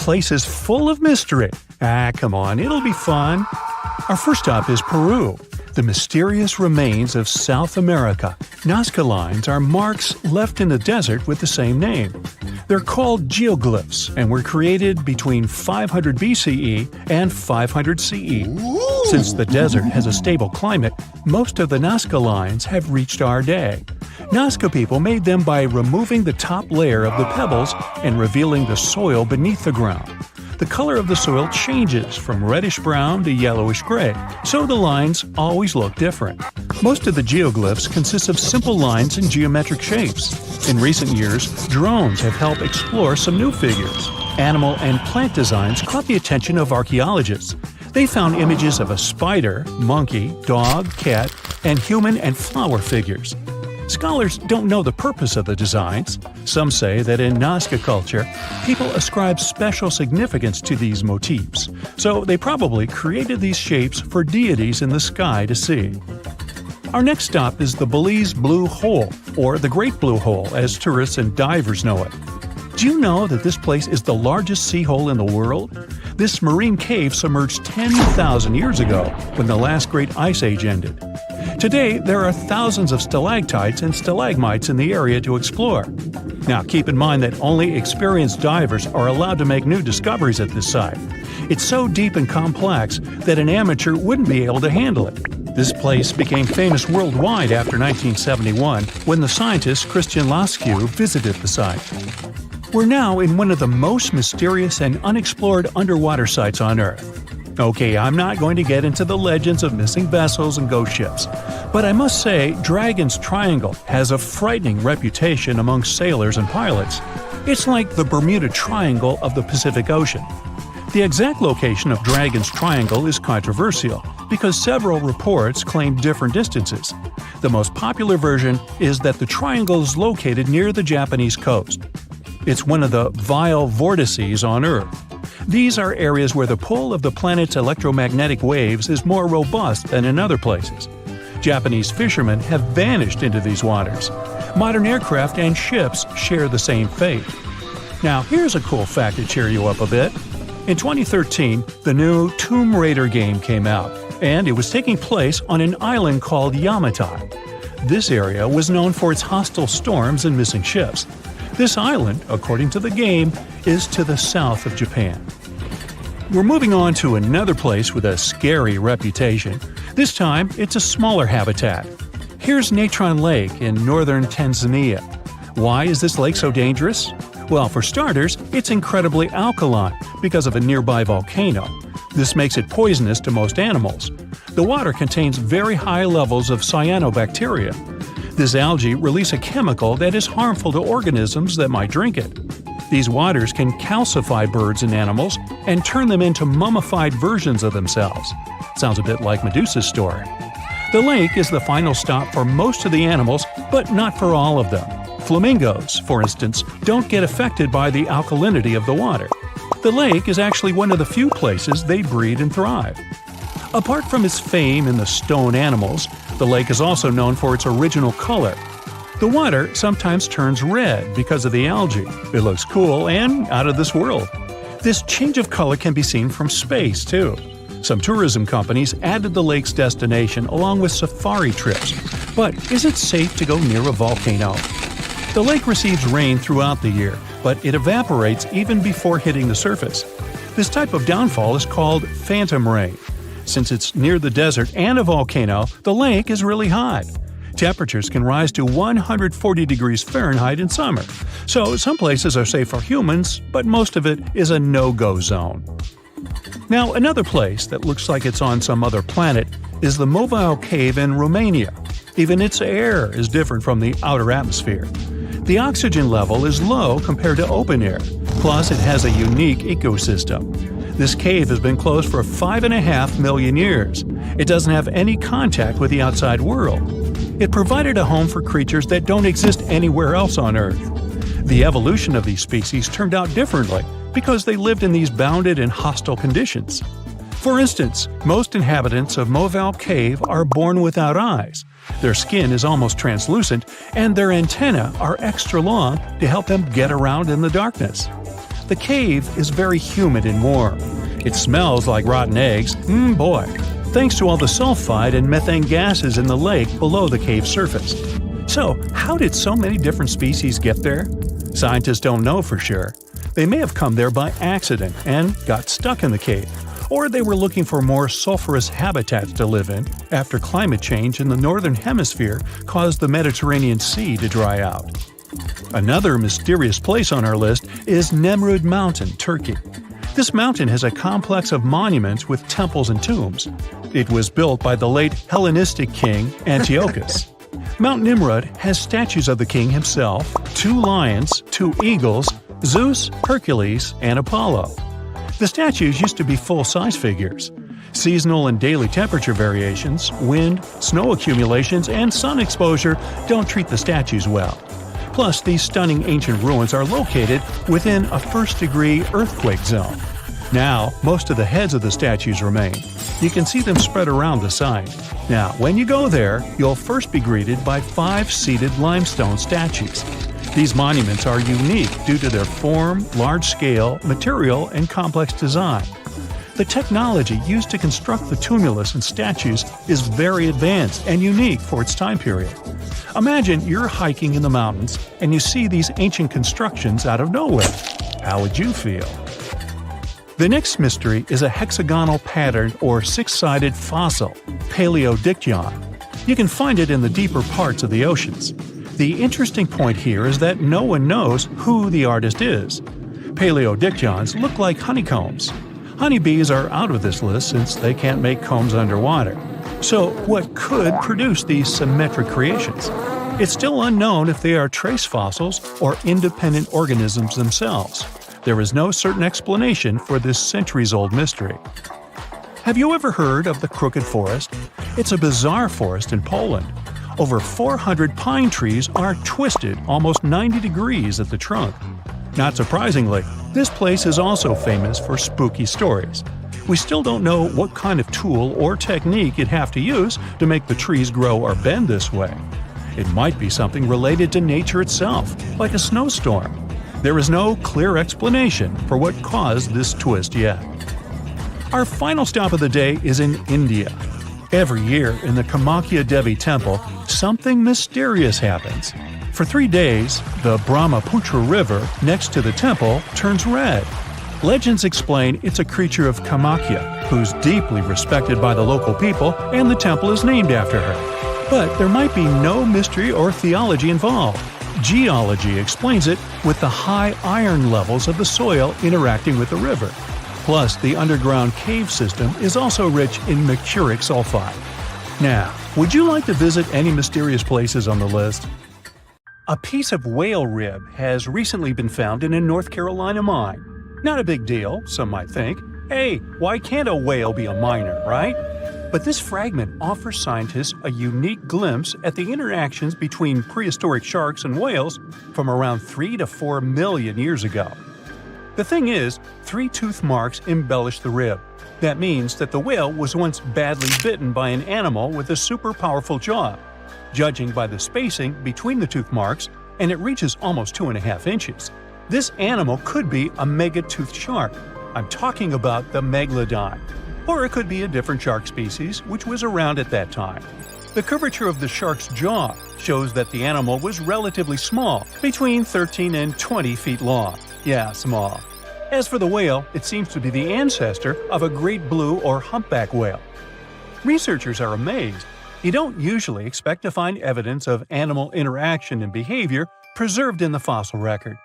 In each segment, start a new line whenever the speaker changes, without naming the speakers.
place is full of mystery. Come on, it'll be fun. Our first stop is Peru, the mysterious remains of South America. Nazca lines are marks left in the desert with the same name. They're called geoglyphs and were created between 500 BCE and 500 CE. Since the desert has a stable climate, most of the Nazca lines have reached our day. Nazca people made them by removing the top layer of the pebbles and revealing the soil beneath the ground. The color of the soil changes from reddish-brown to yellowish-gray, so the lines always look different. Most of the geoglyphs consist of simple lines and geometric shapes. In recent years, drones have helped explore some new figures. Animal and plant designs caught the attention of archaeologists. They found images of a spider, monkey, dog, cat, and human and flower figures. Scholars don't know the purpose of the designs. Some say that in Nazca culture, people ascribe special significance to these motifs, so they probably created these shapes for deities in the sky to see. Our next stop is the Belize Blue Hole, or the Great Blue Hole as tourists and divers know it. Do you know that this place is the largest sea hole in the world? This marine cave submerged 10,000 years ago, when the last great ice age ended. Today, there are thousands of stalactites and stalagmites in the area to explore. Now, keep in mind that only experienced divers are allowed to make new discoveries at this site. It's so deep and complex that an amateur wouldn't be able to handle it. This place became famous worldwide after 1971, when the scientist Christian Laskew visited the site. We're now in one of the most mysterious and unexplored underwater sites on Earth. Okay, I'm not going to get into the legends of missing vessels and ghost ships, but I must say Dragon's Triangle has a frightening reputation among sailors and pilots. It's like the Bermuda Triangle of the Pacific Ocean. The exact location of Dragon's Triangle is controversial because several reports claim different distances. The most popular version is that the triangle is located near the Japanese coast. It's one of the vile vortices on Earth. These are areas where the pull of the planet's electromagnetic waves is more robust than in other places. Japanese fishermen have vanished into these waters. Modern aircraft and ships share the same fate. Now, here's a cool fact to cheer you up a bit. In 2013, the new Tomb Raider game came out, and it was taking place on an island called Yamatai. This area was known for its hostile storms and missing ships. This island, according to the game, is to the south of Japan. We're moving on to another place with a scary reputation. This time, it's a smaller habitat. Here's Natron Lake in northern Tanzania. Why is this lake so dangerous? Well, for starters, it's incredibly alkaline because of a nearby volcano. This makes it poisonous to most animals. The water contains very high levels of cyanobacteria. This algae releases a chemical that is harmful to organisms that might drink it. These waters can calcify birds and animals and turn them into mummified versions of themselves. Sounds a bit like Medusa's story. The lake is the final stop for most of the animals, but not for all of them. Flamingos, for instance, don't get affected by the alkalinity of the water. The lake is actually one of the few places they breed and thrive. Apart from its fame in the stone animals, the lake is also known for its original color. The water sometimes turns red because of the algae. It looks cool and out of this world. This change of color can be seen from space, too. Some tourism companies added the lake's destination along with safari trips. But is it safe to go near a volcano? The lake receives rain throughout the year, but it evaporates even before hitting the surface. This type of downfall is called phantom rain. Since it's near the desert and a volcano, the lake is really hot. Temperatures can rise to 140 degrees Fahrenheit in summer, so some places are safe for humans, but most of it is a no-go zone. Now, another place that looks like it's on some other planet is the Mobile Cave in Romania. Even its air is different from the outer atmosphere. The oxygen level is low compared to open air, plus it has a unique ecosystem. This cave has been closed for 5.5 million years. It doesn't have any contact with the outside world. It provided a home for creatures that don't exist anywhere else on Earth. The evolution of these species turned out differently because they lived in these bounded and hostile conditions. For instance, most inhabitants of Mobile Cave are born without eyes. Their skin is almost translucent, and their antennae are extra long to help them get around in the darkness. The cave is very humid and warm. It smells like rotten eggs, boy, thanks to all the sulfide and methane gases in the lake below the cave surface. So, how did so many different species get there? Scientists don't know for sure. They may have come there by accident and got stuck in the cave, or they were looking for more sulfurous habitats to live in after climate change in the northern hemisphere caused the Mediterranean Sea to dry out. Another mysterious place on our list is Nemrut Mountain, Turkey. This mountain has a complex of monuments with temples and tombs. It was built by the late Hellenistic king Antiochus. Mount Nimrud has statues of the king himself, 2 lions, 2 eagles, Zeus, Hercules, and Apollo. The statues used to be full-size figures. Seasonal and daily temperature variations, wind, snow accumulations, and sun exposure don't treat the statues well. Plus, these stunning ancient ruins are located within a first-degree earthquake zone. Now, most of the heads of the statues remain. You can see them spread around the site. Now, when you go there, you'll first be greeted by 5 seated limestone statues. These monuments are unique due to their form, large-scale, material, and complex design. The technology used to construct the tumulus and statues is very advanced and unique for its time period. Imagine you're hiking in the mountains and you see these ancient constructions out of nowhere. How would you feel? The next mystery is a hexagonal pattern or 6-sided fossil, Paleodictyon. You can find it in the deeper parts of the oceans. The interesting point here is that no one knows who the artist is. Paleodictyons look like honeycombs. Honeybees are out of this list since they can't make combs underwater. So, what could produce these symmetric creations? It's still unknown if they are trace fossils or independent organisms themselves. There is no certain explanation for this centuries-old mystery. Have you ever heard of the Crooked Forest? It's a bizarre forest in Poland. Over 400 pine trees are twisted almost 90 degrees at the trunk. Not surprisingly, this place is also famous for spooky stories. We still don't know what kind of tool or technique you'd have to use to make the trees grow or bend this way. It might be something related to nature itself, like a snowstorm. There is no clear explanation for what caused this twist yet. Our final stop of the day is in India. Every year in the Kamakya Devi Temple, something mysterious happens. For 3 days, the Brahmaputra River next to the temple turns red. Legends explain it's a creature of Kamakya, who's deeply respected by the local people, and the temple is named after her. But there might be no mystery or theology involved. Geology explains it with the high iron levels of the soil interacting with the river. Plus, the underground cave system is also rich in mercuric sulfide. Now, would you like to visit any mysterious places on the list? A piece of whale rib has recently been found in a North Carolina mine. Not a big deal, some might think. Hey, why can't a whale be a miner, right? But this fragment offers scientists a unique glimpse at the interactions between prehistoric sharks and whales from around 3 to 4 million years ago. The thing is, 3 tooth marks embellish the rib. That means that the whale was once badly bitten by an animal with a super powerful jaw. Judging by the spacing between the tooth marks, and it reaches almost 2.5 inches. This animal could be a megatoothed shark. I'm talking about the megalodon. Or it could be a different shark species which was around at that time. The curvature of the shark's jaw shows that the animal was relatively small, between 13 and 20 feet long. Yeah, small. As for the whale, it seems to be the ancestor of a great blue or humpback whale. Researchers are amazed. You don't usually expect to find evidence of animal interaction and behavior preserved in the fossil record.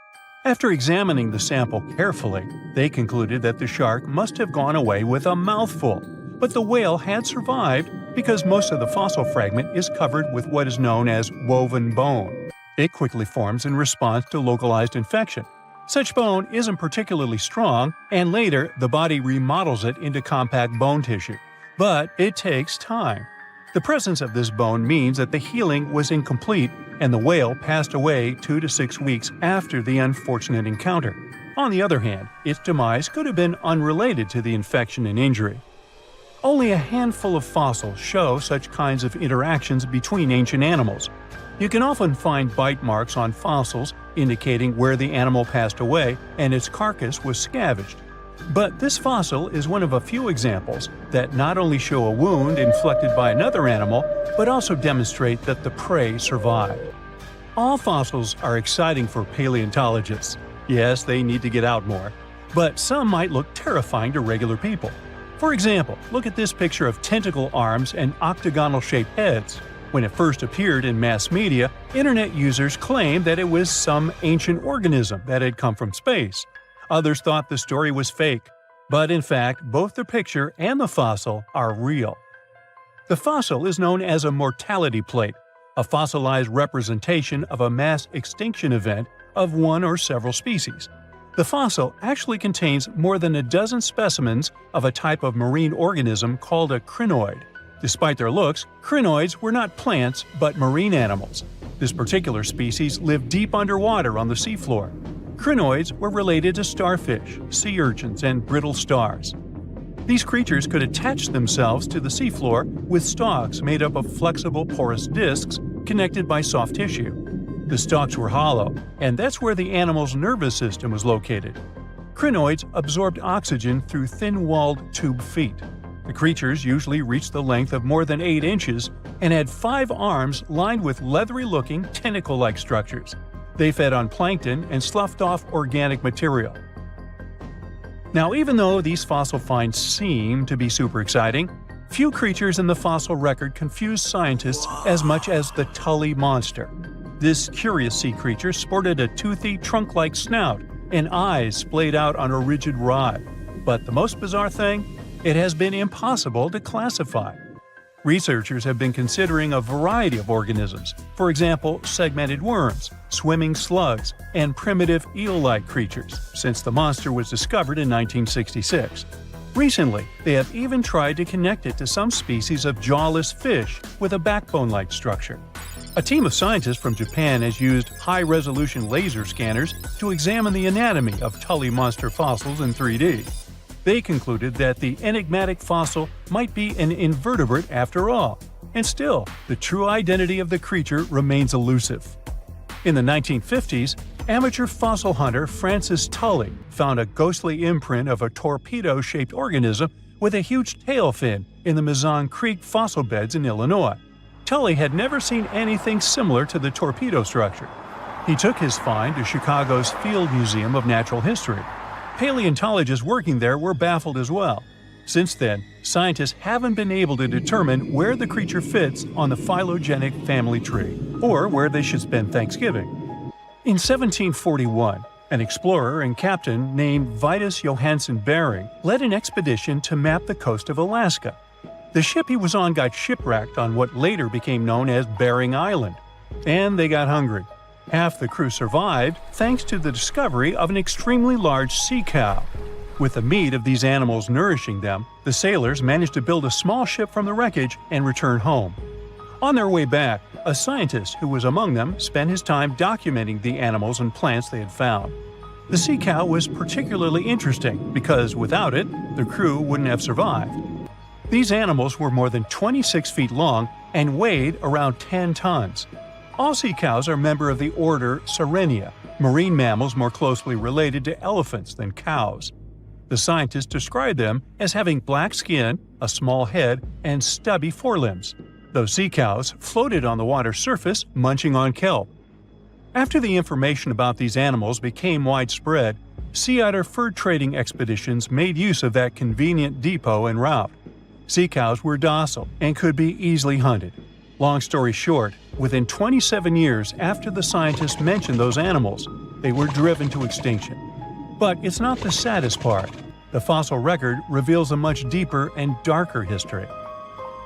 After examining the sample carefully, they concluded that the shark must have gone away with a mouthful, but the whale had survived because most of the fossil fragment is covered with what is known as woven bone. It quickly forms in response to localized infection. Such bone isn't particularly strong, and later the body remodels it into compact bone tissue. But it takes time. The presence of this bone means that the healing was incomplete and the whale passed away 2 to 6 weeks after the unfortunate encounter. On the other hand, its demise could have been unrelated to the infection and injury. Only a handful of fossils show such kinds of interactions between ancient animals. You can often find bite marks on fossils indicating where the animal passed away and its carcass was scavenged. But this fossil is one of a few examples that not only show a wound inflicted by another animal, but also demonstrate that the prey survived. All fossils are exciting for paleontologists. Yes, they need to get out more. But some might look terrifying to regular people. For example, look at this picture of tentacle arms and octagonal-shaped heads. When it first appeared in mass media, internet users claimed that it was some ancient organism that had come from space. Others thought the story was fake. But in fact, both the picture and the fossil are real. The fossil is known as a mortality plate, a fossilized representation of a mass extinction event of one or several species. The fossil actually contains more than a dozen specimens of a type of marine organism called a crinoid. Despite their looks, crinoids were not plants but marine animals. This particular species lived deep underwater on the seafloor. Crinoids were related to starfish, sea urchins, and brittle stars. These creatures could attach themselves to the seafloor with stalks made up of flexible porous discs connected by soft tissue. The stalks were hollow, and that's where the animal's nervous system was located. Crinoids absorbed oxygen through thin-walled tube feet. The creatures usually reached the length of more than 8 inches and had 5 arms lined with leathery-looking, tentacle-like structures. They fed on plankton and sloughed off organic material. Now, even though these fossil finds seem to be super exciting, few creatures in the fossil record confuse scientists as much as the Tully monster. This curious sea creature sported a toothy, trunk-like snout and eyes splayed out on a rigid rod. But the most bizarre thing? It has been impossible to classify. Researchers have been considering a variety of organisms, for example, segmented worms, swimming slugs, and primitive eel-like creatures, since the monster was discovered in 1966. Recently, they have even tried to connect it to some species of jawless fish with a backbone-like structure. A team of scientists from Japan has used high-resolution laser scanners to examine the anatomy of Tully monster fossils in 3D. They concluded that the enigmatic fossil might be an invertebrate after all, and still, the true identity of the creature remains elusive. In the 1950s, amateur fossil hunter Francis Tully found a ghostly imprint of a torpedo-shaped organism with a huge tail fin in the Mizon Creek fossil beds in Illinois. Tully had never seen anything similar to the torpedo structure. He took his find to Chicago's Field Museum of Natural History. Paleontologists working there were baffled as well. Since then, scientists haven't been able to determine where the creature fits on the phylogenetic family tree, or where they should spend Thanksgiving. In 1741, an explorer and captain named Vitus Johansen Bering led an expedition to map the coast of Alaska. The ship he was on got shipwrecked on what later became known as Bering Island, and they got hungry. Half the crew survived thanks to the discovery of an extremely large sea cow. With the meat of these animals nourishing them, the sailors managed to build a small ship from the wreckage and return home. On their way back, a scientist who was among them spent his time documenting the animals and plants they had found. The sea cow was particularly interesting because without it, the crew wouldn't have survived. These animals were more than 26 feet long and weighed around 10 tons. All sea cows are members of the order Sirenia, marine mammals more closely related to elephants than cows. The scientists described them as having black skin, a small head, and stubby forelimbs. Those sea cows floated on the water's surface, munching on kelp. After the information about these animals became widespread, sea otter fur trading expeditions made use of that convenient depot en route. Sea cows were docile and could be easily hunted. Long story short, within 27 years after the scientists mentioned those animals, they were driven to extinction. But it's not the saddest part. The fossil record reveals a much deeper and darker history.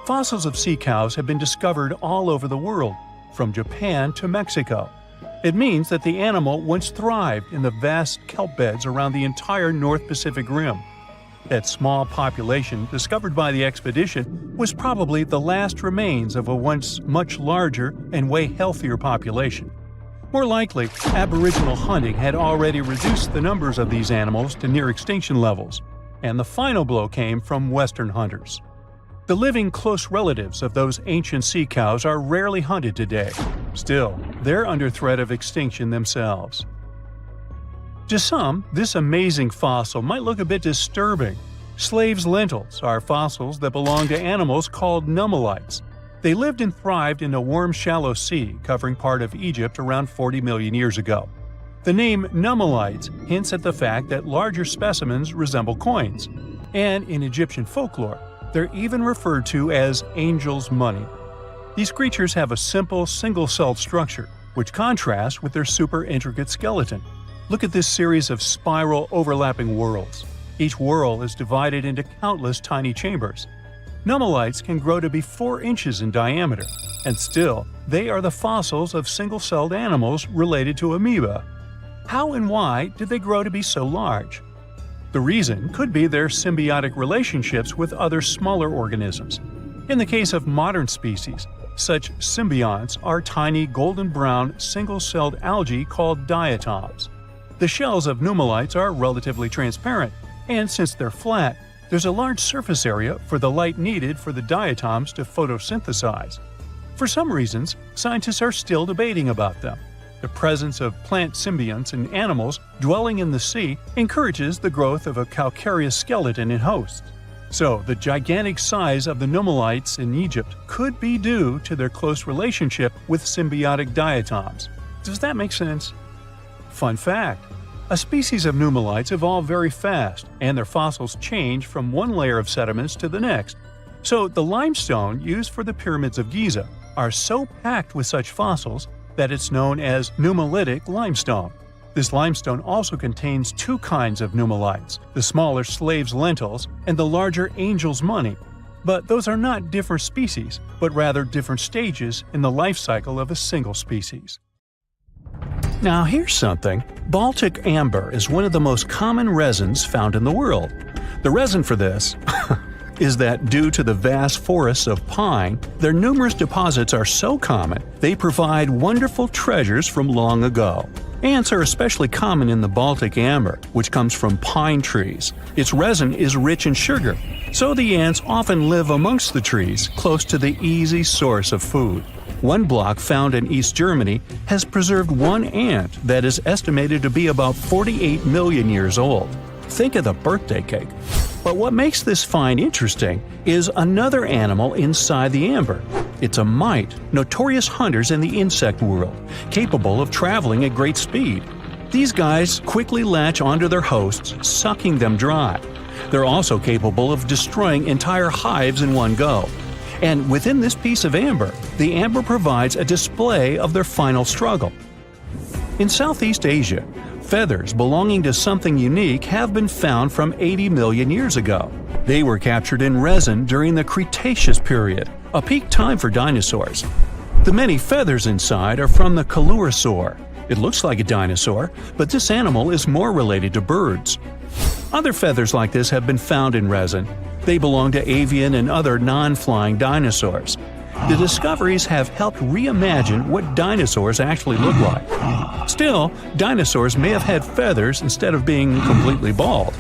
Fossils of sea cows have been discovered all over the world, from Japan to Mexico. It means that the animal once thrived in the vast kelp beds around the entire North Pacific Rim. That small population discovered by the expedition was probably the last remains of a once much larger and way healthier population. More likely, Aboriginal hunting had already reduced the numbers of these animals to near extinction levels, and the final blow came from Western hunters. The living close relatives of those ancient sea cows are rarely hunted today. Still, they're under threat of extinction themselves. To some, this amazing fossil might look a bit disturbing. Slaves' lentils are fossils that belong to animals called nummalites. They lived and thrived in a warm, shallow sea covering part of Egypt around 40 million years ago. The name nummalites hints at the fact that larger specimens resemble coins, and in Egyptian folklore, they're even referred to as angel's money. These creatures have a simple, single-celled structure, which contrasts with their super intricate skeleton. Look at this series of spiral overlapping whorls. Each whorl is divided into countless tiny chambers. Nummalites can grow to be 4 inches in diameter, and still, they are the fossils of single-celled animals related to amoeba. How and why did they grow to be so large? The reason could be their symbiotic relationships with other smaller organisms. In the case of modern species, such symbionts are tiny golden-brown single-celled algae called diatoms. The shells of nummalites are relatively transparent, and since they're flat, there's a large surface area for the light needed for the diatoms to photosynthesize. For some reasons, scientists are still debating about them. The presence of plant symbionts in animals dwelling in the sea encourages the growth of a calcareous skeleton in hosts. So, the gigantic size of the nummalites in Egypt could be due to their close relationship with symbiotic diatoms. Does that make sense? Fun fact: a species of nummalites evolve very fast, and their fossils change from one layer of sediments to the next. So, the limestone used for the pyramids of Giza are so packed with such fossils that it's known as nummulitic limestone. This limestone also contains 2 kinds of nummalites, the smaller slave's lentils and the larger angel's money. But those are not different species, but rather different stages in the life cycle of a single species. Now here's something. Baltic amber is one of the most common resins found in the world. The reason for this is that due to the vast forests of pine, their numerous deposits are so common, they provide wonderful treasures from long ago. Ants are especially common in the Baltic amber, which comes from pine trees. Its resin is rich in sugar, so the ants often live amongst the trees, close to the easy source of food. One block found in East Germany has preserved one ant that is estimated to be about 48 million years old. Think of the birthday cake. But what makes this find interesting is another animal inside the amber. It's a mite, notorious hunters in the insect world, capable of traveling at great speed. These guys quickly latch onto their hosts, sucking them dry. They're also capable of destroying entire hives in one go. And within this piece of amber, the amber provides a display of their final struggle. In Southeast Asia, feathers belonging to something unique have been found from 80 million years ago. They were captured in resin during the Cretaceous period, a peak time for dinosaurs. The many feathers inside are from the coelurosaur. It looks like a dinosaur, but this animal is more related to birds. Other feathers like this have been found in resin. They belong to avian and other non-flying dinosaurs. The discoveries have helped reimagine what dinosaurs actually look like. Still, dinosaurs may have had feathers instead of being completely bald.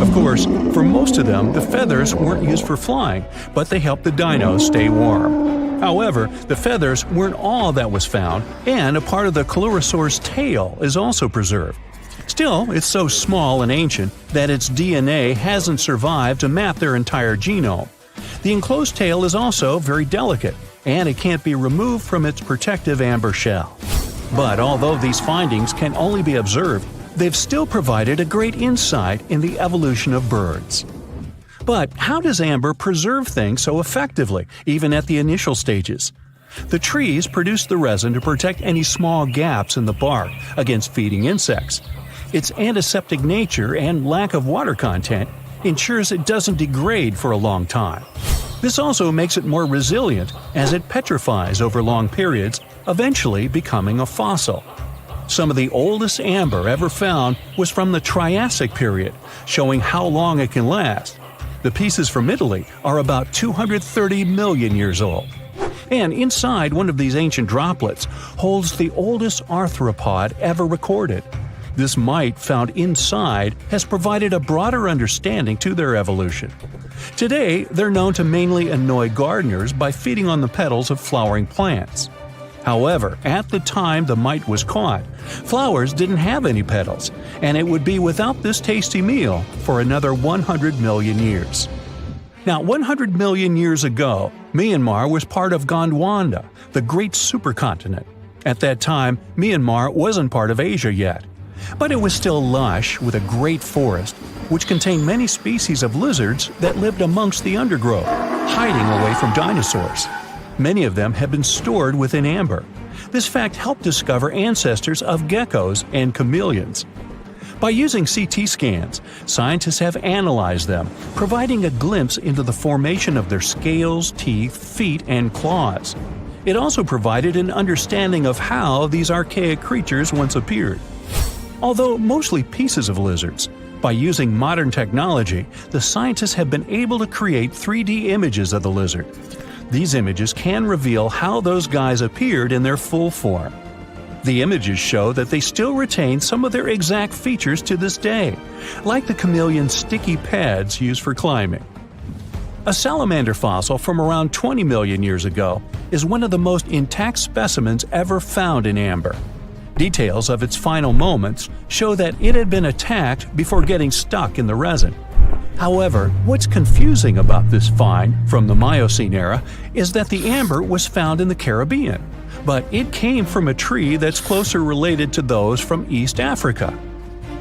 Of course, for most of them, the feathers weren't used for flying, but they helped the dinos stay warm. However, the feathers weren't all that was found, and a part of the coelurosaur's tail is also preserved. Still, it's so small and ancient that its DNA hasn't survived to map their entire genome. The enclosed tail is also very delicate, and it can't be removed from its protective amber shell. But although these findings can only be observed, they've still provided a great insight in the evolution of birds. But how does amber preserve things so effectively, even at the initial stages? The trees produce the resin to protect any small gaps in the bark against feeding insects. Its antiseptic nature and lack of water content ensures it doesn't degrade for a long time. This also makes it more resilient as it petrifies over long periods, eventually becoming a fossil. Some of the oldest amber ever found was from the Triassic period, showing how long it can last. The pieces from Italy are about 230 million years old. And inside one of these ancient droplets holds the oldest arthropod ever recorded. This mite found inside has provided a broader understanding to their evolution. Today, they're known to mainly annoy gardeners by feeding on the petals of flowering plants. However, at the time the mite was caught, flowers didn't have any petals, and it would be without this tasty meal for another 100 million years. Now, 100 million years ago, Myanmar was part of Gondwana, the great supercontinent. At that time, Myanmar wasn't part of Asia yet. But it was still lush with a great forest, which contained many species of lizards that lived amongst the undergrowth, hiding away from dinosaurs. Many of them have been stored within amber. This fact helped discover ancestors of geckos and chameleons. By using CT scans, scientists have analyzed them, providing a glimpse into the formation of their scales, teeth, feet, and claws. It also provided an understanding of how these archaic creatures once appeared. Although mostly pieces of lizards, by using modern technology, the scientists have been able to create 3D images of the lizard. These images can reveal how those guys appeared in their full form. The images show that they still retain some of their exact features to this day, like the chameleon's sticky pads used for climbing. A salamander fossil from around 20 million years ago is one of the most intact specimens ever found in amber. Details of its final moments show that it had been attacked before getting stuck in the resin. However, what's confusing about this find from the Miocene era is that the amber was found in the Caribbean, but it came from a tree that's closer related to those from East Africa.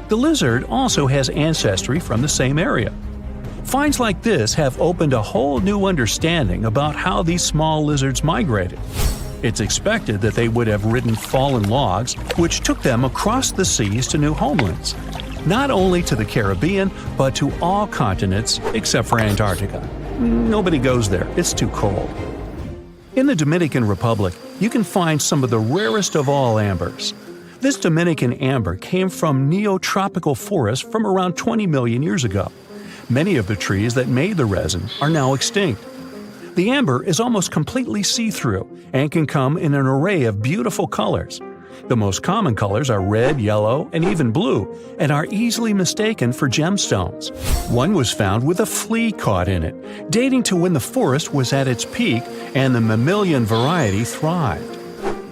The lizard also has ancestry from the same area. Finds like this have opened a whole new understanding about how these small lizards migrated. It's expected that they would have ridden fallen logs, which took them across the seas to new homelands, not only to the Caribbean, but to all continents except for Antarctica. Nobody goes there, it's too cold. In the Dominican Republic, you can find some of the rarest of all ambers. This Dominican amber came from neotropical forests from around 20 million years ago. Many of the trees that made the resin are now extinct. The amber is almost completely see-through and can come in an array of beautiful colors. The most common colors are red, yellow, and even blue, and are easily mistaken for gemstones. One was found with a flea caught in it, dating to when the forest was at its peak and the mammalian variety thrived.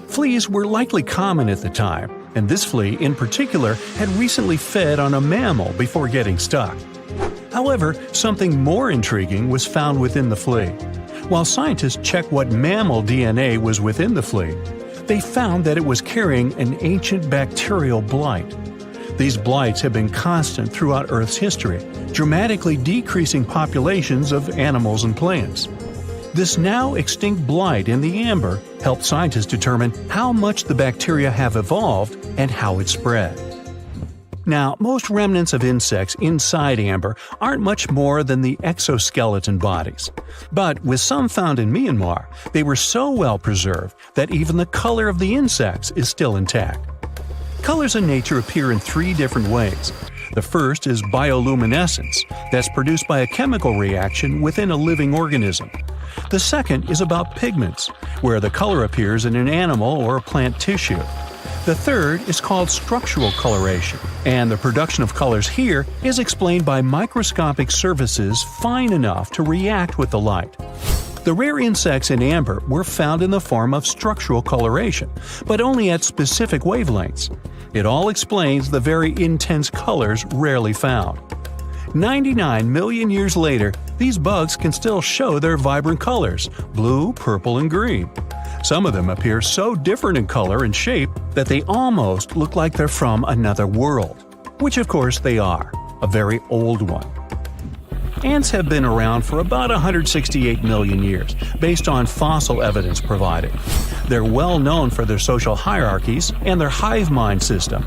Fleas were likely common at the time, and this flea in particular had recently fed on a mammal before getting stuck. However, something more intriguing was found within the flea. While scientists checked what mammal DNA was within the flea, they found that it was carrying an ancient bacterial blight. These blights have been constant throughout Earth's history, dramatically decreasing populations of animals and plants. This now extinct blight in the amber helped scientists determine how much the bacteria have evolved and how it spread. Now, most remnants of insects inside amber aren't much more than the exoskeleton bodies. But with some found in Myanmar, they were so well preserved that even the color of the insects is still intact. Colors in nature appear in three different ways. The first is bioluminescence, that's produced by a chemical reaction within a living organism. The second is about pigments, where the color appears in an animal or plant tissue. The third is called structural coloration, and the production of colors here is explained by microscopic surfaces fine enough to react with the light. The rare insects in amber were found in the form of structural coloration, but only at specific wavelengths. It all explains the very intense colors rarely found. 99 million years later, these bugs can still show their vibrant colors – blue, purple, and green. Some of them appear so different in color and shape that they almost look like they're from another world. Which of course they are, a very old one. Ants have been around for about 168 million years, based on fossil evidence provided. They're well known for their social hierarchies and their hive mind system.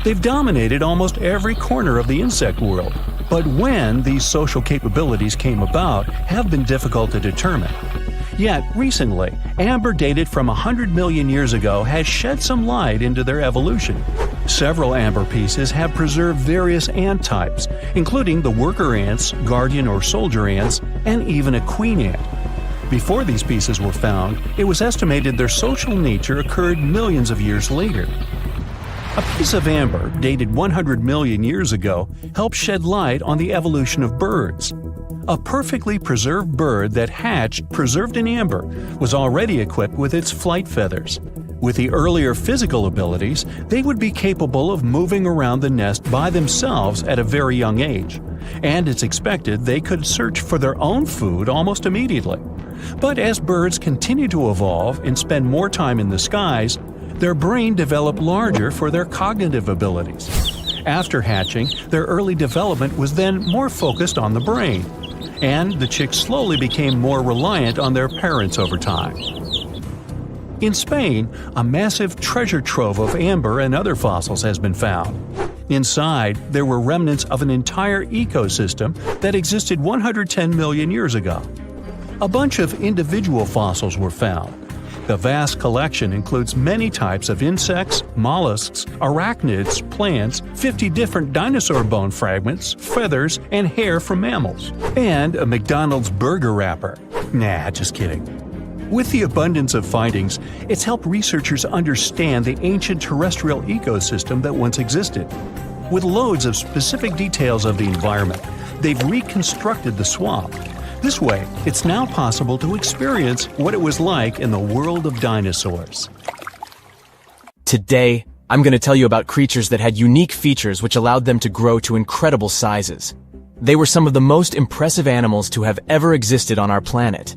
They've dominated almost every corner of the insect world, but when these social capabilities came about have been difficult to determine. Yet, recently, amber dated from 100 million years ago has shed some light into their evolution. Several amber pieces have preserved various ant types, including the worker ants, guardian or soldier ants, and even a queen ant. Before these pieces were found, it was estimated their social nature occurred millions of years later. A piece of amber, dated 100 million years ago, helped shed light on the evolution of birds. A perfectly preserved bird that hatched preserved in amber was already equipped with its flight feathers. With the earlier physical abilities, they would be capable of moving around the nest by themselves at a very young age, and it's expected they could search for their own food almost immediately. But as birds continue to evolve and spend more time in the skies, their brain developed larger for their cognitive abilities. After hatching, their early development was then more focused on the brain, and the chicks slowly became more reliant on their parents over time. In Spain, a massive treasure trove of amber and other fossils has been found. Inside, there were remnants of an entire ecosystem that existed 110 million years ago. A bunch of individual fossils were found. The vast collection includes many types of insects, mollusks, arachnids, plants, 50 different dinosaur bone fragments, feathers, and hair from mammals, and a McDonald's burger wrapper. Nah, just kidding. With the abundance of findings, it's helped researchers understand the ancient terrestrial ecosystem that once existed. With loads of specific details of the environment, they've reconstructed the swamp. This way, it's now possible to experience what it was like in the world of dinosaurs.
Today, I'm going to tell you about creatures that had unique features which allowed them to grow to incredible sizes. They were some of the most impressive animals to have ever existed on our planet.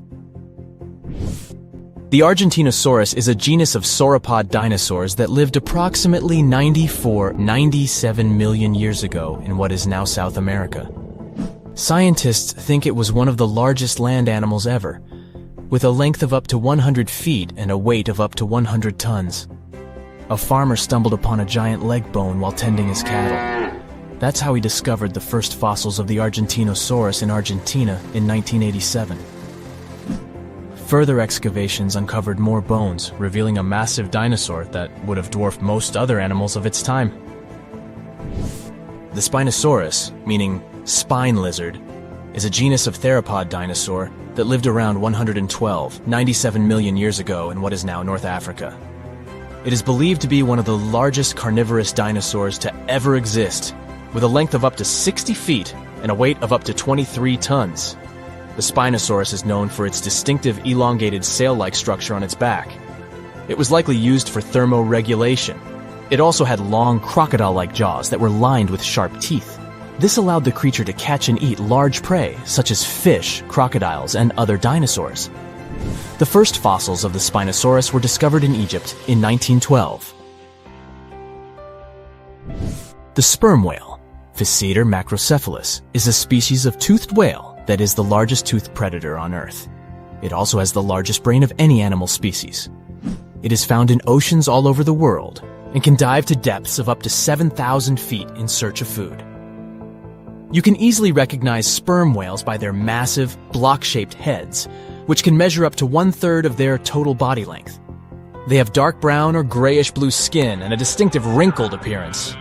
The Argentinosaurus is a genus of sauropod dinosaurs that lived approximately 97 million years ago in what is now South America. Scientists think it was one of the largest land animals ever, with a length of up to 100 feet and a weight of up to 100 tons. A farmer stumbled upon a giant leg bone while tending his cattle. That's how he discovered the first fossils of the Argentinosaurus in Argentina in 1987. Further excavations uncovered more bones, revealing a massive dinosaur that would have dwarfed most other animals of its time. The Spinosaurus, meaning spine lizard, is a genus of theropod dinosaur that lived around 97 million years ago in what is now North Africa. It is believed to be one of the largest carnivorous dinosaurs to ever exist, with a length of up to 60 feet and a weight of up to 23 tons. The Spinosaurus is known for its distinctive elongated sail-like structure on its back. It was likely used for thermoregulation. It also had long crocodile-like jaws that were lined with sharp teeth. This allowed the creature to catch and eat large prey, such as fish, crocodiles, and other dinosaurs. The first fossils of the Spinosaurus were discovered in Egypt in 1912. The sperm whale, Physeter macrocephalus, is a species of toothed whale that is the largest toothed predator on Earth. It also has the largest brain of any animal species. It is found in oceans all over the world and can dive to depths of up to 7,000 feet in search of food. You can easily recognize sperm whales by their massive, block-shaped heads, which can measure up to 1/3 of their total body length. They have dark brown or grayish-blue skin and a distinctive wrinkled appearance.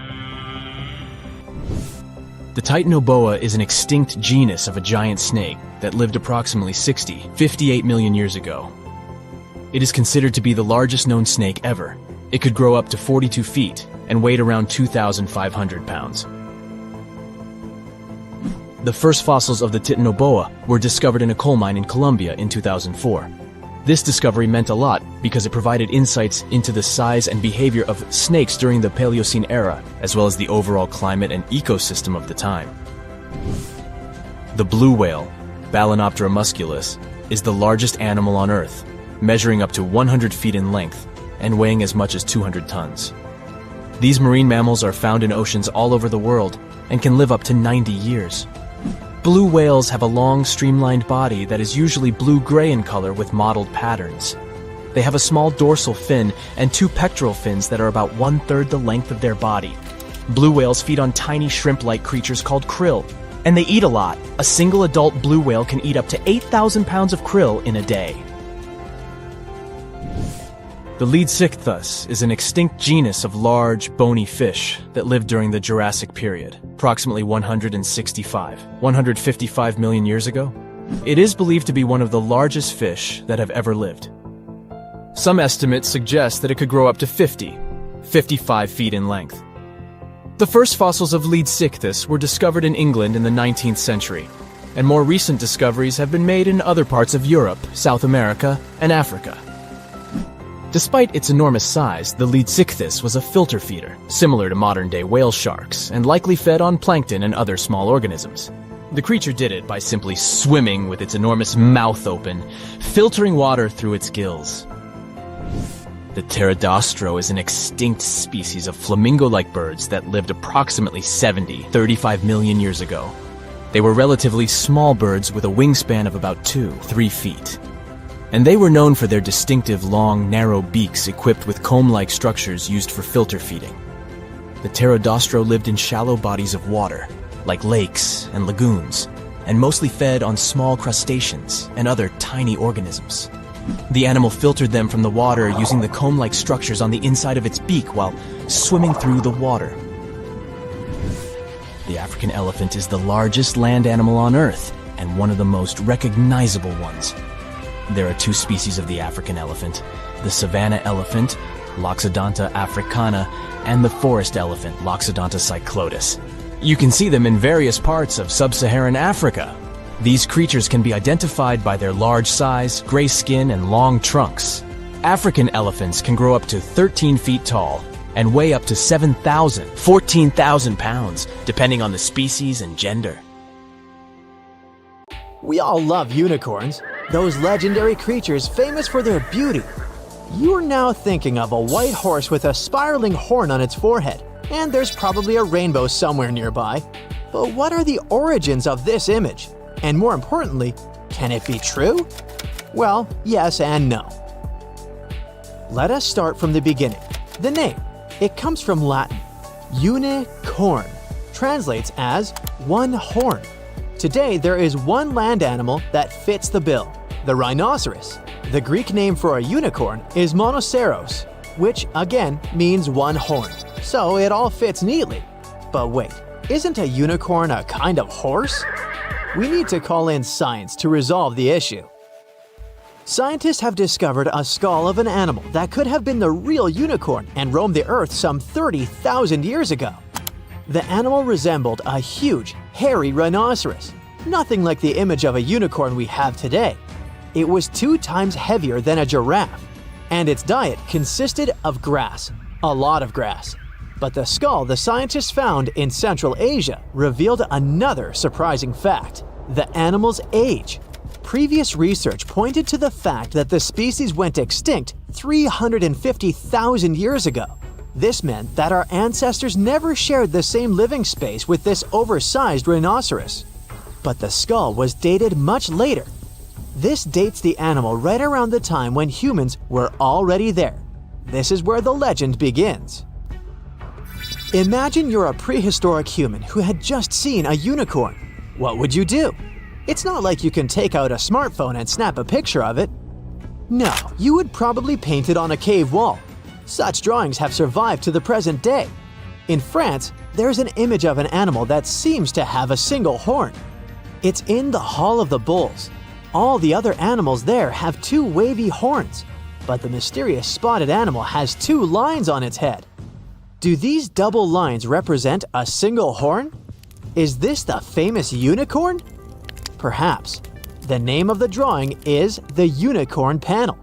The Titanoboa is an extinct genus of a giant snake that lived approximately 58 million years ago. It is considered to be the largest known snake ever. It could grow up to 42 feet and weighed around 2,500 pounds. The first fossils of the Titanoboa were discovered in a coal mine in Colombia in 2004. This discovery meant a lot because it provided insights into the size and behavior of snakes during the Paleocene era, as well as the overall climate and ecosystem of the time. The blue whale, Balænoptera musculus, is the largest animal on Earth, measuring up to 100 feet in length and weighing as much as 200 tons. These marine mammals are found in oceans all over the world and can live up to 90 years. Blue whales have a long, streamlined body that is usually blue-gray in color with mottled patterns. They have a small dorsal fin and 2 pectoral fins that are about 1/3 the length of their body. Blue whales feed on tiny shrimp-like creatures called krill, and they eat a lot. A single adult blue whale can eat up to 8,000 pounds of krill in a day. The Leadsichthus is an extinct genus of large, bony fish that lived during the Jurassic period, approximately 155 million years ago. It is believed to be one of the largest fish that have ever lived. Some estimates suggest that it could grow up to 55 feet in length. The first fossils of Leadsichthus were discovered in England in the 19th century, and more recent discoveries have been made in other parts of Europe, South America, and Africa. Despite its enormous size, the Leedsichthys was a filter feeder, similar to modern-day whale sharks, and likely fed on plankton and other small organisms. The creature did it by simply swimming with its enormous mouth open, filtering water through its gills. The pterodostro is an extinct species of flamingo-like birds that lived approximately 35 million years ago. They were relatively small birds with a wingspan of about 2-3 feet. And they were known for their distinctive long, narrow beaks equipped with comb-like structures used for filter feeding. The pterodostro lived in shallow bodies of water, like lakes and lagoons, and mostly fed on small crustaceans and other tiny organisms. The animal filtered them from the water using the comb-like structures on the inside of its beak while swimming through the water. The African elephant is the largest land animal on Earth and one of the most recognizable ones. There are two species of the African elephant, the savanna elephant, Loxodonta africana, and the forest elephant, Loxodonta cyclotis. You can see them in various parts of sub-Saharan Africa. These creatures can be identified by their large size, gray skin, and long trunks. African elephants can grow up to 13 feet tall and weigh up to 14,000 pounds, depending on the species and gender.
We all love unicorns, those legendary creatures famous for their beauty. You're now thinking of a white horse with a spiraling horn on its forehead, and there's probably a rainbow somewhere nearby. But what are the origins of this image? And more importantly, can it be true? Well, yes and no. Let us start from the beginning. The name. It comes from Latin. Unicorn translates as one horn. Today, there is one land animal that fits the bill, the rhinoceros. The Greek name for a unicorn is monoceros, which again means one horn. So it all fits neatly. But wait, isn't a unicorn a kind of horse? We need to call in science to resolve the issue. Scientists have discovered a skull of an animal that could have been the real unicorn and roamed the earth some 30,000 years ago. The animal resembled a huge, hairy rhinoceros, nothing like the image of a unicorn we have today. It was 2 times heavier than a giraffe, and its diet consisted of grass, a lot of grass. But the skull the scientists found in Central Asia revealed another surprising fact: the animal's age. Previous research pointed to the fact that the species went extinct 350,000 years ago. This meant that our ancestors never shared the same living space with this oversized rhinoceros. But the skull was dated much later. This dates the animal right around the time when humans were already there. This is where the legend begins. Imagine you're a prehistoric human who had just seen a unicorn. What would you do? It's not like you can take out a smartphone and snap a picture of it. No, you would probably paint it on a cave wall. Such drawings have survived to the present day. In France, there's an image of an animal that seems to have a single horn. It's in the Hall of the Bulls. All the other animals there have 2 wavy horns, but the mysterious spotted animal has 2 lines on its head. Do these double lines represent a single horn? Is this the famous unicorn? Perhaps. The name of the drawing is the Unicorn Panel.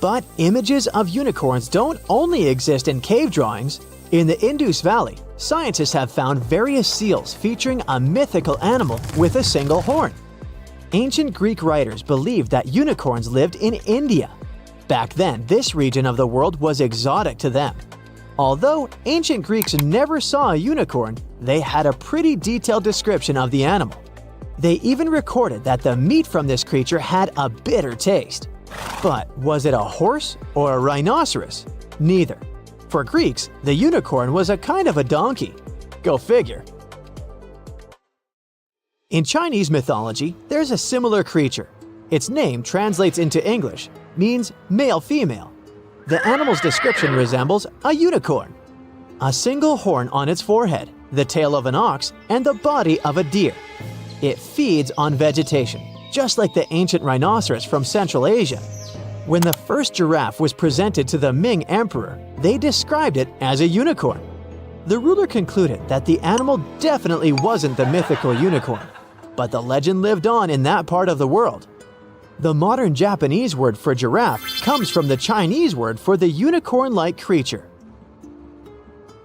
But images of unicorns don't only exist in cave drawings. In the Indus Valley, scientists have found various seals featuring a mythical animal with a single horn. Ancient Greek writers believed that unicorns lived in India. Back then, this region of the world was exotic to them. Although ancient Greeks never saw a unicorn, they had a pretty detailed description of the animal. They even recorded that the meat from this creature had a bitter taste. But was it a horse or a rhinoceros? Neither. For Greeks, the unicorn was a kind of a donkey. Go figure. In Chinese mythology, there's a similar creature. Its name translates into English, means male-female. The animal's description resembles a unicorn. A single horn on its forehead, the tail of an ox, and the body of a deer. It feeds on vegetation, just like the ancient rhinoceros from Central Asia. When the first giraffe was presented to the Ming Emperor, they described it as a unicorn. The ruler concluded that the animal definitely wasn't the mythical unicorn, but the legend lived on in that part of the world. The modern Japanese word for giraffe comes from the Chinese word for the unicorn-like creature.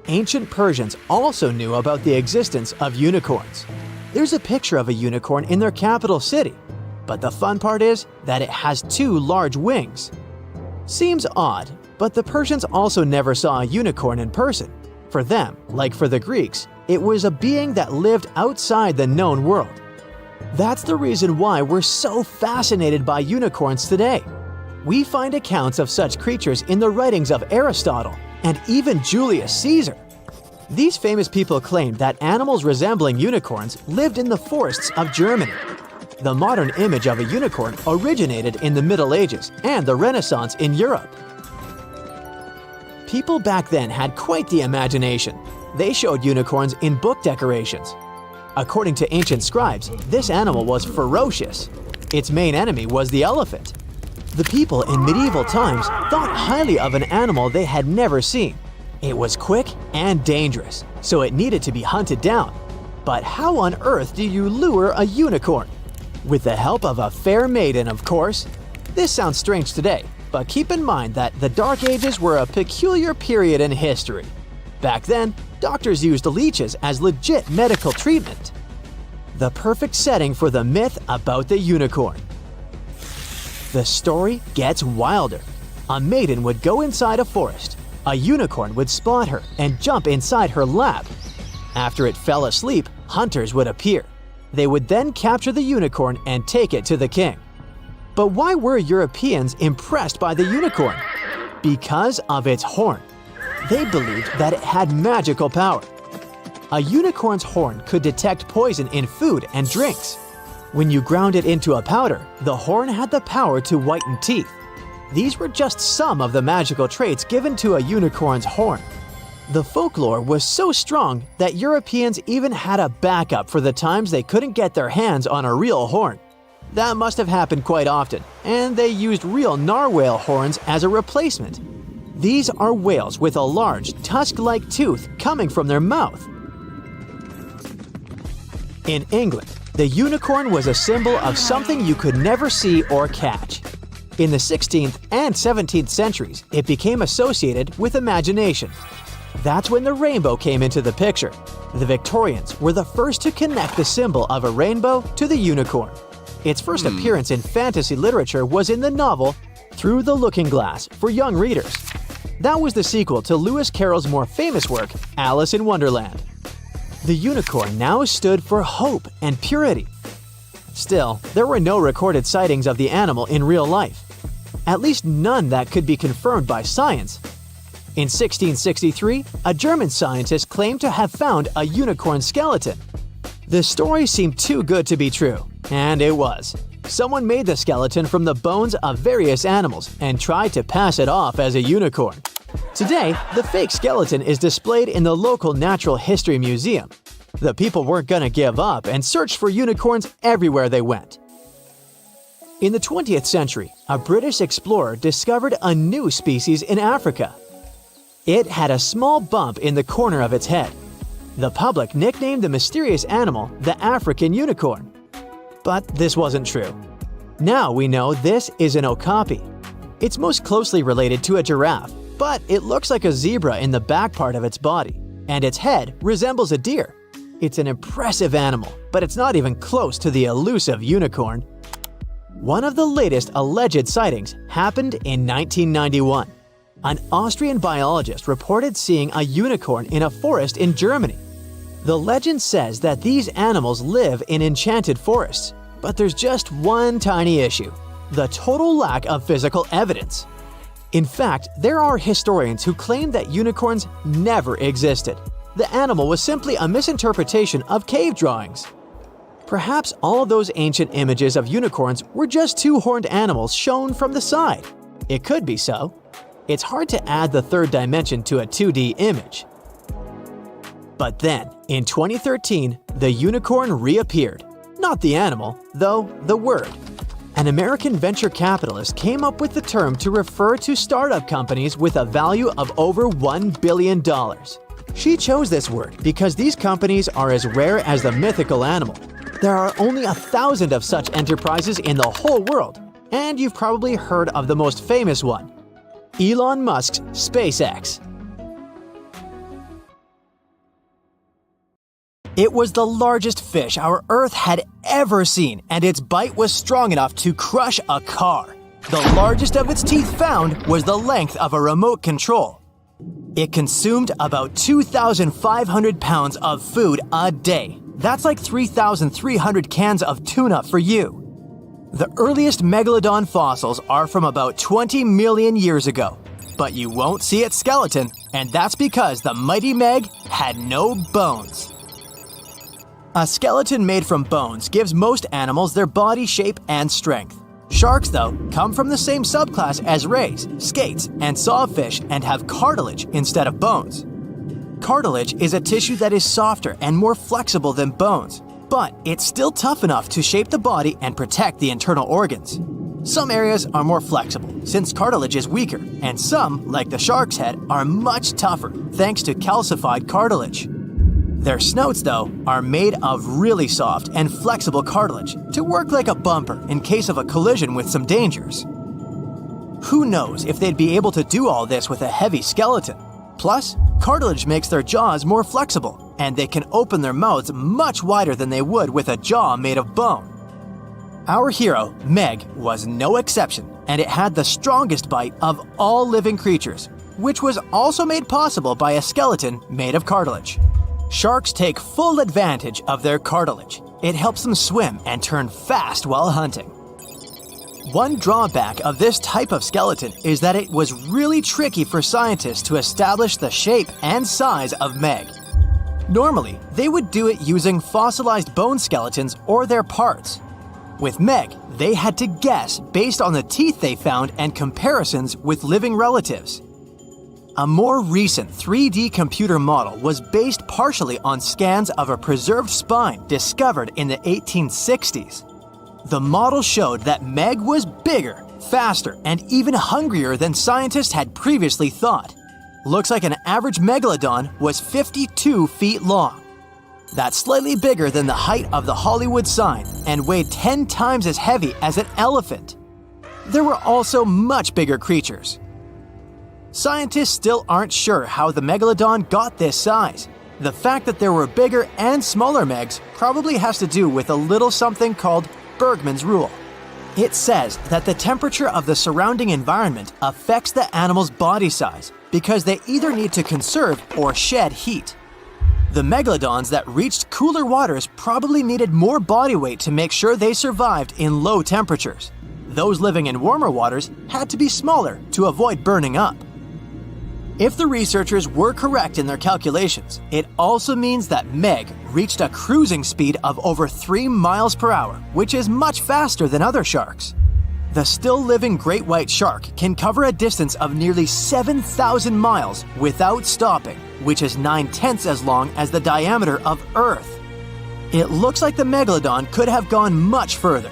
Ancient Persians also knew about the existence of unicorns. There's a picture of a unicorn in their capital city, but the fun part is that it has 2 large wings. Seems odd, but the Persians also never saw a unicorn in person. For them, like for the Greeks, it was a being that lived outside the known world. That's the reason why we're so fascinated by unicorns today. We find accounts of such creatures in the writings of Aristotle and even Julius Caesar. These famous people claimed that animals resembling unicorns lived in the forests of Germany. The modern image of a unicorn originated in the Middle Ages and the Renaissance in Europe. People back then had quite the imagination. They showed unicorns in book decorations. According to ancient scribes, this animal was ferocious. Its main enemy was the elephant. The people in medieval times thought highly of an animal they had never seen. It was quick and dangerous, so it needed to be hunted down. But how on earth do you lure a unicorn? With the help of a fair maiden, of course. This sounds strange today, but keep in mind that the Dark Ages were a peculiar period in history. Back then, doctors used leeches as legit medical treatment. The perfect setting for the myth about the unicorn. The story gets wilder. A maiden would go inside a forest. A unicorn would spot her and jump inside her lap. After it fell asleep, hunters would appear. They would then capture the unicorn and take it to the king. But why were Europeans impressed by the unicorn? Because of its horn. They believed that it had magical power. A unicorn's horn could detect poison in food and drinks. When you ground it into a powder, the horn had the power to whiten teeth. These were just some of the magical traits given to a unicorn's horn. The folklore was so strong that Europeans even had a backup for the times they couldn't get their hands on a real horn. That must have happened quite often, and they used real narwhal horns as a replacement. These are whales with a large, tusk-like tooth coming from their mouth. In England, the unicorn was a symbol of something you could never see or catch. In the 16th and 17th centuries, it became associated with imagination. That's when the rainbow came into the picture. The Victorians were the first to connect the symbol of a rainbow to the unicorn. Its first appearance in fantasy literature was in the novel Through the Looking Glass for young readers. That was the sequel to Lewis Carroll's more famous work, Alice in Wonderland. The unicorn now stood for hope and purity. Still, there were no recorded sightings of the animal in real life. At least none that could be confirmed by science. In 1663, a German scientist claimed to have found a unicorn skeleton. The story seemed too good to be true, and it was. Someone made the skeleton from the bones of various animals and tried to pass it off as a unicorn. Today, the fake skeleton is displayed in the local Natural History Museum. The people weren't gonna give up and searched for unicorns everywhere they went. In the 20th century, a British explorer discovered a new species in Africa. It had a small bump in the corner of its head. The public nicknamed the mysterious animal the African unicorn. But this wasn't true. Now we know this is an okapi. It's most closely related to a giraffe, but it looks like a zebra in the back part of its body, and its head resembles a deer. It's an impressive animal, but it's not even close to the elusive unicorn. One of the latest alleged sightings happened in 1991. An Austrian biologist reported seeing a unicorn in a forest in Germany. The legend says that these animals live in enchanted forests, but there's just one tiny issue: the total lack of physical evidence. In fact, there are historians who claim that unicorns never existed. The animal was simply a misinterpretation of cave drawings. Perhaps all of those ancient images of unicorns were just two horned animals shown from the side. It could be so. It's hard to add the third dimension to a 2D image. But then, in 2013, the unicorn reappeared. Not the animal, though the word. An American venture capitalist came up with the term to refer to startup companies with a value of over $1 billion. She chose this word because these companies are as rare as the mythical animal. There are only 1,000 of such enterprises in the whole world. And you've probably heard of the most famous one, Elon Musk's SpaceX. It was the largest fish our Earth had ever seen, and its bite was strong enough to crush a car. The largest of its teeth found was the length of a remote control. It consumed about 2,500 pounds of food a day. That's like 3,300 cans of tuna for you. The earliest megalodon fossils are from about 20 million years ago. But you won't see its skeleton, and that's because the mighty Meg had no bones. A skeleton made from bones gives most animals their body shape and strength. Sharks, though, come from the same subclass as rays, skates, and sawfish and have cartilage instead of bones. Cartilage is a tissue that is softer and more flexible than bones, but it's still tough enough to shape the body and protect the internal organs. Some areas are more flexible, since cartilage is weaker, and some, like the shark's head, are much tougher thanks to calcified cartilage. Their snouts, though, are made of really soft and flexible cartilage to work like a bumper in case of a collision with some dangers. Who knows if they'd be able to do all this with a heavy skeleton? Plus, cartilage makes their jaws more flexible, and they can open their mouths much wider than they would with a jaw made of bone. Our hero, Meg, was no exception, and it had the strongest bite of all living creatures, which was also made possible by a skeleton made of cartilage. Sharks take full advantage of their cartilage. It helps them swim and turn fast while hunting. One drawback of this type of skeleton is that it was really tricky for scientists to establish the shape and size of Meg. Normally, they would do it using fossilized bone skeletons or their parts. With Meg, they had to guess based on the teeth they found and comparisons with living relatives. A more recent 3D computer model was based partially on scans of a preserved spine discovered in the 1860s. The model showed that Meg was bigger, faster, and even hungrier than scientists had previously thought. Looks like an average megalodon was 52 feet long. That's slightly bigger than the height of the Hollywood sign and weighed 10 times as heavy as an elephant. There were also much bigger creatures. Scientists still aren't sure how the megalodon got this size. The fact that there were bigger and smaller Megs probably has to do with a little something called Bergmann's rule. It says that the temperature of the surrounding environment affects the animal's body size because they either need to conserve or shed heat. The megalodons that reached cooler waters probably needed more body weight to make sure they survived in low temperatures. Those living in warmer waters had to be smaller to avoid burning up. If the researchers were correct in their calculations, it also means that Meg reached a cruising speed of over 3 miles per hour, which is much faster than other sharks. The still-living great white shark can cover a distance of nearly 7,000 miles without stopping, which is 9/10 as long as the diameter of Earth. It looks like the megalodon could have gone much further.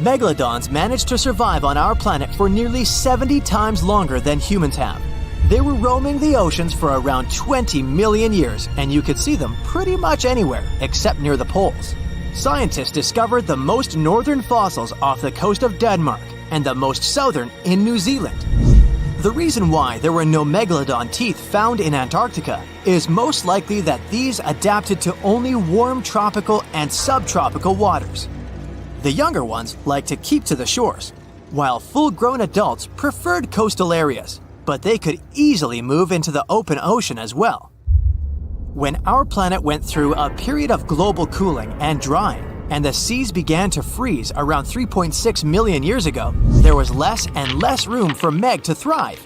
Megalodons managed to survive on our planet for nearly 70 times longer than humans have. They were roaming the oceans for around 20 million years, and you could see them pretty much anywhere except near the poles. Scientists discovered the most northern fossils off the coast of Denmark and the most southern in New Zealand. The reason why there were no megalodon teeth found in Antarctica is most likely that these adapted to only warm tropical and subtropical waters. The younger ones like to keep to the shores, while full-grown adults preferred coastal areas, but they could easily move into the open ocean as well. When our planet went through a period of global cooling and drying, and the seas began to freeze around 3.6 million years ago, there was less and less room for Meg to thrive.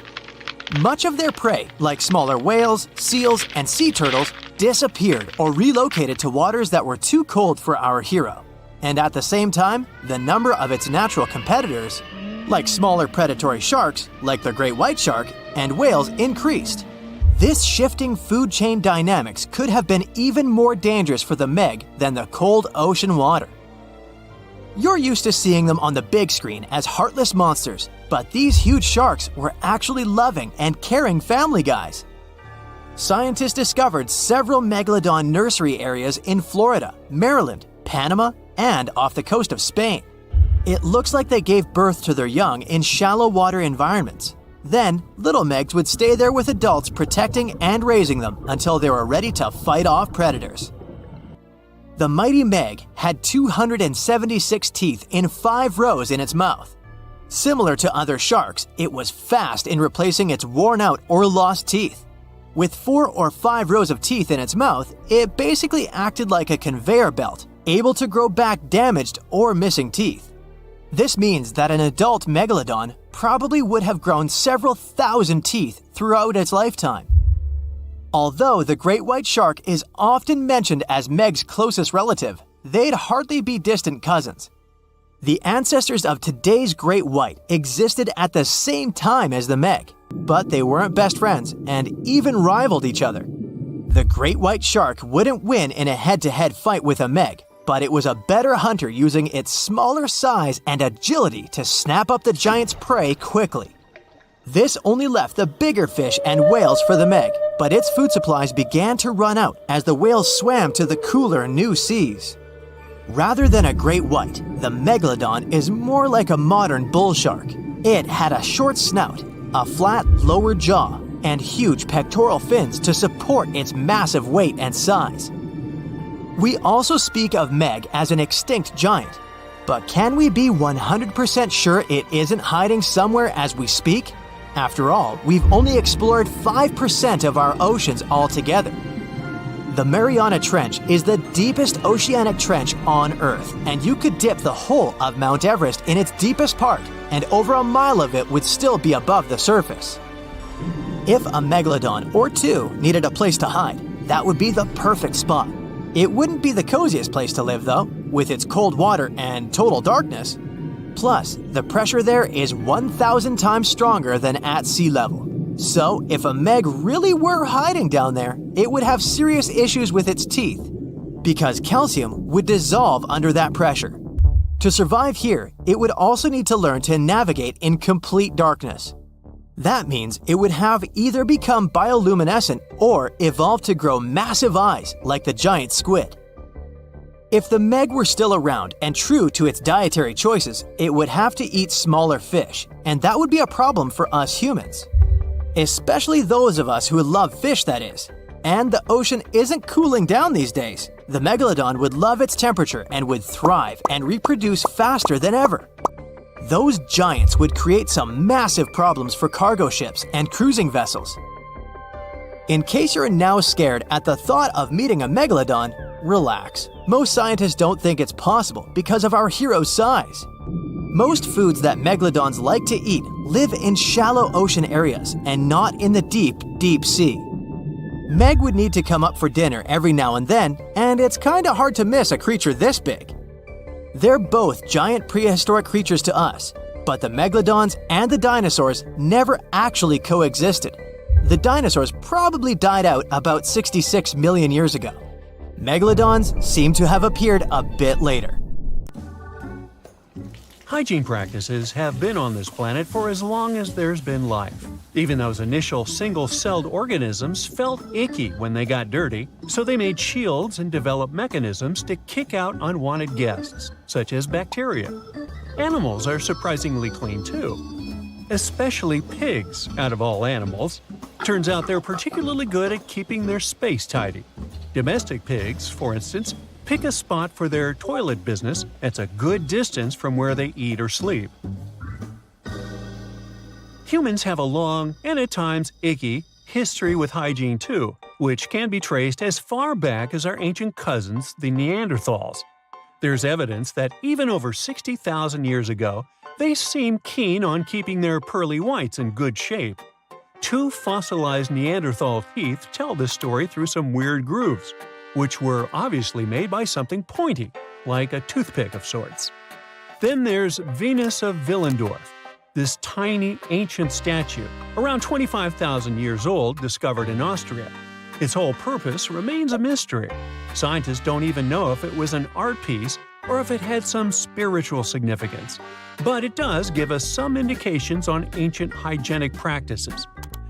Much of their prey, like smaller whales, seals, and sea turtles, disappeared or relocated to waters that were too cold for our hero. And at the same time, the number of its natural competitors, like smaller predatory sharks, like the great white shark, and whales, increased. This shifting food chain dynamics could have been even more dangerous for the Meg than the cold ocean water. You're used to seeing them on the big screen as heartless monsters, but these huge sharks were actually loving and caring family guys. Scientists discovered several megalodon nursery areas in Florida, Maryland, Panama, and off the coast of Spain. It looks like they gave birth to their young in shallow water environments. Then, little megs would stay there with adults protecting and raising them until they were ready to fight off predators. The mighty meg had 276 teeth in 5 rows in its mouth. Similar to other sharks, it was fast in replacing its worn-out or lost teeth. With 4 or 5 rows of teeth in its mouth, it basically acted like a conveyor belt, able to grow back damaged or missing teeth. This means that an adult megalodon probably would have grown several thousand teeth throughout its lifetime. Although the great white shark is often mentioned as Meg's closest relative, they'd hardly be distant cousins. The ancestors of today's great white existed at the same time as the Meg, but they weren't best friends and even rivaled each other. The great white shark wouldn't win in a head-to-head fight with a Meg, but it was a better hunter using its smaller size and agility to snap up the giant's prey quickly. This only left the bigger fish and whales for the Meg, but its food supplies began to run out as the whales swam to the cooler new seas. Rather than a great white, the megalodon is more like a modern bull shark. It had a short snout, a flat lower jaw, and huge pectoral fins to support its massive weight and size. We also speak of Meg as an extinct giant, but can we be 100% sure it isn't hiding somewhere as we speak? After all, we've only explored 5% of our oceans altogether. The Mariana Trench is the deepest oceanic trench on Earth, and you could dip the whole of Mount Everest in its deepest part, and over a mile of it would still be above the surface. If a megalodon or two needed a place to hide, that would be the perfect spot. It wouldn't be the coziest place to live, though, with its cold water and total darkness. Plus, the pressure there is 1,000 times stronger than at sea level. So, if a Meg really were hiding down there, it would have serious issues with its teeth, because calcium would dissolve under that pressure. To survive here, it would also need to learn to navigate in complete darkness. That means it would have either become bioluminescent or evolve to grow massive eyes like the giant squid. If the Meg were still around and true to its dietary choices, it would have to eat smaller fish, and that would be a problem for us humans. Especially those of us who love fish, that is. And the ocean isn't cooling down these days. The megalodon would love its temperature and would thrive and reproduce faster than ever. Those giants would create some massive problems for cargo ships and cruising vessels. In case you're now scared at the thought of meeting a megalodon, relax. Most scientists don't think it's possible because of our hero's size. Most foods that megalodons like to eat live in shallow ocean areas and not in the deep, deep sea. Meg would need to come up for dinner every now and then, and it's kinda hard to miss a creature this big. They're both giant prehistoric creatures to us, but the megalodons and the dinosaurs never actually coexisted. The dinosaurs probably died out about 66 million years ago. Megalodons seem to have appeared a bit later.
Hygiene practices have been on this planet for as long as there's been life. Even those initial single-celled organisms felt icky when they got dirty, so they made shields and developed mechanisms to kick out unwanted guests, such as bacteria. Animals are surprisingly clean too, especially pigs, out of all animals. Turns out they're particularly good at keeping their space tidy. Domestic pigs, for instance, pick a spot for their toilet business that's a good distance from where they eat or sleep. Humans have a long, and at times icky, history with hygiene too, which can be traced as far back as our ancient cousins, the Neanderthals. There's evidence that even over 60,000 years ago, they seemed keen on keeping their pearly whites in good shape. 2 fossilized Neanderthal teeth tell this story through some weird grooves, which were obviously made by something pointy, like a toothpick of sorts. Then there's Venus of Willendorf, this tiny ancient statue, around 25,000 years old, discovered in Austria. Its whole purpose remains a mystery. Scientists don't even know if it was an art piece or if it had some spiritual significance. But it does give us some indications on ancient hygienic practices.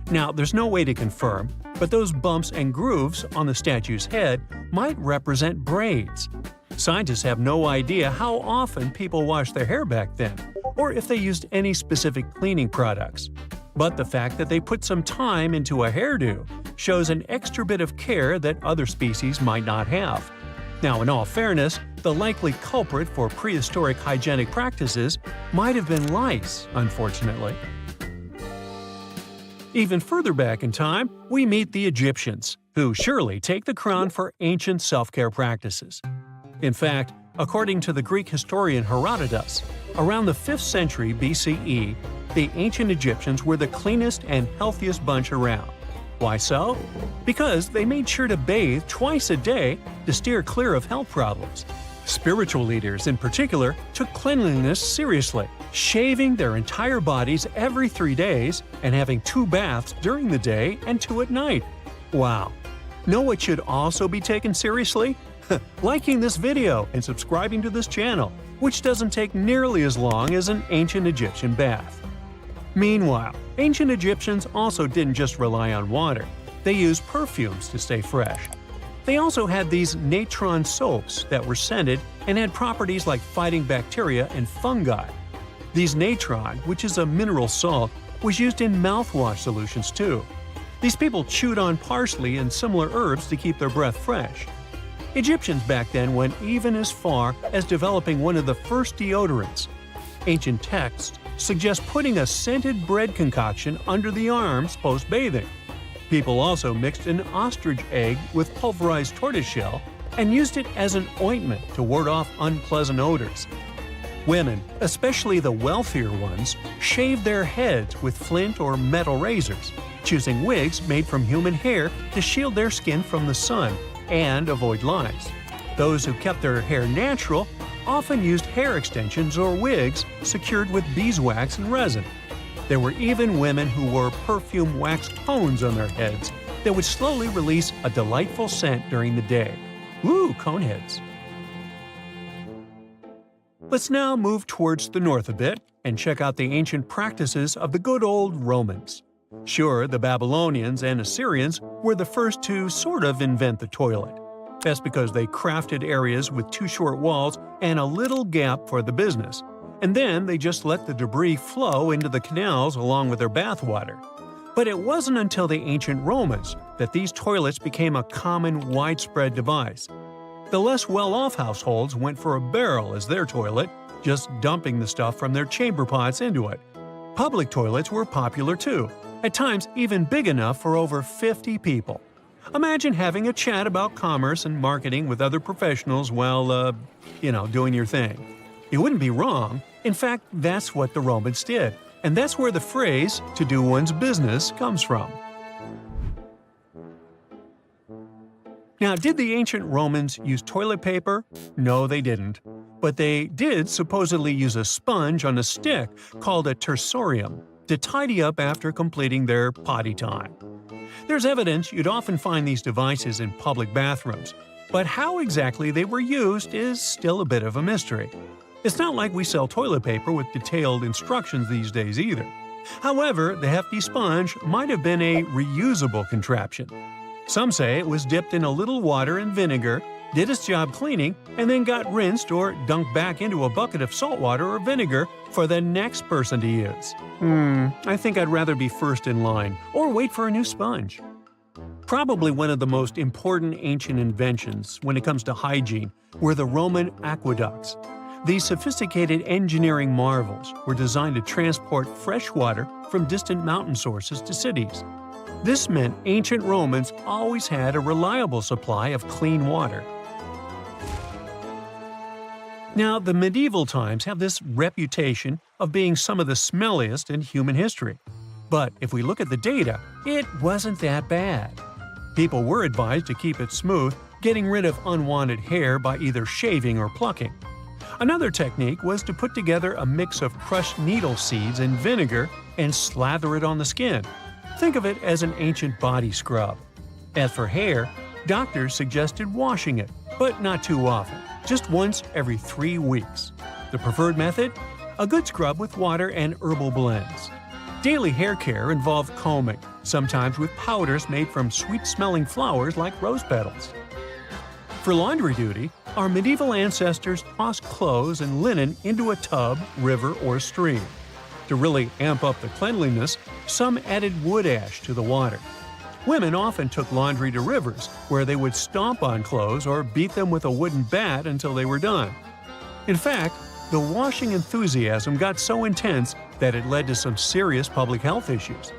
Now, there's no way to confirm, but those bumps and grooves on the statue's head might represent braids. Scientists have no idea how often people washed their hair back then, or if they used any specific cleaning products. But the fact that they put some time into a hairdo shows an extra bit of care that other species might not have. Now, in all fairness, the likely culprit for prehistoric hygienic practices might have been lice, unfortunately. Even further back in time, we meet the Egyptians, who surely take the crown for ancient self-care practices. In fact, according to the Greek historian Herodotus, around the 5th century BCE, the ancient Egyptians were the cleanest and healthiest bunch around. Why so? Because they made sure to bathe twice a day to steer clear of health problems. Spiritual leaders, in particular, took cleanliness seriously, shaving their entire bodies every 3 days and having 2 baths during the day and 2 at night. Wow! Know what should also be taken seriously? Liking this video and subscribing to this channel, which doesn't take nearly as long as an ancient Egyptian bath. Meanwhile, ancient Egyptians also didn't just rely on water. They used perfumes to stay fresh. They also had these natron soaps that were scented and had properties like fighting bacteria and fungi. These natron, which is a mineral salt, was used in mouthwash solutions too. These people chewed on parsley and similar herbs to keep their breath fresh. Egyptians back then went even as far as developing one of the first deodorants. Ancient texts suggest putting a scented bread concoction under the arms post-bathing. People also mixed an ostrich egg with pulverized tortoiseshell and used it as an ointment to ward off unpleasant odors. Women, especially the wealthier ones, shaved their heads with flint or metal razors, choosing wigs made from human hair to shield their skin from the sun and avoid lice. Those who kept their hair natural often used hair extensions or wigs secured with beeswax and resin. There were even women who wore perfume wax cones on their heads that would slowly release a delightful scent during the day. Woo, coneheads! Let's now move towards the north a bit and check out the ancient practices of the good old Romans. Sure, the Babylonians and Assyrians were the first to sort of invent the toilet. That's because they crafted areas with 2 short walls and a little gap for the business. And then they just let the debris flow into the canals along with their bathwater. But it wasn't until the ancient Romans that these toilets became a common, widespread device. The less well-off households went for a barrel as their toilet, just dumping the stuff from their chamber pots into it. Public toilets were popular too, at times even big enough for over 50 people. Imagine having a chat about commerce and marketing with other professionals while, doing your thing. It wouldn't be wrong. In fact, that's what the Romans did. And that's where the phrase, to do one's business, comes from. Now, did the ancient Romans use toilet paper? No, they didn't. But they did supposedly use a sponge on a stick called a tersorium to tidy up after completing their potty time. There's evidence you'd often find these devices in public bathrooms, but how exactly they were used is still a bit of a mystery. It's not like we sell toilet paper with detailed instructions these days either. However, the hefty sponge might have been a reusable contraption. Some say it was dipped in a little water and vinegar, did its job cleaning, and then got rinsed or dunked back into a bucket of salt water or vinegar for the next person to use. I think I'd rather be first in line, or wait for a new sponge. Probably one of the most important ancient inventions when it comes to hygiene were the Roman aqueducts. These sophisticated engineering marvels were designed to transport fresh water from distant mountain sources to cities. This meant ancient Romans always had a reliable supply of clean water. Now, the medieval times have this reputation of being some of the smelliest in human history. But if we look at the data, it wasn't that bad. People were advised to keep it smooth, getting rid of unwanted hair by either shaving or plucking. Another technique was to put together a mix of crushed needle seeds and vinegar and slather it on the skin. Think of it as an ancient body scrub. As for hair, doctors suggested washing it, but not too often, just once every 3 weeks. The preferred method? A good scrub with water and herbal blends. Daily hair care involved combing, sometimes with powders made from sweet-smelling flowers like rose petals. For laundry duty, Our medieval ancestors tossed clothes and linen into a tub, river, or stream. To really amp up the cleanliness, some added wood ash to the water. Women often took laundry to rivers, where they would stomp on clothes or beat them with a wooden bat until they were done. In fact, the washing enthusiasm got so intense that it led to some serious public health issues.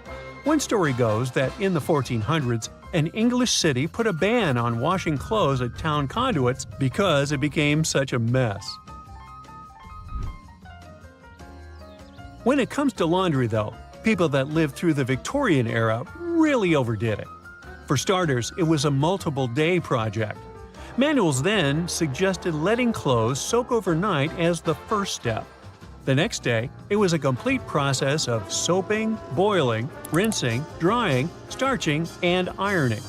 One story goes that in the 1400s, an English city put a ban on washing clothes at town conduits because it became such a mess. When it comes to laundry, though, people that lived through the Victorian era really overdid it. For starters, it was a multiple-day project. Manuals then suggested letting clothes soak overnight as the first step. The next day, it was a complete process of soaping, boiling, rinsing, drying, starching, and ironing.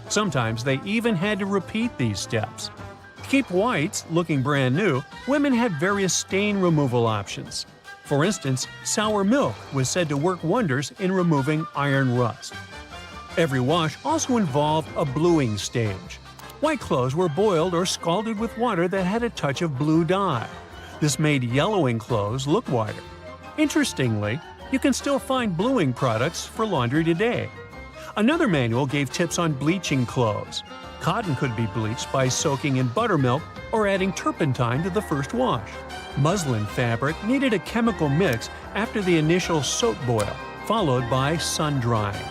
Sometimes they even had to repeat these steps. To keep whites looking brand new, women had various stain removal options. For instance, sour milk was said to work wonders in removing iron rust. Every wash also involved a bluing stage. White clothes were boiled or scalded with water that had a touch of blue dye. This made yellowing clothes look whiter. Interestingly, you can still find bluing products for laundry today. Another manual gave tips on bleaching clothes. Cotton could be bleached by soaking in buttermilk or adding turpentine to the first wash. Muslin fabric needed a chemical mix after the initial soap boil, followed by sun drying.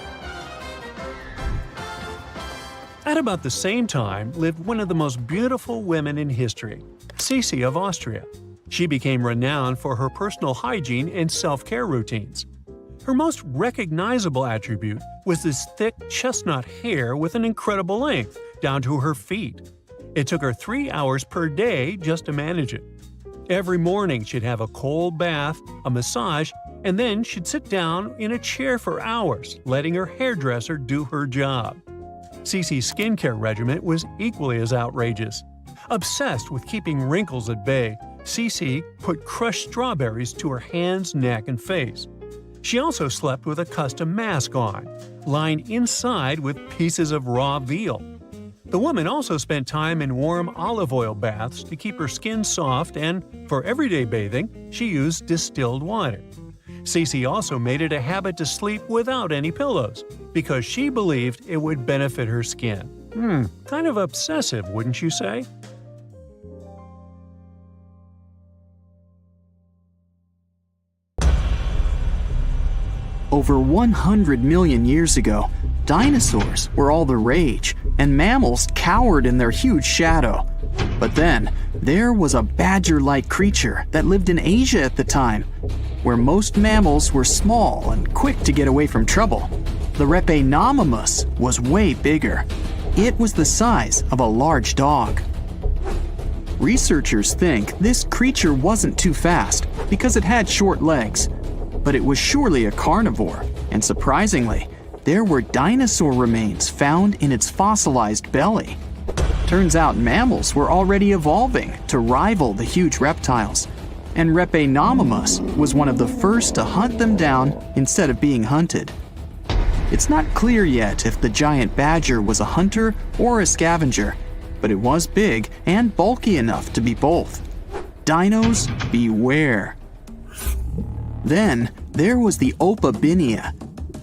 At about the same time lived one of the most beautiful women in history, Sisi of Austria. She became renowned for her personal hygiene and self-care routines. Her most recognizable attribute was this thick chestnut hair with an incredible length, down to her feet. It took her 3 hours per day just to manage it. Every morning she'd have a cold bath, a massage, and then she'd sit down in a chair for hours, letting her hairdresser do her job. Sisi's skincare regimen was equally as outrageous. Obsessed with keeping wrinkles at bay, Sisi put crushed strawberries to her hands, neck, and face. She also slept with a custom mask on, lined inside with pieces of raw veal. The woman also spent time in warm olive oil baths to keep her skin soft, and for everyday bathing, she used distilled water. Sisi also made it a habit to sleep without any pillows, because she believed it would benefit her skin. Kind of obsessive, wouldn't you say?
Over 100 million years ago, dinosaurs were all the rage, and mammals cowered in their huge shadow. But then, there was a badger-like creature that lived in Asia at the time, where most mammals were small and quick to get away from trouble. The Repenomamus was way bigger. It was the size of a large dog. Researchers think this creature wasn't too fast because it had short legs, but it was surely a carnivore, and surprisingly, there were dinosaur remains found in its fossilized belly. Turns out mammals were already evolving to rival the huge reptiles, and Repenomamus was one of the first to hunt them down instead of being hunted. It's not clear yet if the giant badger was a hunter or a scavenger, but it was big and bulky enough to be both. Dinos beware. Then there was the Opabinia.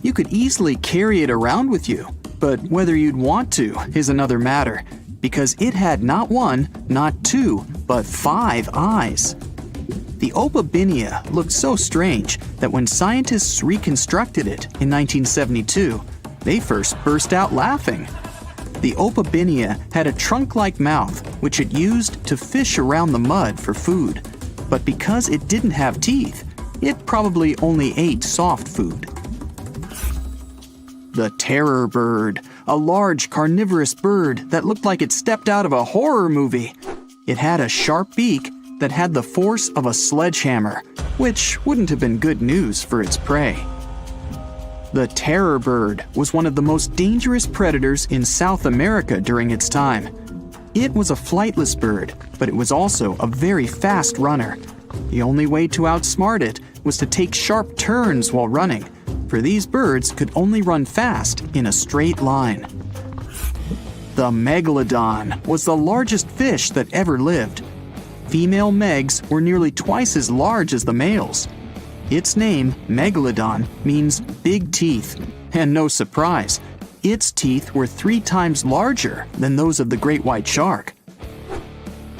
You could easily carry it around with you, but whether you'd want to is another matter, because it had not one, not two, but 5 eyes. The Opabinia looked so strange that when scientists reconstructed it in 1972, they first burst out laughing. The Opabinia had a trunk-like mouth which it used to fish around the mud for food, but because it didn't have teeth, it probably only ate soft food. The terror bird, a large carnivorous bird that looked like it stepped out of a horror movie. It had a sharp beak that had the force of a sledgehammer, which wouldn't have been good news for its prey. The terror bird was one of the most dangerous predators in South America during its time. It was a flightless bird, but it was also a very fast runner. The only way to outsmart it was to take sharp turns while running, for these birds could only run fast in a straight line. The megalodon was the largest fish that ever lived. Female megs were nearly twice as large as the males. Its name, megalodon, means big teeth, and no surprise, its teeth were 3 times larger than those of the great white shark.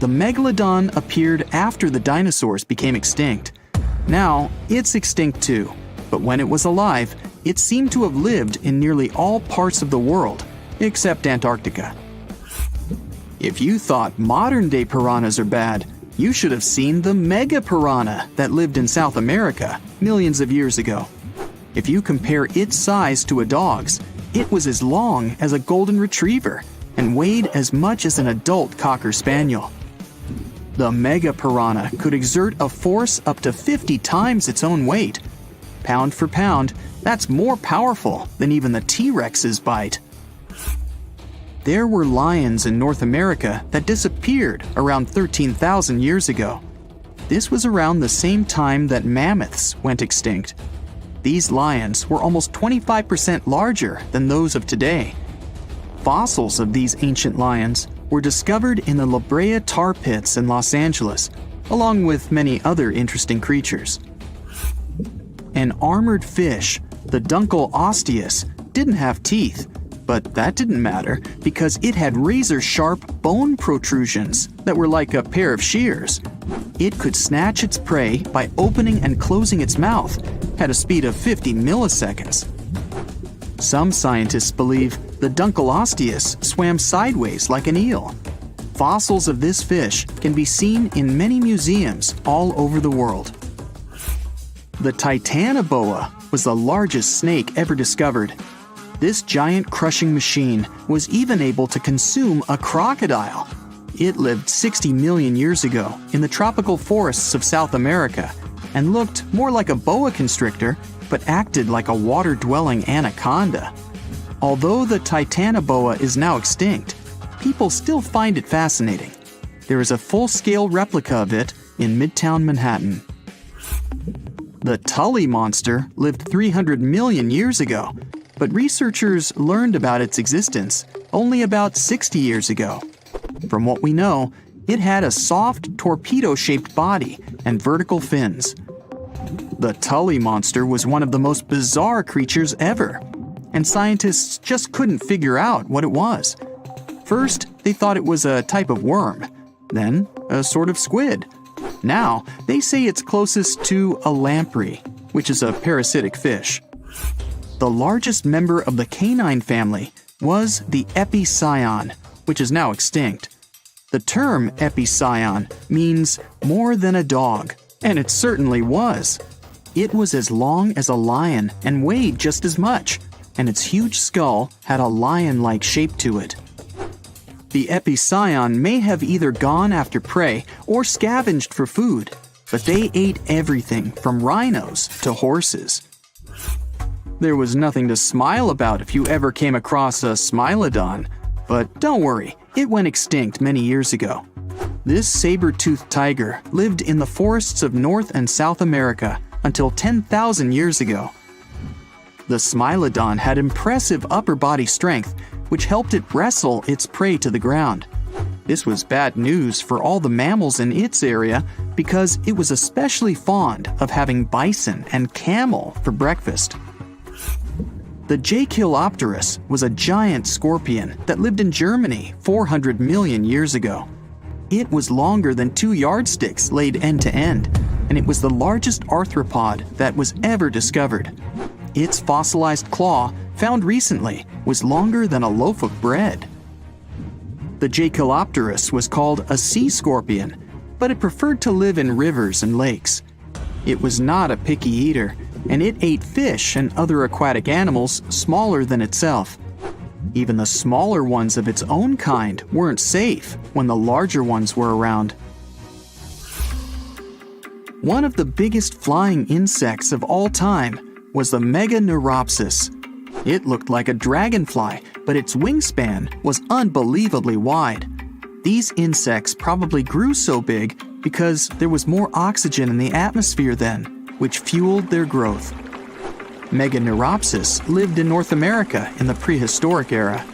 The megalodon appeared after the dinosaurs became extinct. Now, it's extinct too, but when it was alive, it seemed to have lived in nearly all parts of the world, except Antarctica. If you thought modern-day piranhas are bad, you should have seen the mega piranha that lived in South America millions of years ago. If you compare its size to a dog's, it was as long as a golden retriever and weighed as much as an adult cocker spaniel. The mega piranha could exert a force up to 50 times its own weight. Pound for pound, that's more powerful than even the T-Rex's bite. There were lions in North America that disappeared around 13,000 years ago. This was around the same time that mammoths went extinct. These lions were almost 25% larger than those of today. Fossils of these ancient lions were discovered in the La Brea tar pits in Los Angeles, along with many other interesting creatures. An armored fish, the Dunkel osteus, didn't have teeth, but that didn't matter because it had razor-sharp bone protrusions that were like a pair of shears. It could snatch its prey by opening and closing its mouth at a speed of 50 milliseconds. Some scientists believe the Dunkel osteus swam sideways like an eel. Fossils of this fish can be seen in many museums all over the world. The Titanoboa was the largest snake ever discovered. This giant crushing machine was even able to consume a crocodile. It lived 60 million years ago in the tropical forests of South America and looked more like a boa constrictor, but acted like a water-dwelling anaconda. Although the Titanoboa is now extinct, people still find it fascinating. There is a full-scale replica of it in Midtown Manhattan. The Tully monster lived 300 million years ago, but researchers learned about its existence only about 60 years ago. From what we know, it had a soft, torpedo-shaped body and vertical fins. The Tully monster was one of the most bizarre creatures ever, and scientists just couldn't figure out what it was. First, they thought it was a type of worm, then a sort of squid. Now, they say it's closest to a lamprey, which is a parasitic fish. The largest member of the canine family was the Epicyon, which is now extinct. The term Epicyon means more than a dog, and it certainly was. It was as long as a lion and weighed just as much, and its huge skull had a lion-like shape to it. The Epicyon may have either gone after prey or scavenged for food, but they ate everything from rhinos to horses. There was nothing to smile about if you ever came across a Smilodon, but don't worry, it went extinct many years ago. This saber-toothed tiger lived in the forests of North and South America until 10,000 years ago. The Smilodon had impressive upper body strength, which helped it wrestle its prey to the ground. This was bad news for all the mammals in its area because it was especially fond of having bison and camel for breakfast. The Jachyolopterus was a giant scorpion that lived in Germany 400 million years ago. It was longer than 2 yardsticks laid end to end, and it was the largest arthropod that was ever discovered. Its fossilized claw, found recently, was longer than a loaf of bread. The Jachyolopterus was called a sea scorpion, but it preferred to live in rivers and lakes. It was not a picky eater, and it ate fish and other aquatic animals smaller than itself. Even the smaller ones of its own kind weren't safe when the larger ones were around. One of the biggest flying insects of all time was the Meganeuropsis. It looked like a dragonfly, but its wingspan was unbelievably wide. These insects probably grew so big because there was more oxygen in the atmosphere then, which fueled their growth. Meganeuropsis lived in North America in the prehistoric era.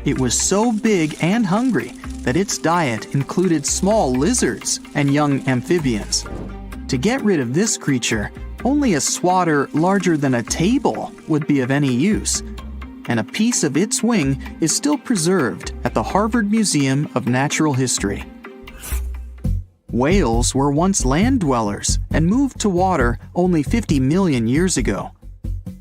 It was so big and hungry that its diet included small lizards and young amphibians. To get rid of this creature, only a swatter larger than a table would be of any use, and a piece of its wing is still preserved at the Harvard Museum of Natural History. Whales were once land dwellers and moved to water only 50 million years ago.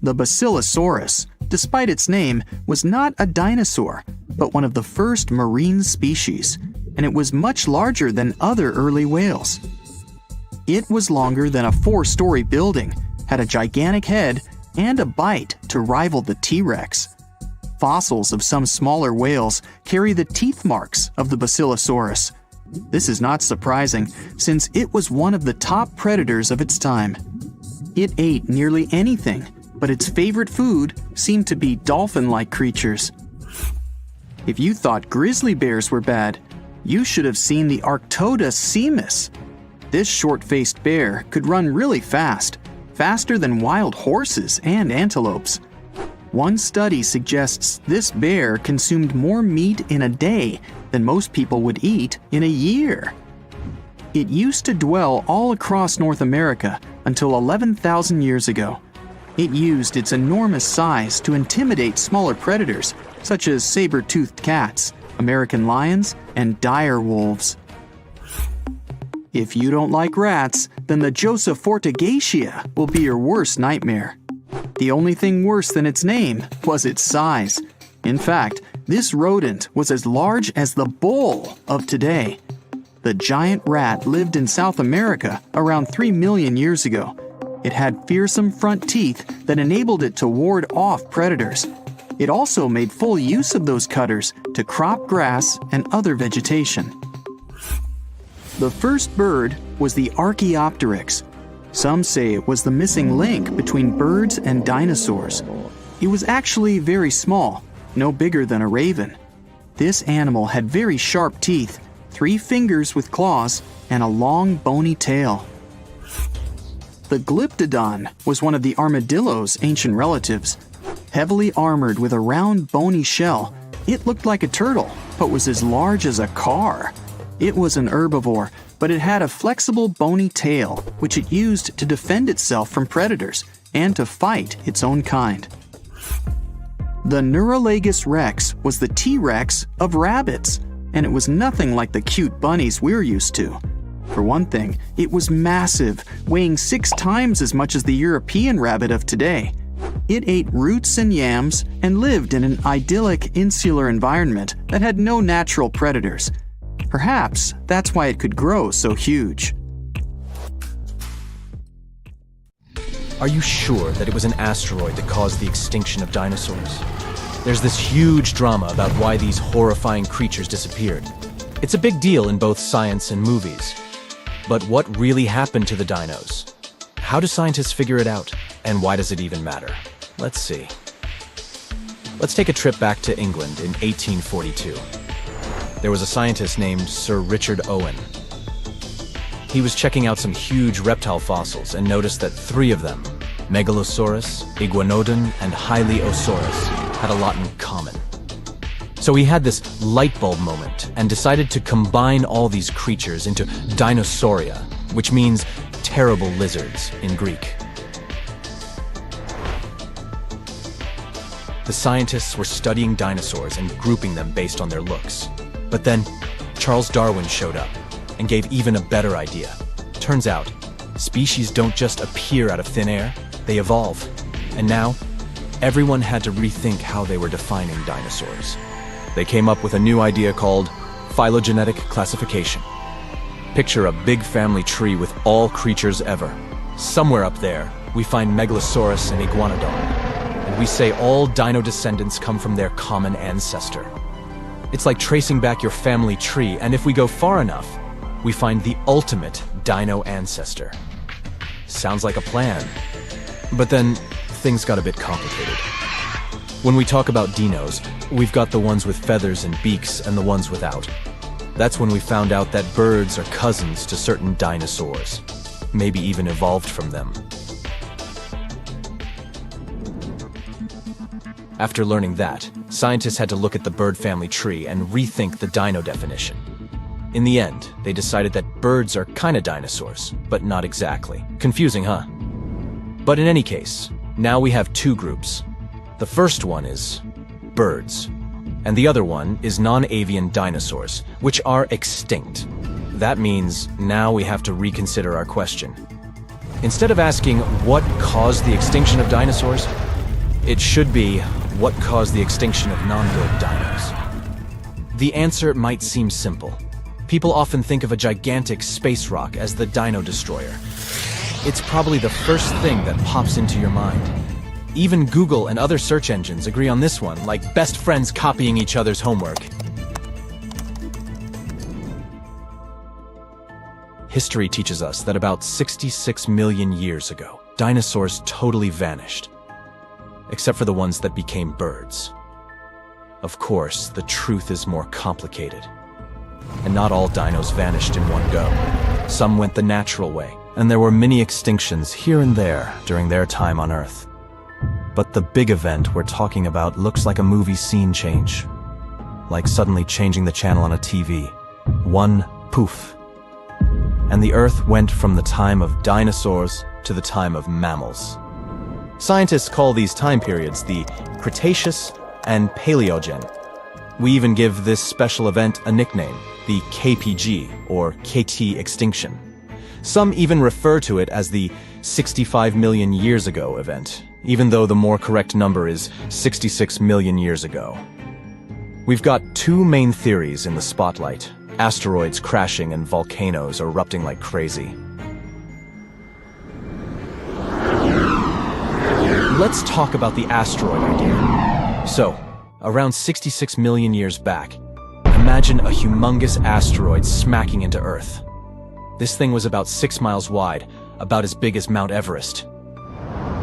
The Basilosaurus, despite its name, was not a dinosaur, but one of the first marine species, and it was much larger than other early whales. It was longer than a 4-story building, had a gigantic head, and a bite to rival the T-Rex. Fossils of some smaller whales carry the teeth marks of the Basilosaurus. This is not surprising, since it was one of the top predators of its time. It ate nearly anything, but its favorite food seemed to be dolphin-like creatures. If you thought grizzly bears were bad, you should have seen the Arctodus simus. This short-faced bear could run really fast, faster than wild horses and antelopes. One study suggests this bear consumed more meat in a day than most people would eat in a year. It used to dwell all across North America until 11,000 years ago. It used its enormous size to intimidate smaller predators, such as saber-toothed cats, American lions, and dire wolves. If you don't like rats, then the Joseph-Fortigacia will be your worst nightmare. The only thing worse than its name was its size. In fact, this rodent was as large as the bull of today. The giant rat lived in South America around 3 million years ago. It had fearsome front teeth that enabled it to ward off predators. It also made full use of those cutters to crop grass and other vegetation. The first bird was the Archaeopteryx. Some say it was the missing link between birds and dinosaurs. It was actually very small, no bigger than a raven. This animal had very sharp teeth, 3 fingers with claws, and a long bony tail. The Glyptodon was one of the armadillo's ancient relatives. Heavily armored with a round bony shell, it looked like a turtle, but was as large as a car. It was an herbivore, but it had a flexible bony tail, which it used to defend itself from predators and to fight its own kind. The Neuralagus rex was the T-Rex of rabbits, and it was nothing like the cute bunnies we're used to. For one thing, it was massive, weighing 6 times as much as the European rabbit of today. It ate roots and yams and lived in an idyllic insular environment that had no natural predators. Perhaps that's why it could grow so huge.
Are you sure that it was an asteroid that caused the extinction of dinosaurs? There's this huge drama about why these horrifying creatures disappeared. It's a big deal in both science and movies. But what really happened to the dinos? How do scientists figure it out? And why does it even matter? Let's see. Let's take a trip back to England in 1842. There was a scientist named Sir Richard Owen. He was checking out some huge reptile fossils and noticed that 3 of them, Megalosaurus, Iguanodon, and Hylaeosaurus, had a lot in common. So he had this light bulb moment and decided to combine all these creatures into Dinosauria, which means terrible lizards in Greek. The scientists were studying dinosaurs and grouping them based on their looks. But then, Charles Darwin showed up and gave even a better idea. Turns out, species don't just appear out of thin air, they evolve. And now, everyone had to rethink how they were defining dinosaurs. They came up with a new idea called phylogenetic classification. Picture a big family tree with all creatures ever. Somewhere up there, we find Megalosaurus and Iguanodon, and we say all dino descendants come from their common ancestor. It's like tracing back your family tree, and if we go far enough, we find the ultimate dino ancestor. Sounds like a plan. But then, things got a bit complicated. When we talk about dinos, we've got the ones with feathers and beaks and the ones without. That's when we found out that birds are cousins to certain dinosaurs, maybe even evolved from them. After learning that, scientists had to look at the bird family tree and rethink the dino definition. In the end, they decided that birds are kinda dinosaurs, but not exactly. Confusing, huh? But in any case, now we have two groups. The first one is birds, and the other one is non-avian dinosaurs, which are extinct. That means now we have to reconsider our question. Instead of asking what caused the extinction of dinosaurs, it should be what caused the extinction of non-bird dinos. The answer might seem simple. People often think of a gigantic space rock as the dino destroyer. It's probably the first thing that pops into your mind. Even Google and other search engines agree on this one, like best friends copying each other's homework. History teaches us that about 66 million years ago, dinosaurs totally vanished, except for the ones that became birds. Of course, the truth is more complicated. And not all dinos vanished in one go. Some went the natural way, and there were many extinctions here and there during their time on Earth. But the big event we're talking about looks like a movie scene change. Like suddenly changing the channel on a TV. One poof. And the Earth went from the time of dinosaurs to the time of mammals. Scientists call these time periods the Cretaceous and Paleogen. We even give this special event a nickname, the KPG, or KT extinction. Some even refer to it as the 65 million years ago event, even though the more correct number is 66 million years ago. We've got two main theories in the spotlight: asteroids crashing and volcanoes erupting like crazy. Let's talk about the asteroid idea. So, around 66 million years back, imagine a humongous asteroid smacking into Earth. This thing was about 6 miles wide, about as big as Mount Everest.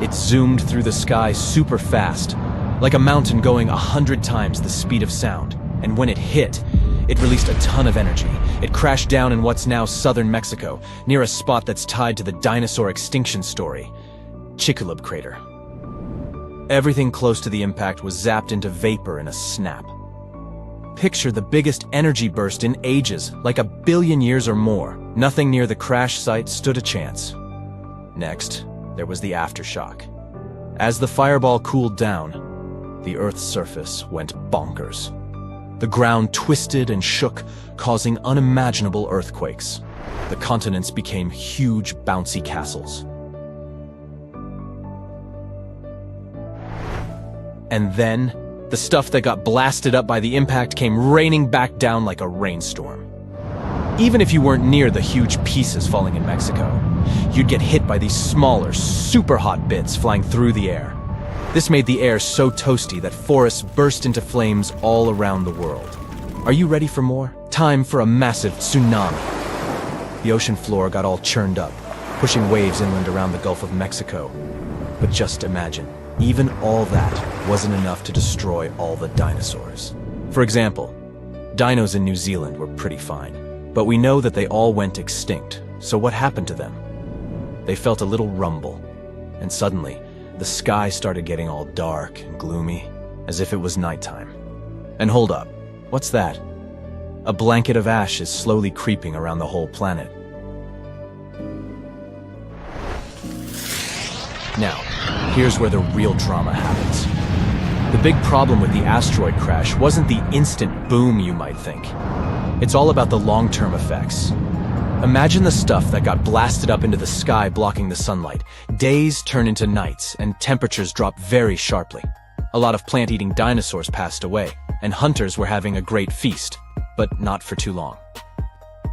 It zoomed through the sky super fast, like a mountain going 100 times the speed of sound. And when it hit, it released a ton of energy. It crashed down in what's now southern Mexico, near a spot that's tied to the dinosaur extinction story, Chicxulub Crater. Everything close to the impact was zapped into vapor in a snap. Picture the biggest energy burst in ages, like 1 billion years or more. Nothing near the crash site stood a chance. Next, there was the aftershock. As the fireball cooled down, the Earth's surface went bonkers. The ground twisted and shook, causing unimaginable earthquakes. The continents became huge, bouncy castles. And then, the stuff that got blasted up by the impact came raining back down like a rainstorm. Even if you weren't near the huge pieces falling in Mexico, you'd get hit by these smaller, super hot bits flying through the air. This made the air so toasty that forests burst into flames all around the world. Are you ready for more? Time for a massive tsunami. The ocean floor got all churned up, pushing waves inland around the Gulf of Mexico. But just imagine, even all that wasn't enough to destroy all the dinosaurs. For example, dinos in New Zealand were pretty fine, but we know that they all went extinct. So what happened to them? They felt a little rumble, and suddenly, the sky started getting all dark and gloomy, as if it was nighttime. And hold up, what's that? A blanket of ash is slowly creeping around the whole planet. Now, here's where the real drama happens. The big problem with the asteroid crash wasn't the instant boom you might think. It's all about the long-term effects. Imagine the stuff that got blasted up into the sky blocking the sunlight. Days turn into nights, and temperatures drop very sharply. A lot of plant-eating dinosaurs passed away, and hunters were having a great feast, but not for too long.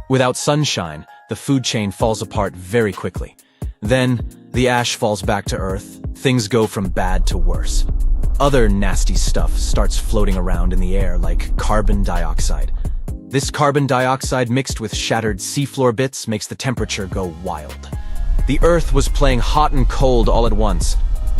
Without sunshine, the food chain falls apart very quickly. Then, the ash falls back to Earth. Things go from bad to worse. Other nasty stuff starts floating around in the air like carbon dioxide. This carbon dioxide mixed with shattered seafloor bits makes the temperature go wild. The Earth was playing hot and cold all at once.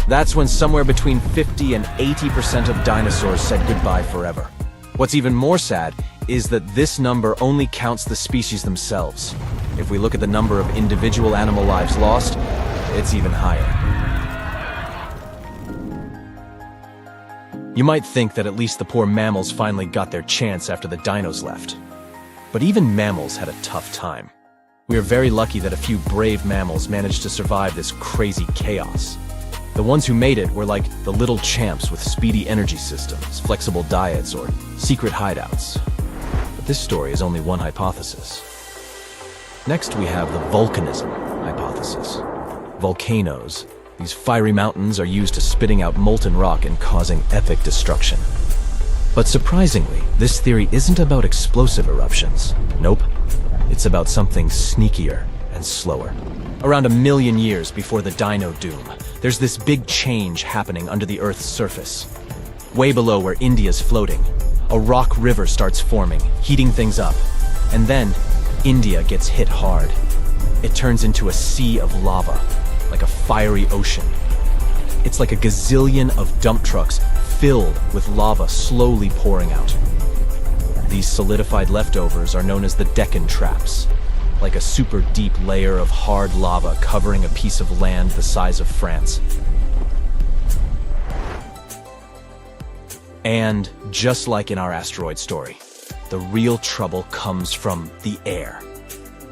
That's when somewhere between 50 and 80% of dinosaurs said goodbye forever. What's even more sad is that this number only counts the species themselves. If we look at the number of individual animal lives lost, it's even higher. You might think that at least the poor mammals finally got their chance after the dinos left. But even mammals had a tough time. We are very lucky that a few brave mammals managed to survive this crazy chaos. The ones who made it were like the little champs with speedy energy systems, flexible diets, or secret hideouts. But this story is only one hypothesis. Next, we have the volcanism hypothesis. Volcanoes. These fiery mountains are used to spitting out molten rock and causing epic destruction. But surprisingly, this theory isn't about explosive eruptions. Nope. It's about something sneakier and slower. Around 1 million years before the Dino Doom, there's this big change happening under the Earth's surface. Way below where India's floating, a rock river starts forming, heating things up. And then, India gets hit hard. It turns into a sea of lava, like a fiery ocean. It's like a gazillion of dump trucks filled with lava slowly pouring out. These solidified leftovers are known as the Deccan Traps, like a super deep layer of hard lava covering a piece of land the size of France. And just like in our asteroid story, the real trouble comes from the air.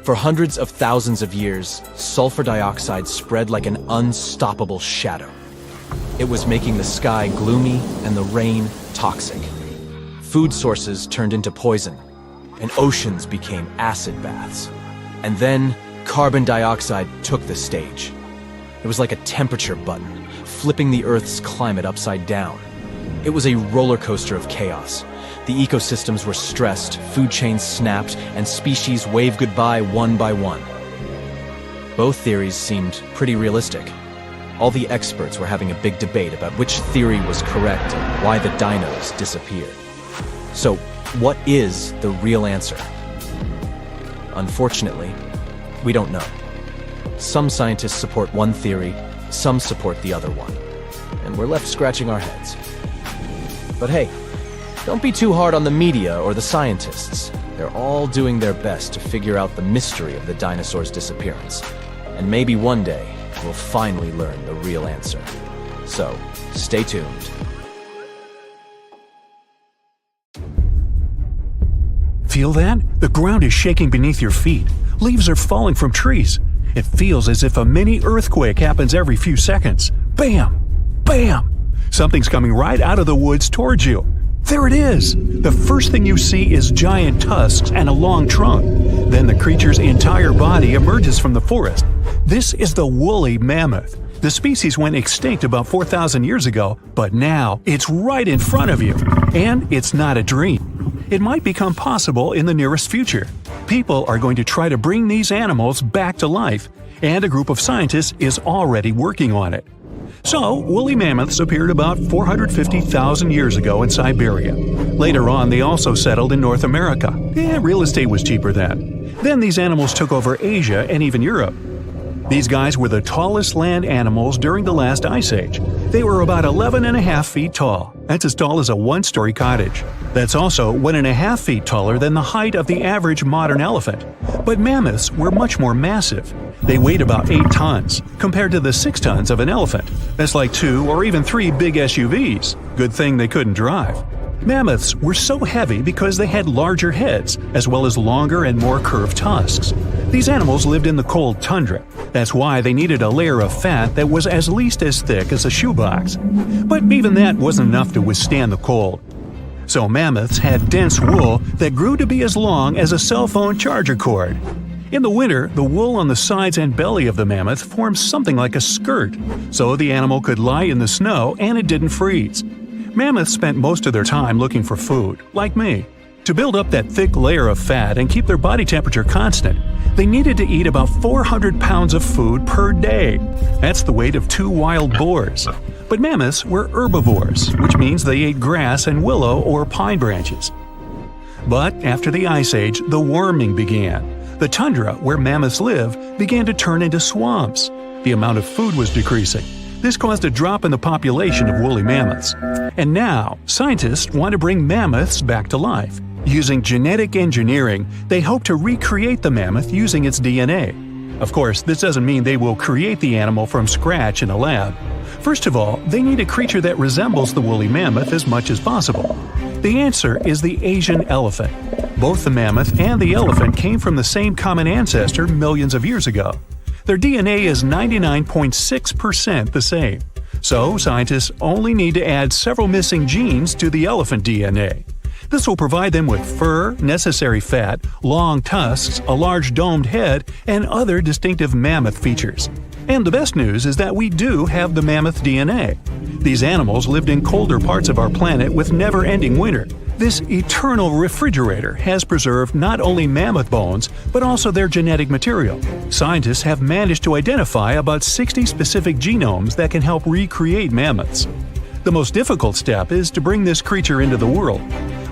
For hundreds of thousands of years, sulfur dioxide spread like an unstoppable shadow. It was making the sky gloomy and the rain toxic. Food sources turned into poison, and oceans became acid baths. And then carbon dioxide took the stage. It was like a temperature button, flipping the Earth's climate upside down. It was a roller coaster of chaos. The ecosystems were stressed, food chains snapped, and species waved goodbye one by one. Both theories seemed pretty realistic. All the experts were having a big debate about which theory was correct and why the dinos disappeared. So, what is the real answer? Unfortunately, we don't know. Some scientists support one theory, some support the other one, and we're left scratching our heads. But hey, don't be too hard on the media or the scientists. They're all doing their best to figure out the mystery of the dinosaurs' disappearance. And maybe one day, we'll finally learn the real answer. So, stay tuned.
Feel that? The ground is shaking beneath your feet. Leaves are falling from trees. It feels as if a mini earthquake happens every few seconds. Bam! Bam! Something's coming right out of the woods towards you. There it is! The first thing you see is giant tusks and a long trunk. Then the creature's entire body emerges from the forest. This is the woolly mammoth. The species went extinct about 4,000 years ago, but now it's right in front of you. And it's not a dream. It might become possible in the nearest future. People are going to try to bring these animals back to life, and a group of scientists is already working on it. So, woolly mammoths appeared about 450,000 years ago in Siberia. Later on, they also settled in North America. Real estate was cheaper then. Then these animals took over Asia and even Europe. These guys were the tallest land animals during the last ice age. They were about 11.5 feet tall. That's as tall as a one-story cottage. That's also 1.5 feet taller than the height of the average modern elephant. But mammoths were much more massive. They weighed about 8 tons, compared to the 6 tons of an elephant. That's like 2 or even 3 big SUVs. Good thing they couldn't drive. Mammoths were so heavy because they had larger heads, as well as longer and more curved tusks. These animals lived in the cold tundra. That's why they needed a layer of fat that was at least as thick as a shoebox. But even that wasn't enough to withstand the cold. So mammoths had dense wool that grew to be as long as a cell phone charger cord. In the winter, the wool on the sides and belly of the mammoth formed something like a skirt, so the animal could lie in the snow and it didn't freeze. Mammoths spent most of their time looking for food, like me. To build up that thick layer of fat and keep their body temperature constant, they needed to eat about 400 pounds of food per day. That's the weight of 2 wild boars. But mammoths were herbivores, which means they ate grass and willow or pine branches. But after the Ice Age, the warming began. The tundra, where mammoths live, began to turn into swamps. The amount of food was decreasing. This caused a drop in the population of woolly mammoths. And now, scientists want to bring mammoths back to life. Using genetic engineering, they hope to recreate the mammoth using its DNA. Of course, this doesn't mean they will create the animal from scratch in a lab. First of all, they need a creature that resembles the woolly mammoth as much as possible. The answer is the Asian elephant. Both the mammoth and the elephant came from the same common ancestor millions of years ago. Their DNA is 99.6% the same. So, scientists only need to add several missing genes to the elephant DNA. This will provide them with fur, necessary fat, long tusks, a large domed head, and other distinctive mammoth features. And the best news is that we do have the mammoth DNA. These animals lived in colder parts of our planet with never-ending winter. This eternal refrigerator has preserved not only mammoth bones, but also their genetic material. Scientists have managed to identify about 60 specific genomes that can help recreate mammoths. The most difficult step is to bring this creature into the world.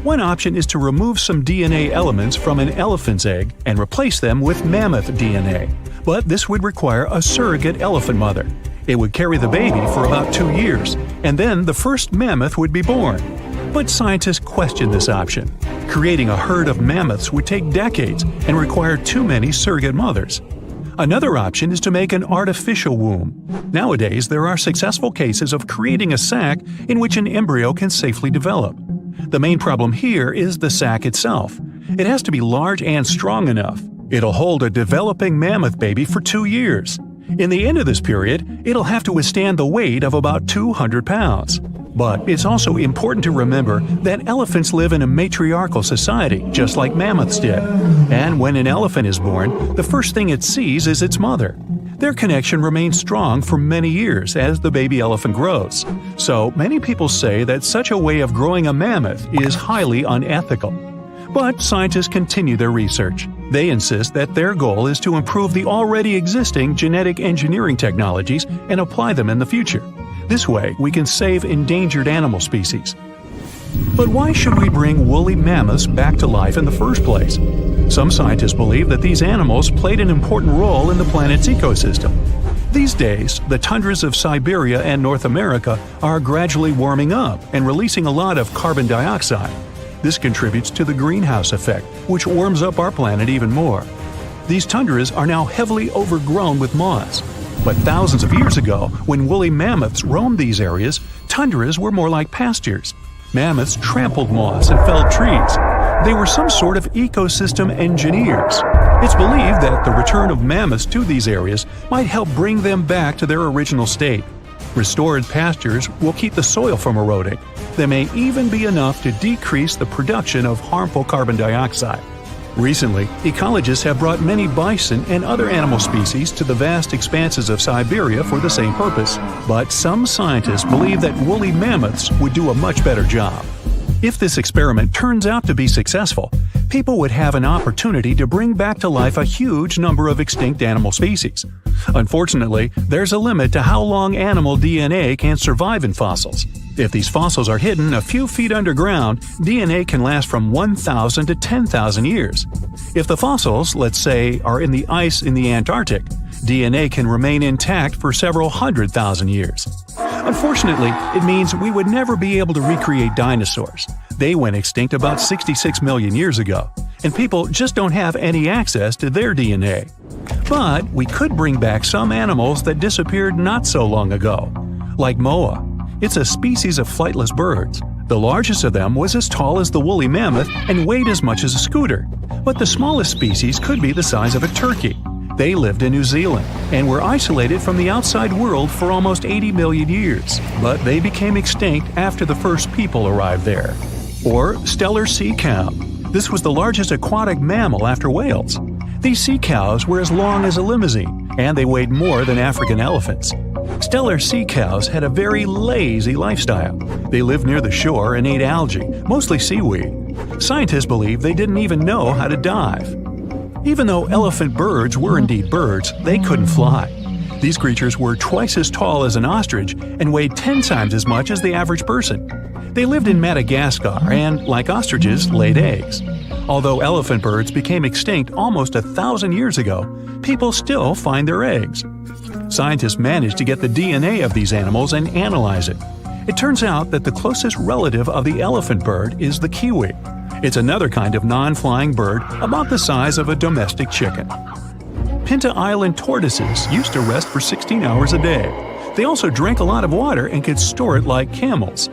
One option is to remove some DNA elements from an elephant's egg and replace them with mammoth DNA. But this would require a surrogate elephant mother. It would carry the baby for about 2 years, and then the first mammoth would be born. But scientists question this option. Creating a herd of mammoths would take decades and require too many surrogate mothers. Another option is to make an artificial womb. Nowadays, there are successful cases of creating a sac in which an embryo can safely develop. The main problem here is the sac itself. It has to be large and strong enough. It'll hold a developing mammoth baby for 2 years. In the end of this period, it'll have to withstand the weight of about 200 pounds. But it's also important to remember that elephants live in a matriarchal society, just like mammoths did. And when an elephant is born, the first thing it sees is its mother. Their connection remains strong for many years as the baby elephant grows. So many people say that such a way of growing a mammoth is highly unethical. But scientists continue their research. They insist that their goal is to improve the already existing genetic engineering technologies and apply them in the future. This way, we can save endangered animal species. But why should we bring woolly mammoths back to life in the first place? Some scientists believe that these animals played an important role in the planet's ecosystem. These days, the tundras of Siberia and North America are gradually warming up and releasing a lot of carbon dioxide. This contributes to the greenhouse effect, which warms up our planet even more. These tundras are now heavily overgrown with moss. But thousands of years ago, when woolly mammoths roamed these areas, tundras were more like pastures. Mammoths trampled moss and felled trees. They were some sort of ecosystem engineers. It's believed that the return of mammoths to these areas might help bring them back to their original state. Restored pastures will keep the soil from eroding. They may even be enough to decrease the production of harmful carbon dioxide. Recently, ecologists have brought many bison and other animal species to the vast expanses of Siberia for the same purpose. But some scientists believe that woolly mammoths would do a much better job. If this experiment turns out to be successful, people would have an opportunity to bring back to life a huge number of extinct animal species. Unfortunately, there's a limit to how long animal DNA can survive in fossils. If these fossils are hidden a few feet underground, DNA can last from 1,000 to 10,000 years. If the fossils, let's say, are in the ice in the Antarctic, DNA can remain intact for several 100,000 years. Unfortunately, it means we would never be able to recreate dinosaurs. They went extinct about 66 million years ago, and people just don't have any access to their DNA. But we could bring back some animals that disappeared not so long ago, like moa. It's a species of flightless birds. The largest of them was as tall as the woolly mammoth and weighed as much as a scooter. But the smallest species could be the size of a turkey. They lived in New Zealand and were isolated from the outside world for almost 80 million years, but they became extinct after the first people arrived there. Or Steller sea cow. This was the largest aquatic mammal after whales. These sea cows were as long as a limousine, and they weighed more than African elephants. Steller sea cows had a very lazy lifestyle. They lived near the shore and ate algae, mostly seaweed. Scientists believe they didn't even know how to dive. Even though elephant birds were indeed birds, they couldn't fly. These creatures were twice as tall as an ostrich and weighed 10 times as much as the average person. They lived in Madagascar and, like ostriches, laid eggs. Although elephant birds became extinct almost 1,000 years ago, people still find their eggs. Scientists managed to get the DNA of these animals and analyze it. It turns out that the closest relative of the elephant bird is the kiwi. It's another kind of non-flying bird about the size of a domestic chicken. Pinta Island tortoises used to rest for 16 hours a day. They also drank a lot of water and could store it like camels.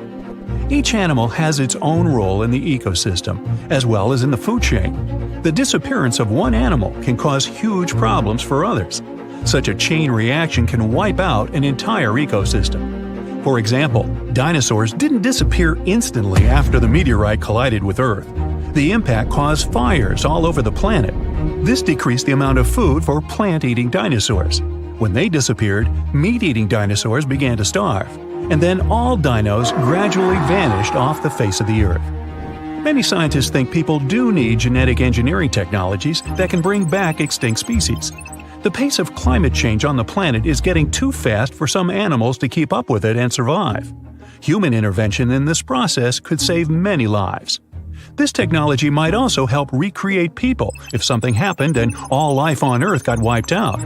Each animal has its own role in the ecosystem, as well as in the food chain. The disappearance of one animal can cause huge problems for others. Such a chain reaction can wipe out an entire ecosystem. For example, dinosaurs didn't disappear instantly after the meteorite collided with Earth. The impact caused fires all over the planet. This decreased the amount of food for plant-eating dinosaurs. When they disappeared, meat-eating dinosaurs began to starve. And then all dinos gradually vanished off the face of the Earth. Many scientists think people do need genetic engineering technologies that can bring back extinct species. The pace of climate change on the planet is getting too fast for some animals to keep up with it and survive. Human intervention in this process could save many lives. This technology might also help recreate people if something happened and all life on Earth got wiped out.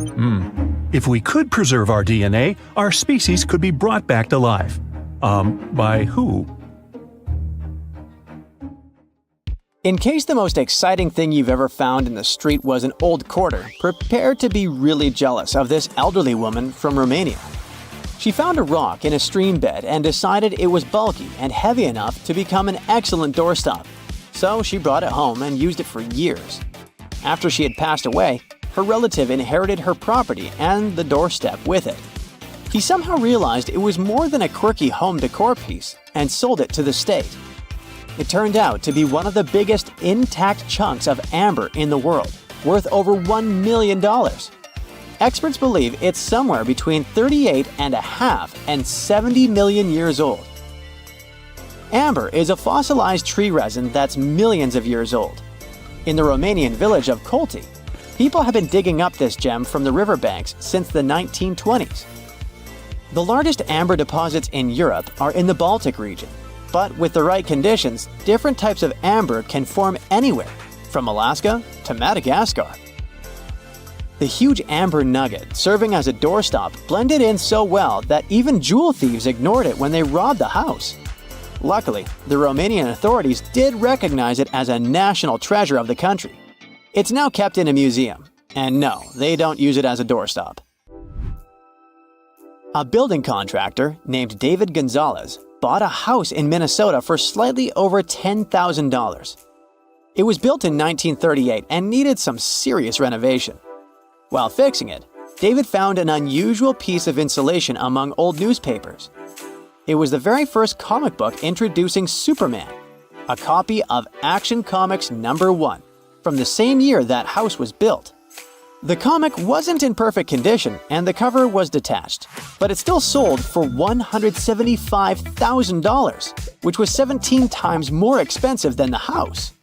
If we could preserve our DNA, our species could be brought back to life. By who?
In case the most exciting thing you've ever found in the street was an old quarter, prepare to be really jealous of this elderly woman from Romania. She found a rock in a stream bed and decided it was bulky and heavy enough to become an excellent doorstop. So she brought it home and used it for years. After she had passed away, her relative inherited her property and the doorstep with it. He somehow realized it was more than a quirky home decor piece and sold it to the state. It turned out to be one of the biggest intact chunks of amber in the world, worth over $1 million. Experts believe it's somewhere between 38.5 and 70 million years old. Amber is a fossilized tree resin that's millions of years old. In the Romanian village of Colti, people have been digging up this gem from the riverbanks since the 1920s. The largest amber deposits in Europe are in the Baltic region, but with the right conditions, different types of amber can form anywhere, from Alaska to Madagascar. The huge amber nugget serving as a doorstop blended in so well that even jewel thieves ignored it when they robbed the house. Luckily, the Romanian authorities did recognize it as a national treasure of the country. It's now kept in a museum, and no, they don't use it as a doorstop. A building contractor named David Gonzalez bought a house in Minnesota for slightly over $10,000. It was built in 1938 and needed some serious renovation. While fixing it, David found an unusual piece of insulation among old newspapers. It was the very first comic book introducing Superman, a copy of Action Comics #1, from the same year that house was built. The comic wasn't in perfect condition and the cover was detached, but it still sold for $175,000, which was 17 times more expensive than the house.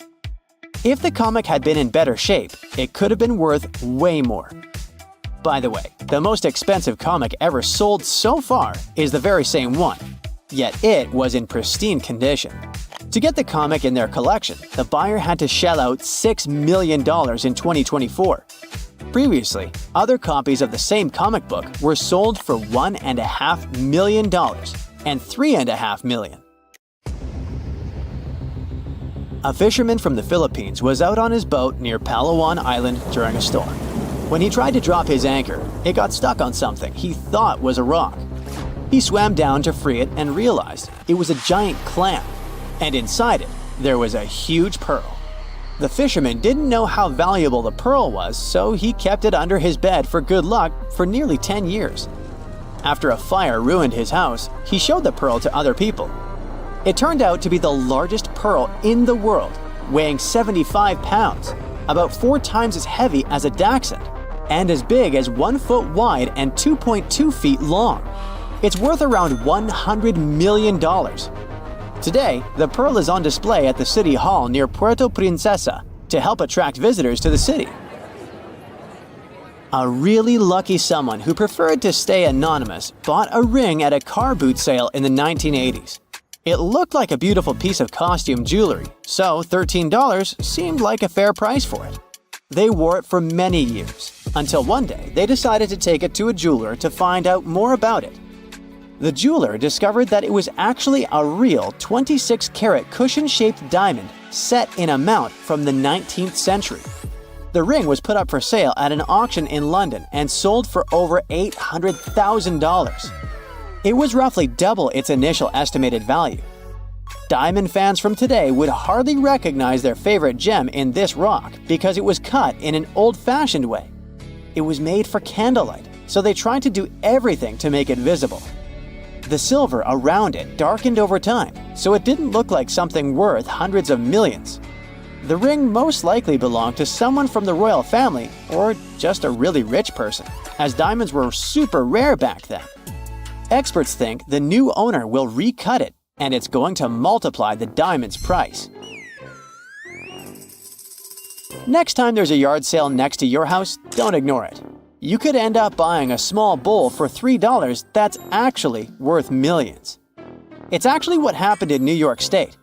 If the comic had been in better shape, it could have been worth way more. By the way, the most expensive comic ever sold so far is the very same one, yet it was in pristine condition. To get the comic in their collection, the buyer had to shell out $6 million in 2024. Previously, other copies of the same comic book were sold for $1.5 million and $3.5 million. A fisherman from the Philippines was out on his boat near Palawan Island during a storm. When he tried to drop his anchor, it got stuck on something he thought was a rock. He swam down to free it and realized it was a giant clam, and inside it, there was a huge pearl. The fisherman didn't know how valuable the pearl was, so he kept it under his bed for good luck for nearly 10 years. After a fire ruined his house, he showed the pearl to other people. It turned out to be the largest pearl in the world, weighing 75 pounds, about 4 times as heavy as a dachshund, and as big as 1 foot wide and 2.2 feet long. It's worth around $100 million. Today, the pearl is on display at the City Hall near Puerto Princesa to help attract visitors to the city. A really lucky someone who preferred to stay anonymous bought a ring at a car boot sale in the 1980s. It looked like a beautiful piece of costume jewelry, so $13 seemed like a fair price for it. They wore it for many years, until one day they decided to take it to a jeweler to find out more about it. The jeweler discovered that it was actually a real 26-carat cushion-shaped diamond set in a mount from the 19th century. The ring was put up for sale at an auction in London and sold for over $800,000. It was roughly double its initial estimated value. Diamond fans from today would hardly recognize their favorite gem in this rock because it was cut in an old-fashioned way. It was made for candlelight, so they tried to do everything to make it visible. The silver around it darkened over time, so it didn't look like something worth hundreds of millions. The ring most likely belonged to someone from the royal family or just a really rich person, as diamonds were super rare back then. Experts think the new owner will recut it, and it's going to multiply the diamond's price. Next time there's a yard sale next to your house, don't ignore it. You could end up buying a small bowl for $3 that's actually worth millions. It's actually what happened in New York State.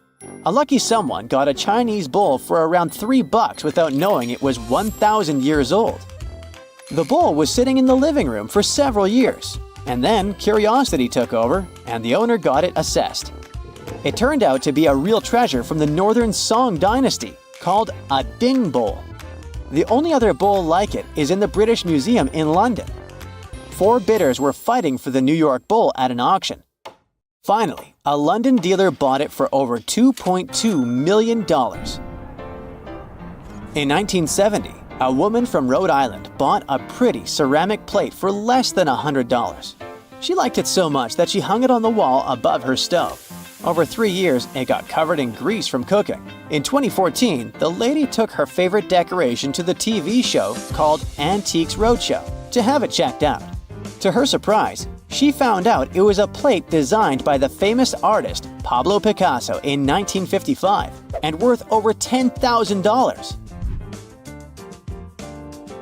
A lucky someone got a Chinese bowl for around $3 without knowing it was 1,000 years old. The bowl was sitting in the living room for several years, and then curiosity took over and the owner got it assessed. It turned out to be a real treasure from the Northern Song Dynasty called a ding bowl. The only other bowl like it is in the British Museum in London. 4 bidders were fighting for the New York bowl at an auction. Finally, a London dealer bought it for over $2.2 million. In 1970, a woman from Rhode Island bought a pretty ceramic plate for less than $100. She liked it so much that she hung it on the wall above her stove. Over 3 years, it got covered in grease from cooking. In 2014, the lady took her favorite decoration to the TV show called Antiques Roadshow to have it checked out. To her surprise, she found out it was a plate designed by the famous artist Pablo Picasso in 1955 and worth over $10,000.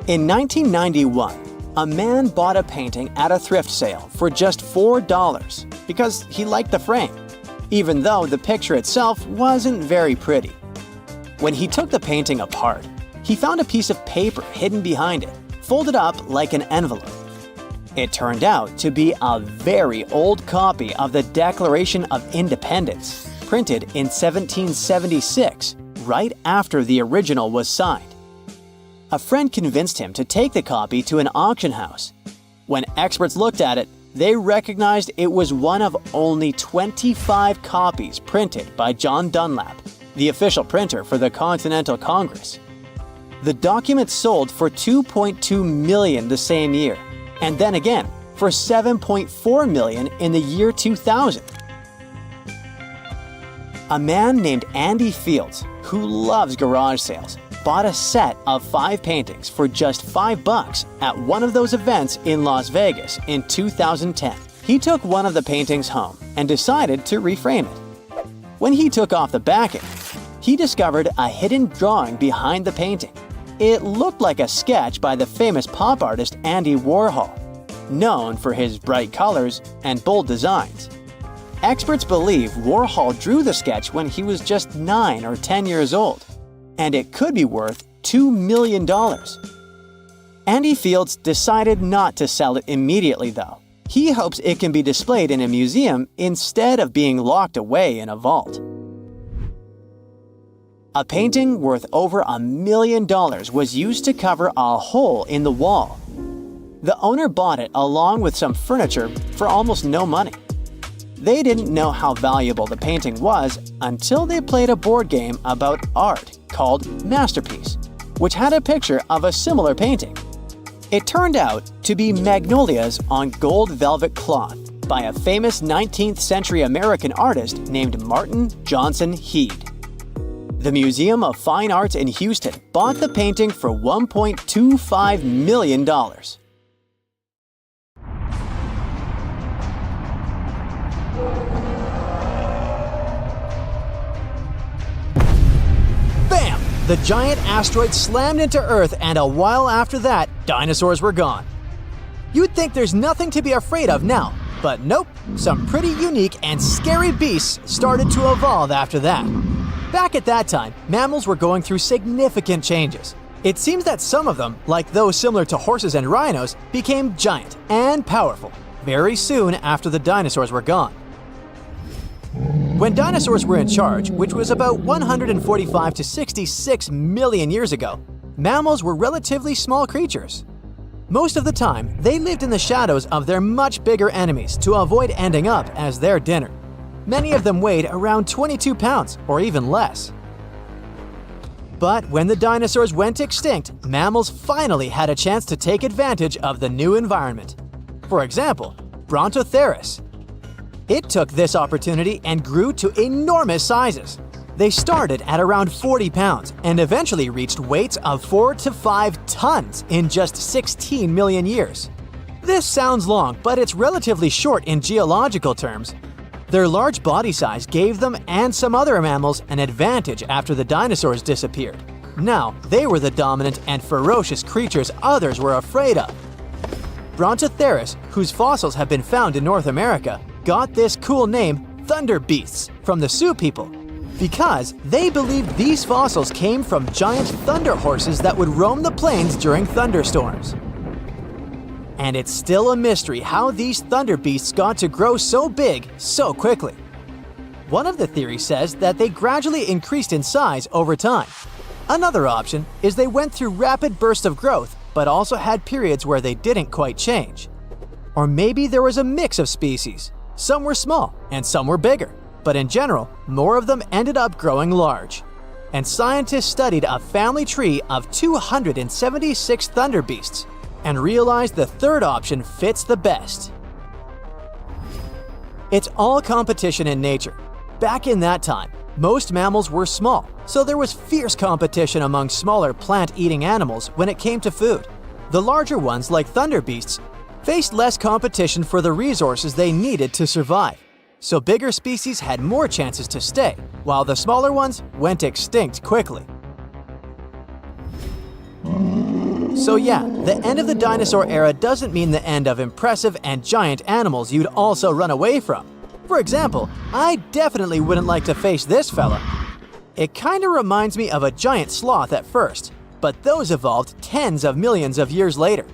In 1991, a man bought a painting at a thrift sale for just $4 because he liked the frame, even though the picture itself wasn't very pretty. When he took the painting apart, he found a piece of paper hidden behind it, folded up like an envelope. It turned out to be a very old copy of the Declaration of Independence, printed in 1776, right after the original was signed. A friend convinced him to take the copy to an auction house. When experts looked at it, they recognized it was one of only 25 copies printed by John Dunlap, the official printer for the Continental Congress. The document sold for $2.2 million the same year, and then again for $7.4 million in the year 2000. A man named Andy Fields, who loves garage sales, bought a set of 5 paintings for just $5 at one of those events in Las Vegas in 2010. He took one of the paintings home and decided to reframe it. When he took off the backing, he discovered a hidden drawing behind the painting. It looked like a sketch by the famous pop artist Andy Warhol, known for his bright colors and bold designs. Experts believe Warhol drew the sketch when he was just 9 or 10 years old, and it could be worth $2 million. Andy Fields decided not to sell it immediately, though. He hopes it can be displayed in a museum instead of being locked away in a vault. A painting worth over $1 million was used to cover a hole in the wall. The owner bought it along with some furniture for almost no money. They didn't know how valuable the painting was until they played a board game about art called Masterpiece, which had a picture of a similar painting. It turned out to be magnolias on gold velvet cloth by a famous 19th century American artist named Martin Johnson Heade. The Museum of Fine Arts in Houston bought the painting for $1.25 million. Bam! The giant asteroid slammed into Earth, and a while after that, dinosaurs were gone. You'd think there's nothing to be afraid of now, but nope, some pretty unique and scary beasts started to evolve after that. Back at that time, mammals were going through significant changes. It seems that some of them, like those similar to horses and rhinos, became giant and powerful very soon after the dinosaurs were gone. When dinosaurs were in charge, which was about 145 to 66 million years ago, mammals were relatively small creatures. Most of the time, they lived in the shadows of their much bigger enemies to avoid ending up as their dinner. Many of them weighed around 22 pounds or even less. But when the dinosaurs went extinct, mammals finally had a chance to take advantage of the new environment. For example, Brontosaurus. It took this opportunity and grew to enormous sizes. They started at around 40 pounds and eventually reached weights of 4 to 5 tons in just 16 million years. This sounds long, but it's relatively short in geological terms. Their large body size gave them and some other mammals an advantage after the dinosaurs disappeared. Now, they were the dominant and ferocious creatures others were afraid of. Brontosaurus, whose fossils have been found in North America, got this cool name, Thunder Beasts, from the Sioux people, because they believed these fossils came from giant thunder horses that would roam the plains during thunderstorms. And it's still a mystery how these thunder beasts got to grow so big so quickly. One of the theories says that they gradually increased in size over time. Another option is they went through rapid bursts of growth, but also had periods where they didn't quite change. Or maybe there was a mix of species. Some were small and some were bigger, but in general, more of them ended up growing large. And scientists studied a family tree of 276 thunder beasts and realized the third option fits the best. It's all competition in nature. Back in that time, most mammals were small, so there was fierce competition among smaller plant-eating animals when it came to food. The larger ones, like thunder beasts, faced less competition for the resources they needed to survive, so bigger species had more chances to stay, while the smaller ones went extinct quickly. So yeah, the end of the dinosaur era doesn't mean the end of impressive and giant animals you'd also run away from. For example, I definitely wouldn't like to face this fella. It kinda reminds me of a giant sloth at first, but those evolved tens of millions of years later.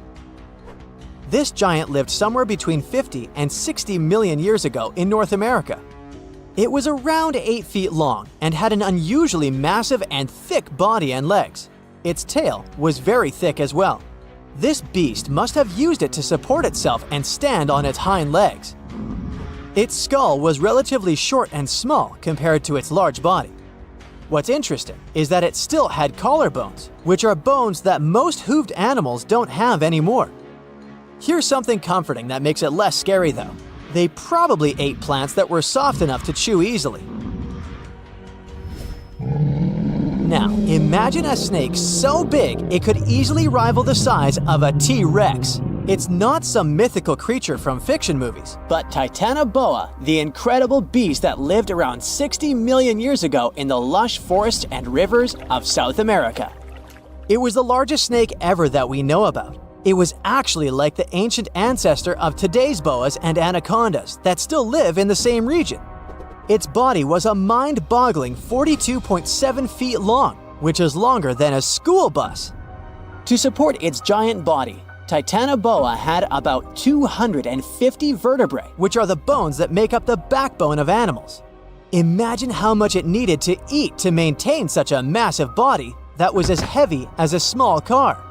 This giant lived somewhere between 50 and 60 million years ago in North America. It was around 8 feet long and had an unusually massive and thick body and legs. Its tail was very thick as well. This beast must have used it to support itself and stand on its hind legs. Its skull was relatively short and small compared to its large body. What's interesting is that it still had collarbones, which are bones that most hooved animals don't have anymore. Here's something comforting that makes it less scary though. They probably ate plants that were soft enough to chew easily. Now, imagine a snake so big it could easily rival the size of a T-Rex. It's not some mythical creature from fiction movies, but Titanoboa, the incredible beast that lived around 60 million years ago in the lush forests and rivers of South America. It was the largest snake ever that we know about. It was actually like the ancient ancestor of today's boas and anacondas that still live in the same region. Its body was a mind-boggling 42.7 feet long, which is longer than a school bus. To support its giant body, Titanoboa had about 250 vertebrae, which are the bones that make up the backbone of animals. Imagine how much it needed to eat to maintain such a massive body that was as heavy as a small car.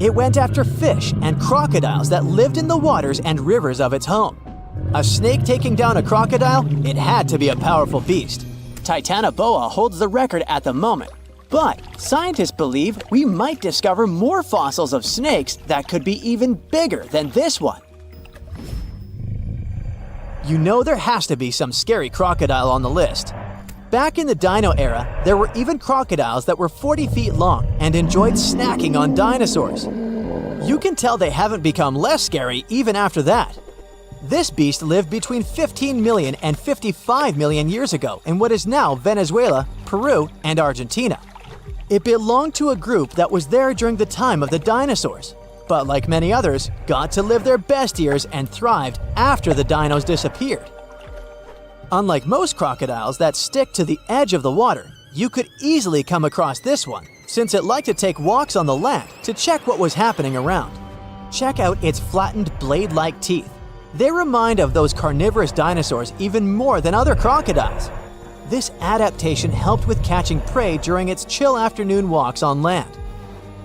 It went after fish and crocodiles that lived in the waters and rivers of its home. A snake taking down a crocodile? It had to be a powerful beast. Titanoboa holds the record at the moment, but scientists believe we might discover more fossils of snakes that could be even bigger than this one. You know there has to be some scary crocodile on the list. Back in the dino era, there were even crocodiles that were 40 feet long and enjoyed snacking on dinosaurs. You can tell they haven't become less scary even after that. This beast lived between 15 million and 55 million years ago in what is now Venezuela, Peru, and Argentina. It belonged to a group that was there during the time of the dinosaurs, but like many others, got to live their best years and thrived after the dinos disappeared. Unlike most crocodiles that stick to the edge of the water, you could easily come across this one, since it liked to take walks on the land to check what was happening around. Check out its flattened blade-like teeth. They remind of those carnivorous dinosaurs even more than other crocodiles. This adaptation helped with catching prey during its chill afternoon walks on land.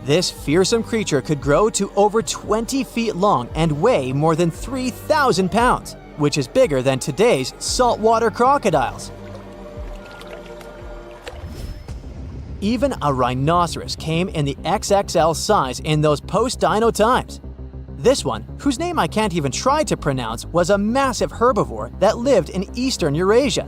This fearsome creature could grow to over 20 feet long and weigh more than 3,000 pounds, which is bigger than today's saltwater crocodiles. Even a rhinoceros came in the XXL size in those post-dino times. This one, whose name I can't even try to pronounce, was a massive herbivore that lived in eastern Eurasia.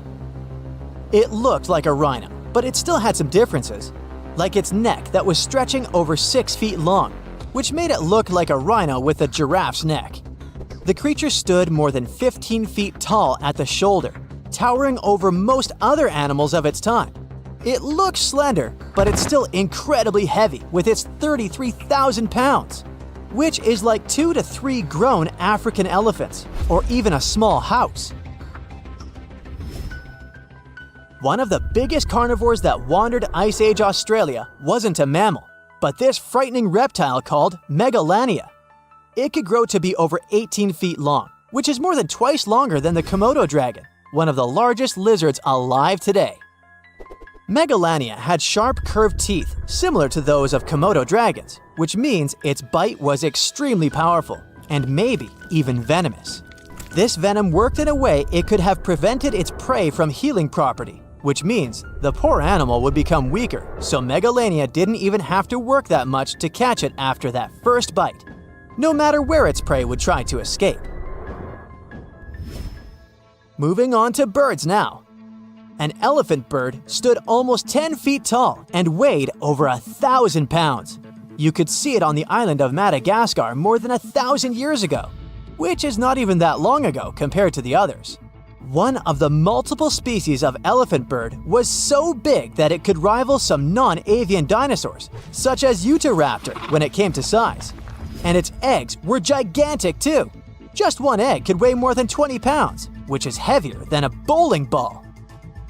It looked like a rhino, but it still had some differences, like its neck that was stretching over 6 feet long, which made it look like a rhino with a giraffe's neck. The creature stood more than 15 feet tall at the shoulder, towering over most other animals of its time. It looks slender, but it's still incredibly heavy with its 33,000 pounds, which is like 2 to 3 grown African elephants, or even a small house. One of the biggest carnivores that wandered Ice Age Australia wasn't a mammal, but this frightening reptile called Megalania. It could grow to be over 18 feet long, which is more than twice longer than the Komodo dragon, one of the largest lizards alive today. Megalania had sharp curved teeth similar to those of Komodo dragons, which means its bite was extremely powerful and maybe even venomous. This venom worked in a way it could have prevented its prey from healing property, which means the poor animal would become weaker, so Megalania didn't even have to work that much to catch it after that first bite, no matter where its prey would try to escape. Moving on to birds now. An elephant bird stood almost 10 feet tall and weighed over 1,000 pounds. You could see it on the island of Madagascar more than 1,000 years ago, which is not even that long ago compared to the others. One of the multiple species of elephant bird was so big that it could rival some non-avian dinosaurs, such as Utahraptor when it came to size. And its eggs were gigantic too. Just one egg could weigh more than 20 pounds, which is heavier than a bowling ball.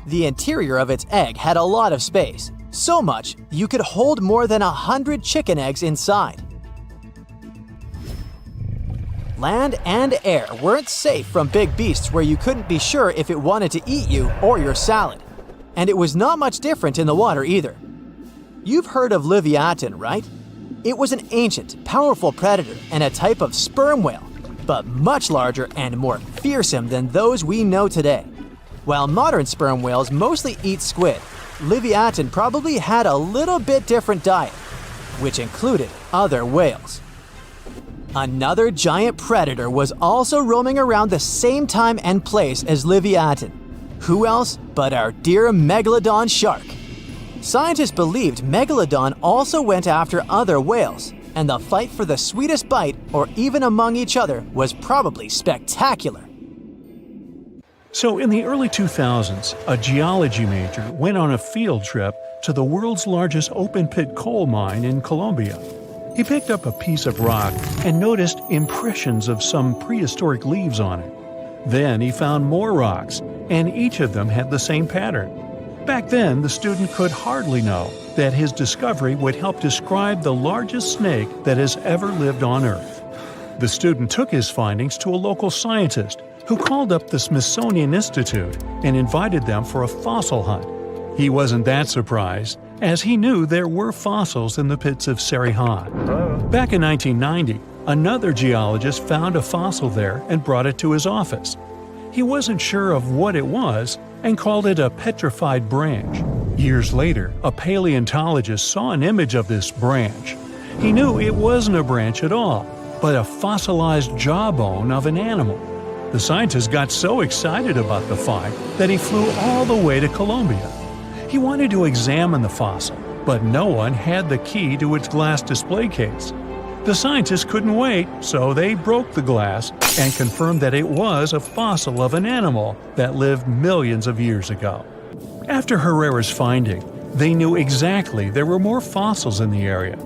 The interior of its egg had a lot of space, so much you could hold more than 100 chicken eggs inside. Land and air weren't safe from big beasts where you couldn't be sure if it wanted to eat you or your salad. And it was not much different in the water either. You've heard of Leviathan, right? It was an ancient, powerful predator and a type of sperm whale, but much larger and more fearsome than those we know today. While modern sperm whales mostly eat squid, Leviathan probably had a little bit different diet, which included other whales. Another giant predator was also roaming around the same time and place as Leviathan. Who else but our dear Megalodon shark? Scientists believed Megalodon also went after other whales, and the fight for the sweetest bite, or even among each other, was probably spectacular.
So in the early 2000s, a geology major went on a field trip to the world's largest open-pit coal mine in Colombia. He picked up a piece of rock and noticed impressions of some prehistoric leaves on it. Then he found more rocks, and each of them had the same pattern. Back then, the student could hardly know that his discovery would help describe the largest snake that has ever lived on Earth. The student took his findings to a local scientist who called up the Smithsonian Institute and invited them for a fossil hunt. He wasn't that surprised, as he knew there were fossils in the pits of Sarihan. Back in 1990, another geologist found a fossil there and brought it to his office. He wasn't sure of what it was and called it a petrified branch. Years later, a paleontologist saw an image of this branch. He knew it wasn't a branch at all, but a fossilized jawbone of an animal. The scientist got so excited about the find that he flew all the way to Colombia. He wanted to examine the fossil, but no one had the key to its glass display case. The scientists couldn't wait, so they broke the glass and confirmed that it was a fossil of an animal that lived millions of years ago. After Herrera's finding, they knew exactly there were more fossils in the area.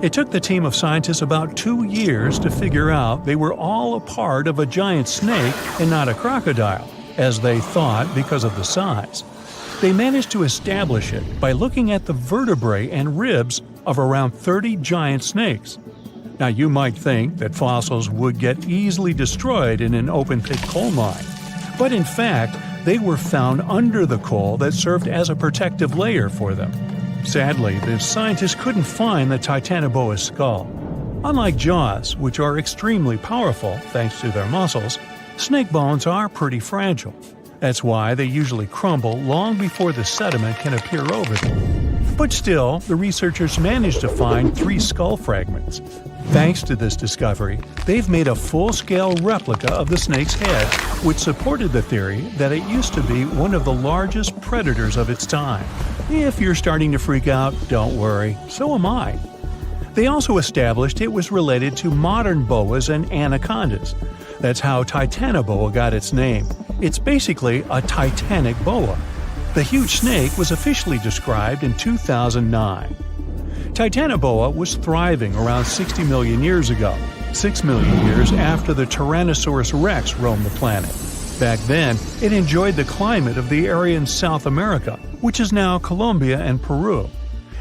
It took the team of scientists about 2 years to figure out they were all a part of a giant snake and not a crocodile, as they thought because of the size. They managed to establish it by looking at the vertebrae and ribs of around 30 giant snakes. Now, you might think that fossils would get easily destroyed in an open-pit coal mine, but in fact, they were found under the coal that served as a protective layer for them. Sadly, the scientists couldn't find the Titanoboa's skull. Unlike jaws, which are extremely powerful thanks to their muscles, snake bones are pretty fragile. That's why they usually crumble long before the sediment can appear over them. But still, the researchers managed to find 3 skull fragments. Thanks to this discovery, they've made a full-scale replica of the snake's head, which supported the theory that it used to be one of the largest predators of its time. If you're starting to freak out, don't worry, so am I. They also established it was related to modern boas and anacondas. That's how Titanoboa got its name. It's basically a titanic boa. The huge snake was officially described in 2009. Titanoboa was thriving around 60 million years ago, 6 million years after the Tyrannosaurus rex roamed the planet. Back then, it enjoyed the climate of the area in South America, which is now Colombia and Peru.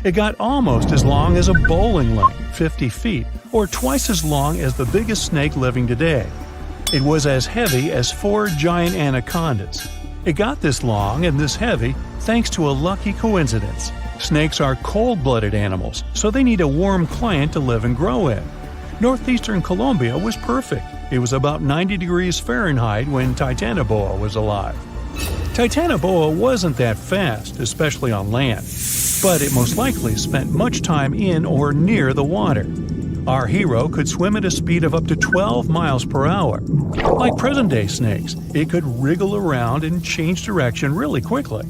It got almost as long as a bowling lane, 50 feet, or twice as long as the biggest snake living today. It was as heavy as 4 giant anacondas. It got this long and this heavy thanks to a lucky coincidence. Snakes are cold-blooded animals, so they need a warm climate to live and grow in. Northeastern Colombia was perfect. It was about 90 degrees Fahrenheit when Titanoboa was alive. Titanoboa wasn't that fast, especially on land, but it most likely spent much time in or near the water. Our hero could swim at a speed of up to 12 miles per hour. Like present-day snakes, it could wriggle around and change direction really quickly.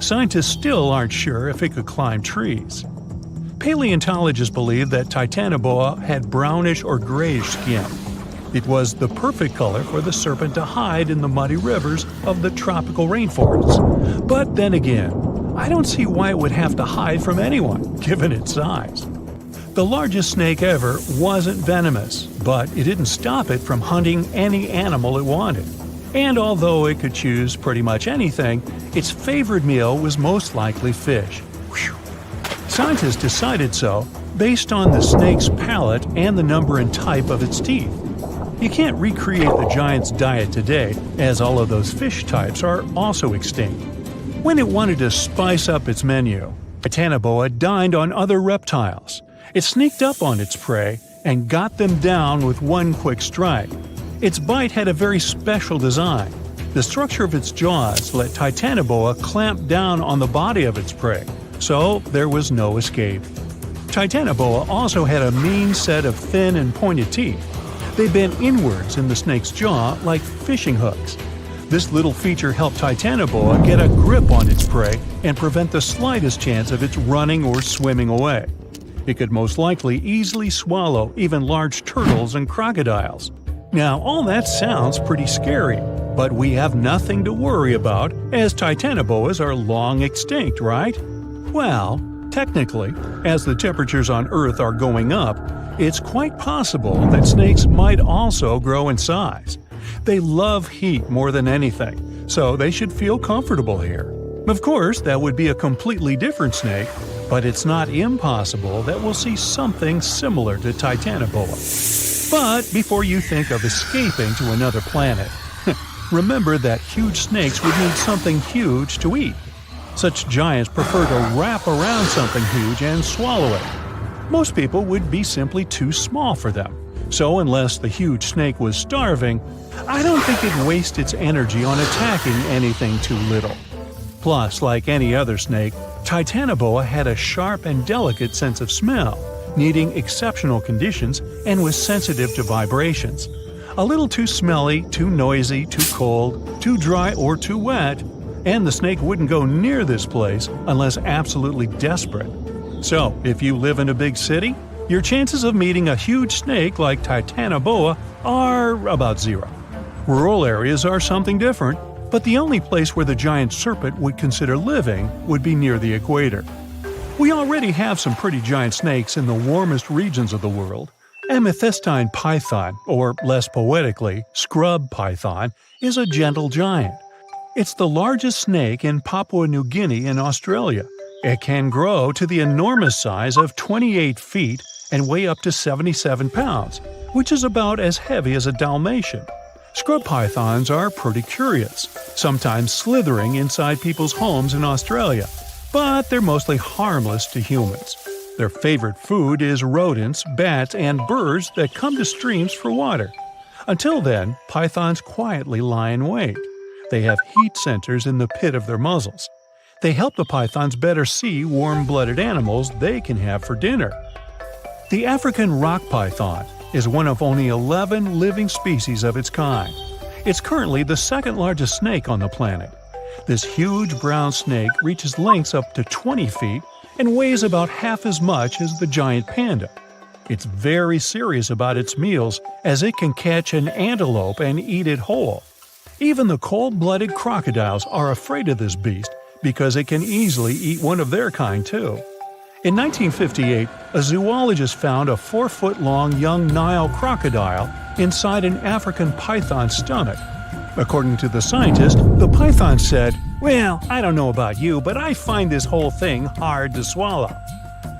Scientists still aren't sure if it could climb trees. Paleontologists believe that Titanoboa had brownish or grayish skin. It was the perfect color for the serpent to hide in the muddy rivers of the tropical rainforests. But then again, I don't see why it would have to hide from anyone, given its size. The largest snake ever wasn't venomous, but it didn't stop it from hunting any animal it wanted. And although it could choose pretty much anything, its favorite meal was most likely fish. Whew. Scientists decided so based on the snake's palate and the number and type of its teeth. You can't recreate the giant's diet today, as all of those fish types are also extinct. When it wanted to spice up its menu, Titanoboa dined on other reptiles. It sneaked up on its prey and got them down with one quick strike. Its bite had a very special design. The structure of its jaws let Titanoboa clamp down on the body of its prey, so there was no escape. Titanoboa also had a mean set of thin and pointed teeth. They bent inwards in the snake's jaw like fishing hooks. This little feature helped Titanoboa get a grip on its prey and prevent the slightest chance of its running or swimming away. It could most likely easily swallow even large turtles and crocodiles. Now, all that sounds pretty scary, but we have nothing to worry about as Titanoboas are long extinct, right? Well, technically, as the temperatures on Earth are going up, it's quite possible that snakes might also grow in size. They love heat more than anything, so they should feel comfortable here. Of course, that would be a completely different snake, but it's not impossible that we'll see something similar to Titanoboa. But before you think of escaping to another planet, remember that huge snakes would need something huge to eat. Such giants prefer to wrap around something huge and swallow it. Most people would be simply too small for them. So unless the huge snake was starving, I don't think it'd waste its energy on attacking anything too little. Plus, like any other snake, Titanoboa had a sharp and delicate sense of smell, needing exceptional conditions, and was sensitive to vibrations. A little too smelly, too noisy, too cold, too dry, or too wet, and the snake wouldn't go near this place unless absolutely desperate. So, if you live in a big city, your chances of meeting a huge snake like Titanoboa are about zero. Rural areas are something different, but the only place where the giant serpent would consider living would be near the equator. We already have some pretty giant snakes in the warmest regions of the world. Amethystine python, or less poetically, scrub python, is a gentle giant. It's the largest snake in Papua New Guinea in Australia. It can grow to the enormous size of 28 feet and weigh up to 77 pounds, which is about as heavy as a Dalmatian. Scrub pythons are pretty curious, sometimes slithering inside people's homes in Australia. but they're mostly harmless to humans. Their favorite food is rodents, bats, and birds that come to streams for water. Until then, pythons quietly lie in wait. They have heat sensors in the pit of their muzzles. They help the pythons better see warm-blooded animals they can have for dinner. The African rock python is one of only 11 living species of its kind. It's currently the second largest snake on the planet. This huge brown snake reaches lengths up to 20 feet and weighs about half as much as the giant panda. It's very serious about its meals, as it can catch an antelope and eat it whole. Even the cold-blooded crocodiles are afraid of this beast because it can easily eat one of their kind too. In 1958, a zoologist found a 4-foot-long young Nile crocodile inside an African python's stomach. According to the scientist, the python said, "Well, I don't know about you, but I find this whole thing hard to swallow."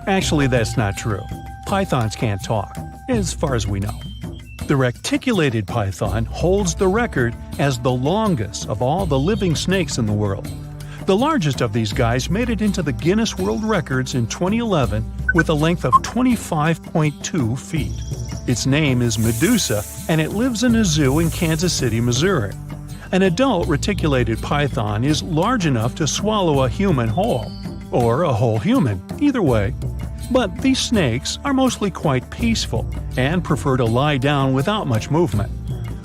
Actually, that's not true. Pythons can't talk, as far as we know. The reticulated python holds the record as the longest of all the living snakes in the world. The largest of these guys made it into the Guinness World Records in 2011 with a length of 25.2 feet. Its name is Medusa, and it lives in a zoo in Kansas City, Missouri. An adult reticulated python is large enough to swallow a human whole, or a whole human, either way. But these snakes are mostly quite peaceful and prefer to lie down without much movement.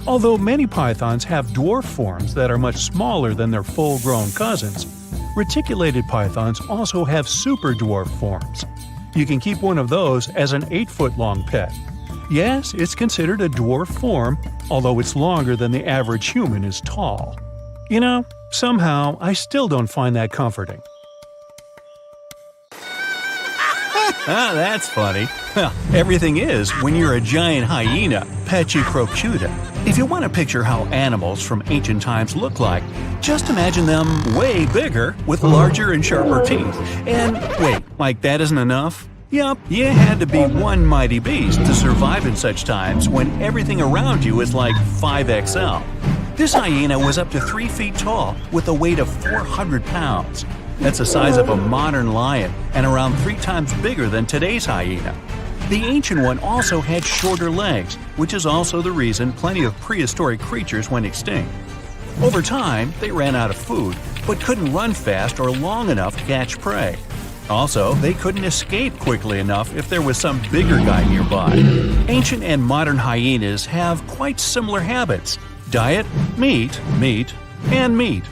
Although many pythons have dwarf forms that are much smaller than their full-grown cousins, reticulated pythons also have super dwarf forms. You can keep one of those as an 8-foot-long pet. Yes, it's considered a dwarf form, although it's longer than the average human is tall. You know, somehow I still don't find that comforting. Ah, that's funny. Well, everything is when you're a giant hyena, Pachyrhinoceros. If you want to picture how animals from ancient times look like, just imagine them way bigger with larger and sharper teeth. And wait, like that isn't enough? Yup, you had to be one mighty beast to survive in such times when everything around you is like 5XL. This hyena was up to 3 feet tall with a weight of 400 pounds. That's the size of a modern lion and around 3 times bigger than today's hyena. The ancient one also had shorter legs, which is also the reason plenty of prehistoric creatures went extinct. Over time, they ran out of food, but couldn't run fast or long enough to catch prey. Also, they couldn't escape quickly enough if there was some bigger guy nearby. Ancient and modern hyenas have quite similar habits. Diet, meat, and meat.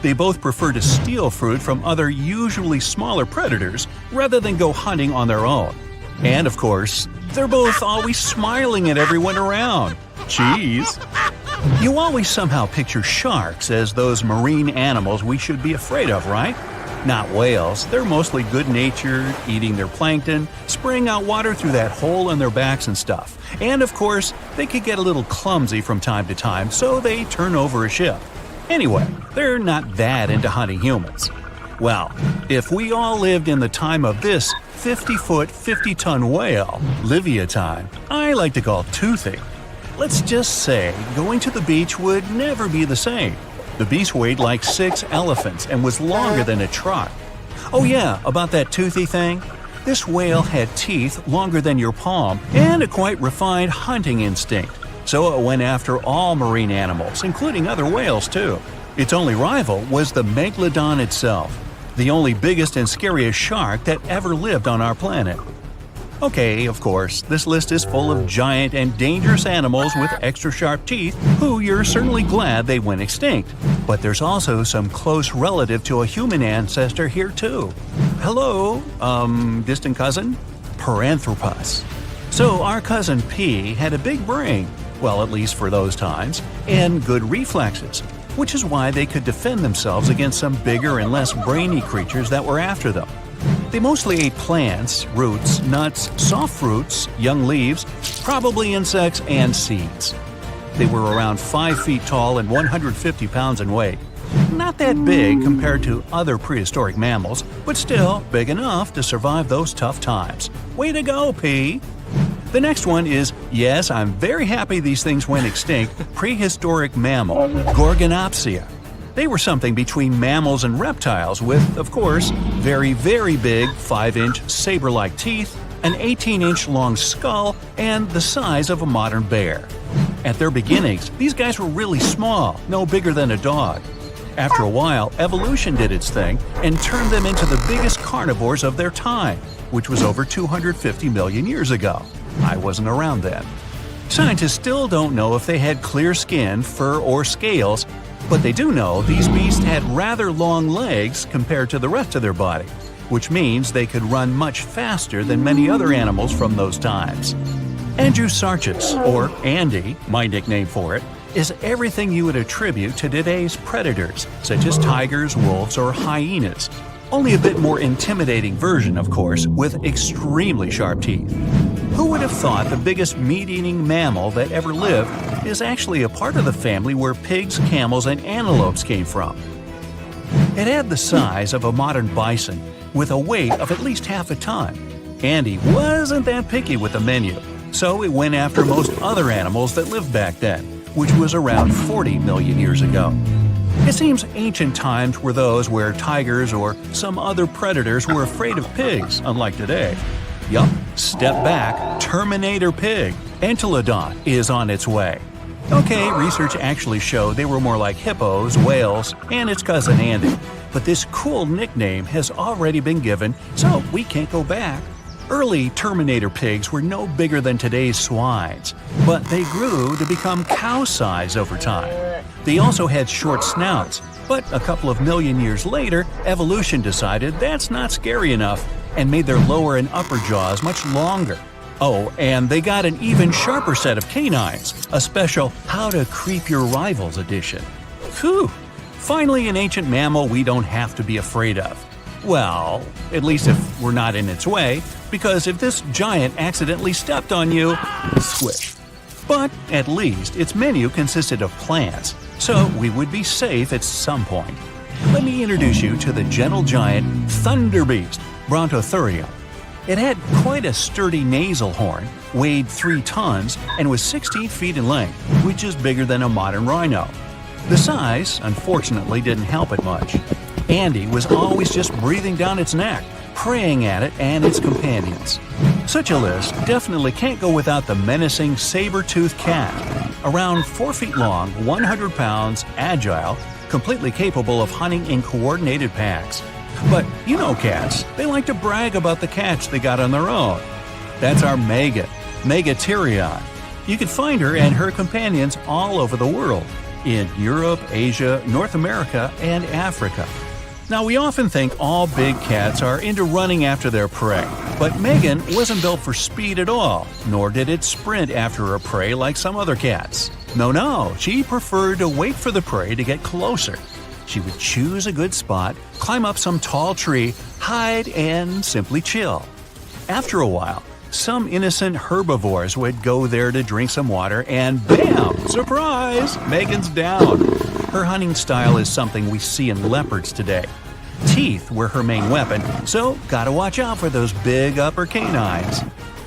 They both prefer to steal fruit from other usually smaller predators rather than go hunting on their own. And of course, they're both always smiling at everyone around. Cheese! You always somehow picture sharks as those marine animals we should be afraid of, right? Not whales. They're mostly good-natured, eating their plankton, spraying out water through that hole in their backs and stuff. And of course, they could get a little clumsy from time to time, so they turn over a ship. Anyway, they're not that into hunting humans. Well, if we all lived in the time of this 50-foot, 50-ton whale, Leviathan, I like to call Toothy. Let's just say going to the beach would never be the same. The beast weighed like 6 elephants and was longer than a truck. Oh yeah, about that Toothy thing? This whale had teeth longer than your palm and a quite refined hunting instinct. So it went after all marine animals, including other whales too. Its only rival was the megalodon itself, the only biggest and scariest shark that ever lived on our planet. Okay, of course, this list is full of giant and dangerous animals with extra sharp teeth who you're certainly glad they went extinct. But there's also some close relative to a human ancestor here too. Hello, distant cousin? Paranthropus. So our cousin P had a big brain, well, at least for those times, and good reflexes, which is why they could defend themselves against some bigger and less brainy creatures that were after them. They mostly ate plants, roots, nuts, soft fruits, young leaves, probably insects, and seeds. They were around 5 feet tall and 150 pounds in weight. Not that big compared to other prehistoric mammals, but still big enough to survive those tough times. Way to go, P! The next one is, yes, I'm very happy these things went extinct, prehistoric mammal, Gorgonopsia. They were something between mammals and reptiles with, of course, very, very big 5-inch saber-like teeth, an 18-inch long skull, and the size of a modern bear. At their beginnings, these guys were really small, no bigger than a dog. After a while, evolution did its thing and turned them into the biggest carnivores of their time, which was over 250 million years ago. I wasn't around then. Scientists still don't know if they had clear skin, fur, or scales, but they do know these beasts had rather long legs compared to the rest of their body, which means they could run much faster than many other animals from those times. Andrewsarchus, or Andy, my nickname for it, is everything you would attribute to today's predators, such as tigers, wolves, or hyenas. Only a bit more intimidating version, of course, with extremely sharp teeth. Who would have thought the biggest meat-eating mammal that ever lived is actually a part of the family where pigs, camels, and antelopes came from? It had the size of a modern bison, with a weight of at least half a ton. Andy wasn't that picky with the menu, so it went after most other animals that lived back then, which was around 40 million years ago. It seems ancient times were those where tigers or some other predators were afraid of pigs, unlike today. Yup, step back, Terminator pig, Entelodon, is on its way. Okay, research actually showed they were more like hippos, whales, and its cousin Andy. But this cool nickname has already been given, so we can't go back. Early Terminator pigs were no bigger than today's swines, but they grew to become cow-size over time. They also had short snouts, but a couple of million years later, evolution decided that's not scary enough and made their lower and upper jaws much longer. Oh, and they got an even sharper set of canines, a special How to Creep Your Rivals edition. Whew! Finally, an ancient mammal we don't have to be afraid of. Well, at least if we're not in its way, because if this giant accidentally stepped on you, squish. But at least its menu consisted of plants, so we would be safe at some point. Let me introduce you to the gentle giant thunderbeast, Brontotherium. It had quite a sturdy nasal horn, weighed 3 tons, and was 16 feet in length, which is bigger than a modern rhino. The size, unfortunately, didn't help it much. Andy was always just breathing down its neck, preying at it and its companions. Such a list definitely can't go without the menacing saber-toothed cat. Around 4 feet long, 100 pounds, agile, completely capable of hunting in coordinated packs. But you know cats, they like to brag about the catch they got on their own. That's our Megan, Megatherion. You can find her and her companions all over the world, in Europe, Asia, North America, and Africa. Now, we often think all big cats are into running after their prey, but Megan wasn't built for speed at all, nor did it sprint after her prey like some other cats. No, she preferred to wait for the prey to get closer. She would choose a good spot, climb up some tall tree, hide, and simply chill. After a while, some innocent herbivores would go there to drink some water, and bam! Surprise! Megan's down. Her hunting style is something we see in leopards today. Teeth were her main weapon, so gotta watch out for those big upper canines.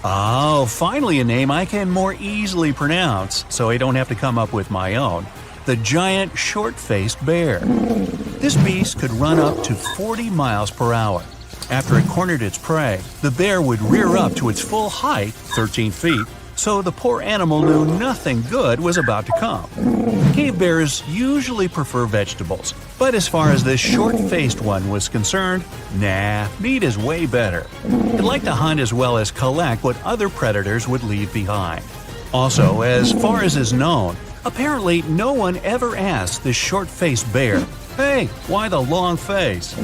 Oh, finally a name I can more easily pronounce, so I don't have to come up with my own. The giant short-faced bear. This beast could run up to 40 miles per hour. After it cornered its prey, the bear would rear up to its full height, 13 feet, so the poor animal knew nothing good was about to come. Cave bears usually prefer vegetables, but as far as this short-faced one was concerned, nah, meat is way better. It liked to hunt as well as collect what other predators would leave behind. Also, as far as is known, apparently no one ever asked this short-faced bear, "Hey, why the long face?"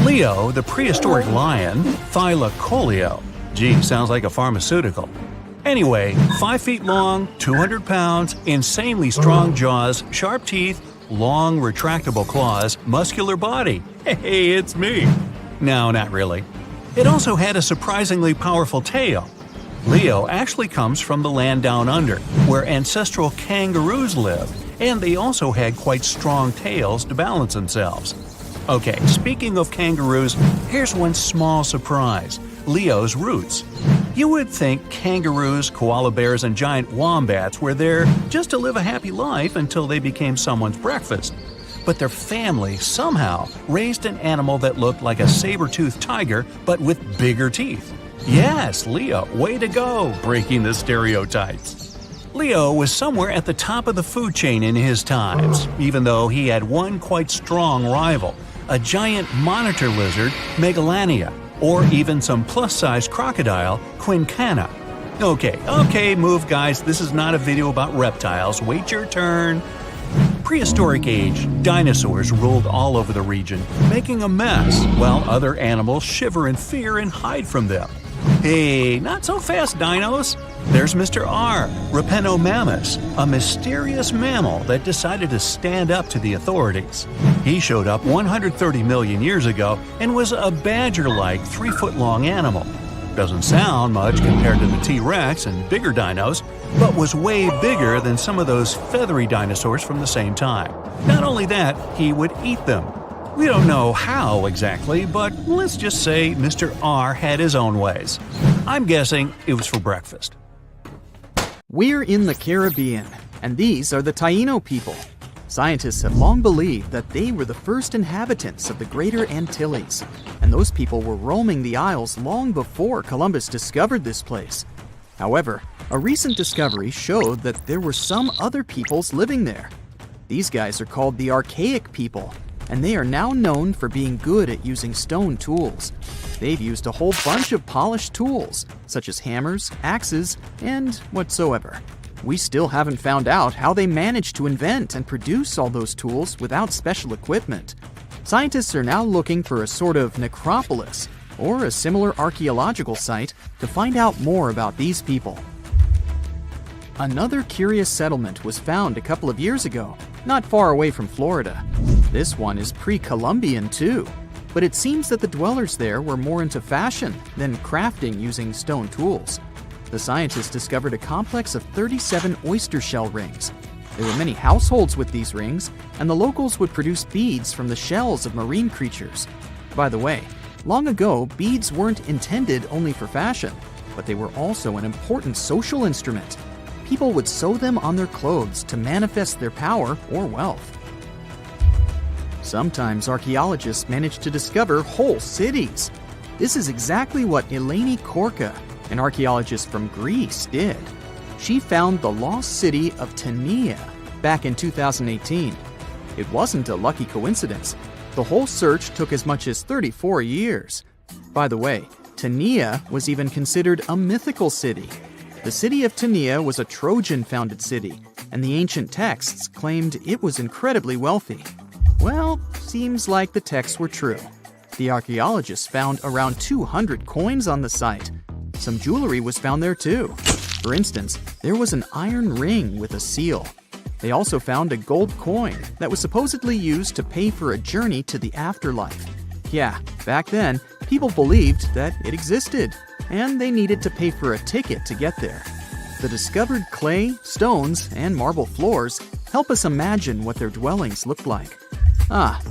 Leo, the prehistoric lion, Thylacoleo. Gee, sounds like a pharmaceutical. Anyway, 5 feet long, 200 pounds, insanely strong jaws, sharp teeth, long retractable claws, muscular body. Hey, it's me. No, not really. It also had a surprisingly powerful tail. Leo actually comes from the land down under, where ancestral kangaroos lived, and they also had quite strong tails to balance themselves. Okay, speaking of kangaroos, here's one small surprise: Leo's roots. You would think kangaroos, koala bears, and giant wombats were there just to live a happy life until they became someone's breakfast. but their family somehow raised an animal that looked like a saber-toothed tiger but with bigger teeth. Yes, Leo, way to go, breaking the stereotypes. Leo was somewhere at the top of the food chain in his times, even though he had one quite strong rival, a giant monitor lizard, Megalania, or even some plus-size crocodile, Quincana. Okay, move guys, this is not a video about reptiles, wait your turn. Prehistoric age, dinosaurs ruled all over the region, making a mess, while other animals shiver in fear and hide from them. Hey, not so fast, dinos! There's Mr. R, Rapenomamus, a mysterious mammal that decided to stand up to the authorities. He showed up 130 million years ago and was a badger-like 3-foot-long animal. Doesn't sound much compared to the T-Rex and bigger dinos, but was way bigger than some of those feathery dinosaurs from the same time. Not only that, he would eat them. We don't know how exactly, but let's just say Mr. R had his own ways. I'm guessing it was for breakfast.
We're in the Caribbean, and these are the Taino people. Scientists have long believed that they were the first inhabitants of the Greater Antilles, and those people were roaming the Isles long before Columbus discovered this place. However, a recent discovery showed that there were some other peoples living there. These guys are called the archaic people, and they are now known for being good at using stone tools. They've used a whole bunch of polished tools, such as hammers, axes, and whatsoever. We still haven't found out how they managed to invent and produce all those tools without special equipment. Scientists are now looking for a sort of necropolis, or a similar archaeological site, to find out more about these people. Another curious settlement was found a couple of years ago, not far away from Florida. This one is pre-Columbian too, but it seems that the dwellers there were more into fashion than crafting using stone tools. The scientists discovered a complex of 37 oyster shell rings. There were many households with these rings, and the locals would produce beads from the shells of marine creatures. By the way, long ago, beads weren't intended only for fashion, but they were also an important social instrument. People would sew them on their clothes to manifest their power or wealth. Sometimes archaeologists manage to discover whole cities. This is exactly what Eleni Korka, an archaeologist from Greece, did. She found the lost city of Tania back in 2018. It wasn't a lucky coincidence. The whole search took as much as 34 years. By the way, Tania was even considered a mythical city. The city of Tania was a Trojan-founded city, and the ancient texts claimed it was incredibly wealthy. Well, seems like the texts were true. The archaeologists found around 200 coins on the site. Some jewelry was found there too. For instance, there was an iron ring with a seal. They also found a gold coin that was supposedly used to pay for a journey to the afterlife. Yeah, back then, people believed that it existed, and they needed to pay for a ticket to get there. The discovered clay, stones, and marble floors help us imagine what their dwellings looked like.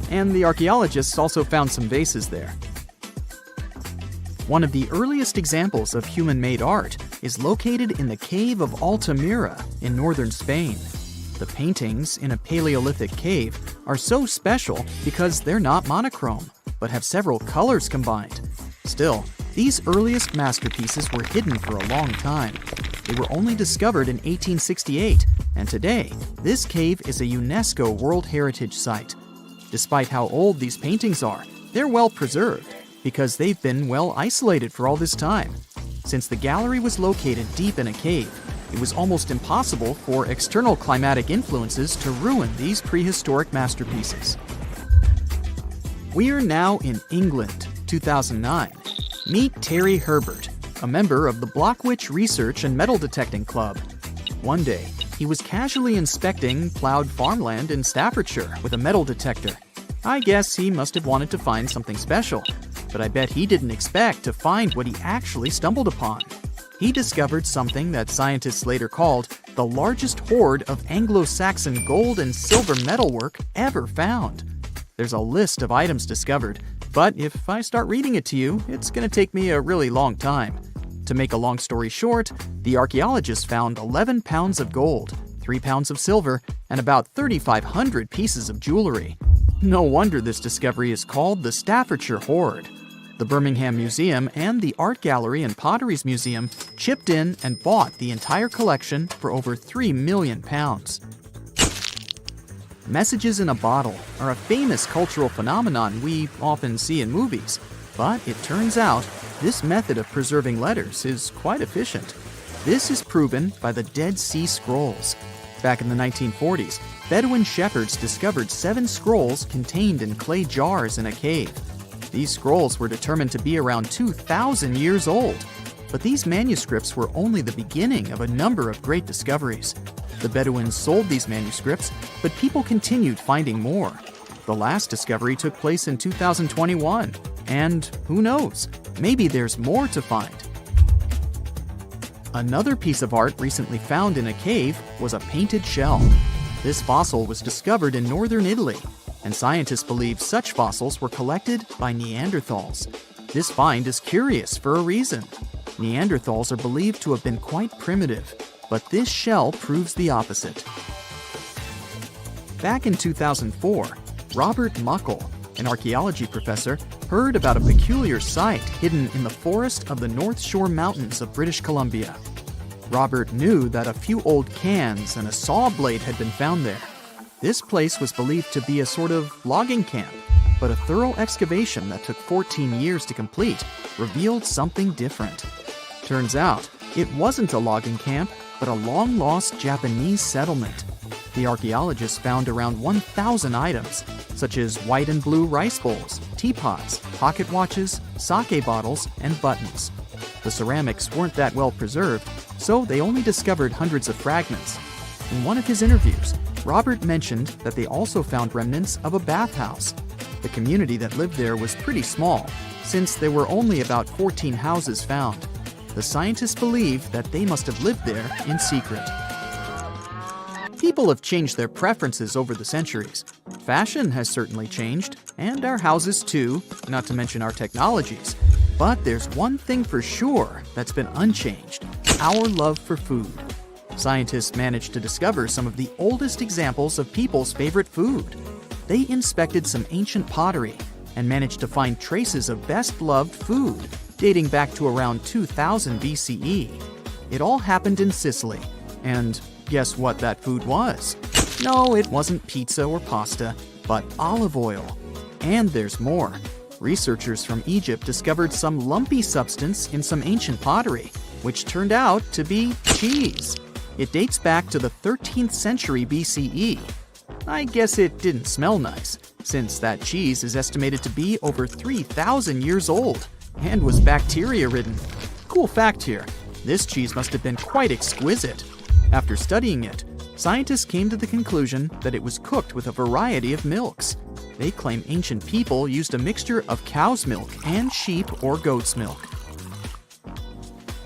And the archaeologists also found some vases there. One of the earliest examples of human-made art is located in the cave of Altamira in northern Spain. The paintings in a Paleolithic cave are so special because they're not monochrome, but have several colors combined. Still, these earliest masterpieces were hidden for a long time. They were only discovered in 1868, and today, this cave is a UNESCO World Heritage Site. Despite how old these paintings are, they're well preserved because they've been well isolated for all this time. Since the gallery was located deep in a cave, it was almost impossible for external climatic influences to ruin these prehistoric masterpieces. We are now in England, 2009. Meet Terry Herbert, a member of the Blockwitch Research and Metal Detecting Club. One day, he was casually inspecting plowed farmland in Staffordshire with a metal detector. I guess he must have wanted to find something special, but I bet he didn't expect to find what he actually stumbled upon. He discovered something that scientists later called the largest hoard of Anglo-Saxon gold and silver metalwork ever found. There's a list of items discovered, but if I start reading it to you, it's going to take me a really long time. To make a long story short, the archaeologists found 11 pounds of gold, 3 pounds of silver, and about 3,500 pieces of jewelry. No wonder this discovery is called the Staffordshire Hoard. The Birmingham Museum and the Art Gallery and Potteries Museum chipped in and bought the entire collection for over £3 million. Messages in a bottle are a famous cultural phenomenon we often see in movies, but it turns out this method of preserving letters is quite efficient. This is proven by the Dead Sea Scrolls. Back in the 1940s, Bedouin shepherds discovered 7 scrolls contained in clay jars in a cave. These scrolls were determined to be around 2,000 years old. But these manuscripts were only the beginning of a number of great discoveries. The Bedouins sold these manuscripts, but people continued finding more. The last discovery took place in 2021, and who knows, maybe there's more to find. Another piece of art recently found in a cave was a painted shell. This fossil was discovered in northern Italy, and scientists believe such fossils were collected by Neanderthals. This find is curious for a reason. Neanderthals are believed to have been quite primitive, but this shell proves the opposite. Back in 2004, Robert Muckle, an archaeology professor, heard about a peculiar site hidden in the forest of the North Shore Mountains of British Columbia. Robert knew that a few old cans and a saw blade had been found there. This place was believed to be a sort of logging camp, but a thorough excavation that took 14 years to complete revealed something different. Turns out, it wasn't a logging camp, but a long-lost Japanese settlement. The archaeologists found around 1,000 items, such as white and blue rice bowls, teapots, pocket watches, sake bottles, and buttons. The ceramics weren't that well preserved, so they only discovered hundreds of fragments. In one of his interviews, Robert mentioned that they also found remnants of a bathhouse. The community that lived there was pretty small, since there were only about 14 houses found. The scientists believe that they must have lived there in secret. People have changed their preferences over the centuries. Fashion has certainly changed, and our houses too, not to mention our technologies. But there's one thing for sure that's been unchanged: our love for food. Scientists managed to discover some of the oldest examples of people's favorite food. They inspected some ancient pottery and managed to find traces of best-loved food dating back to around 2000 BCE. It all happened in Sicily, and guess what that food was? No, it wasn't pizza or pasta, but olive oil. And there's more. Researchers from Egypt discovered some lumpy substance in some ancient pottery, which turned out to be cheese. It dates back to the 13th century BCE. I guess it didn't smell nice, since that cheese is estimated to be over 3,000 years old and was bacteria-ridden. Cool fact here, this cheese must have been quite exquisite. After studying it, scientists came to the conclusion that it was cooked with a variety of milks. They claim ancient people used a mixture of cow's milk and sheep or goat's milk.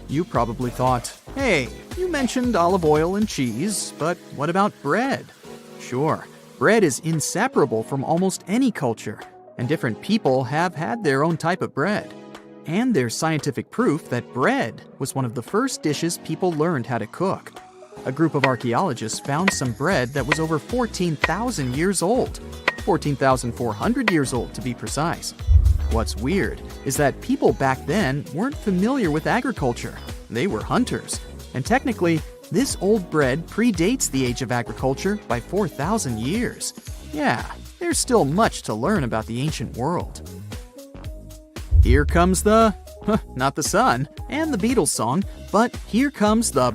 You probably thought, hey, you mentioned olive oil and cheese, but what about bread? Sure, bread is inseparable from almost any culture, and different people have had their own type of bread. And there's scientific proof that bread was one of the first dishes people learned how to cook. A group of archaeologists found some bread that was over 14,000 years old, 14,400 years old to be precise. What's weird is that people back then weren't familiar with agriculture. They were hunters. And technically, this old bread predates the age of agriculture by 4,000 years. Yeah, there's still much to learn about the ancient world. Here comes not the sun, and the Beatles song, but here comes the